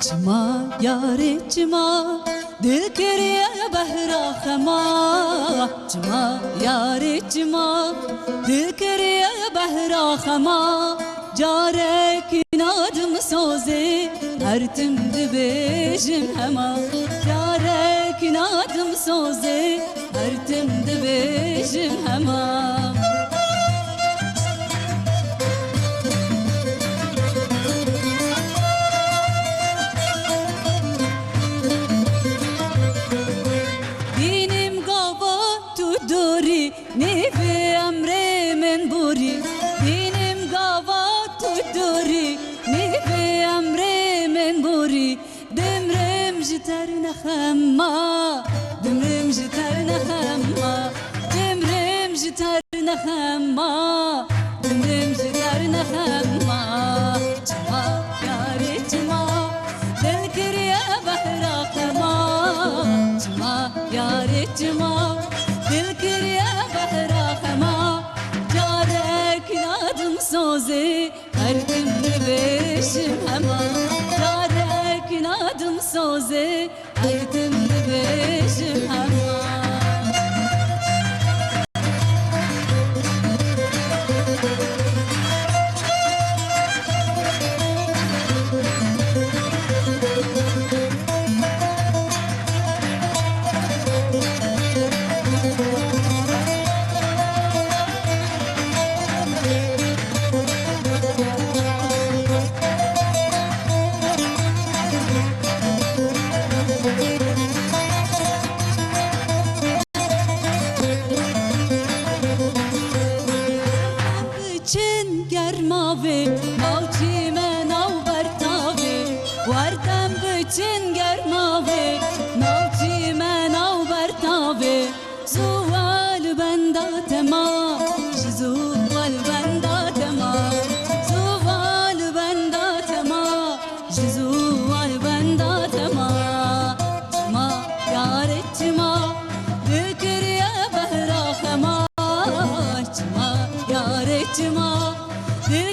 S7: Cima yâre cima dil kiriye behra xema Cima yâre cima dil kiriye behra xema Carek inadım soze her tim dibêjim hema Carek inadım soze her tim dibêjim hema Nevi emre men buri Dinim gava tuduri Nevi emre men buri Demrem jiter nexemma Demrem jiter nexemma Demrem jiter nexemma Demrem jiter nexemma Cima yâre cima Del kiriye behra xema Cima yâre cima Dil kiriye behra xema Carek inadım soze her tim dibêjim hema Carek inadım soze her tim dibêjim hema Çin germave Navçi me nav bertave Vardem bütün germave Navçi me nav bertave Zuval benda tema Zuval benda tema Zuval benda tema Zuval benda tema Cima yâre cima Dikriye behra xema Cima yâre cima Dil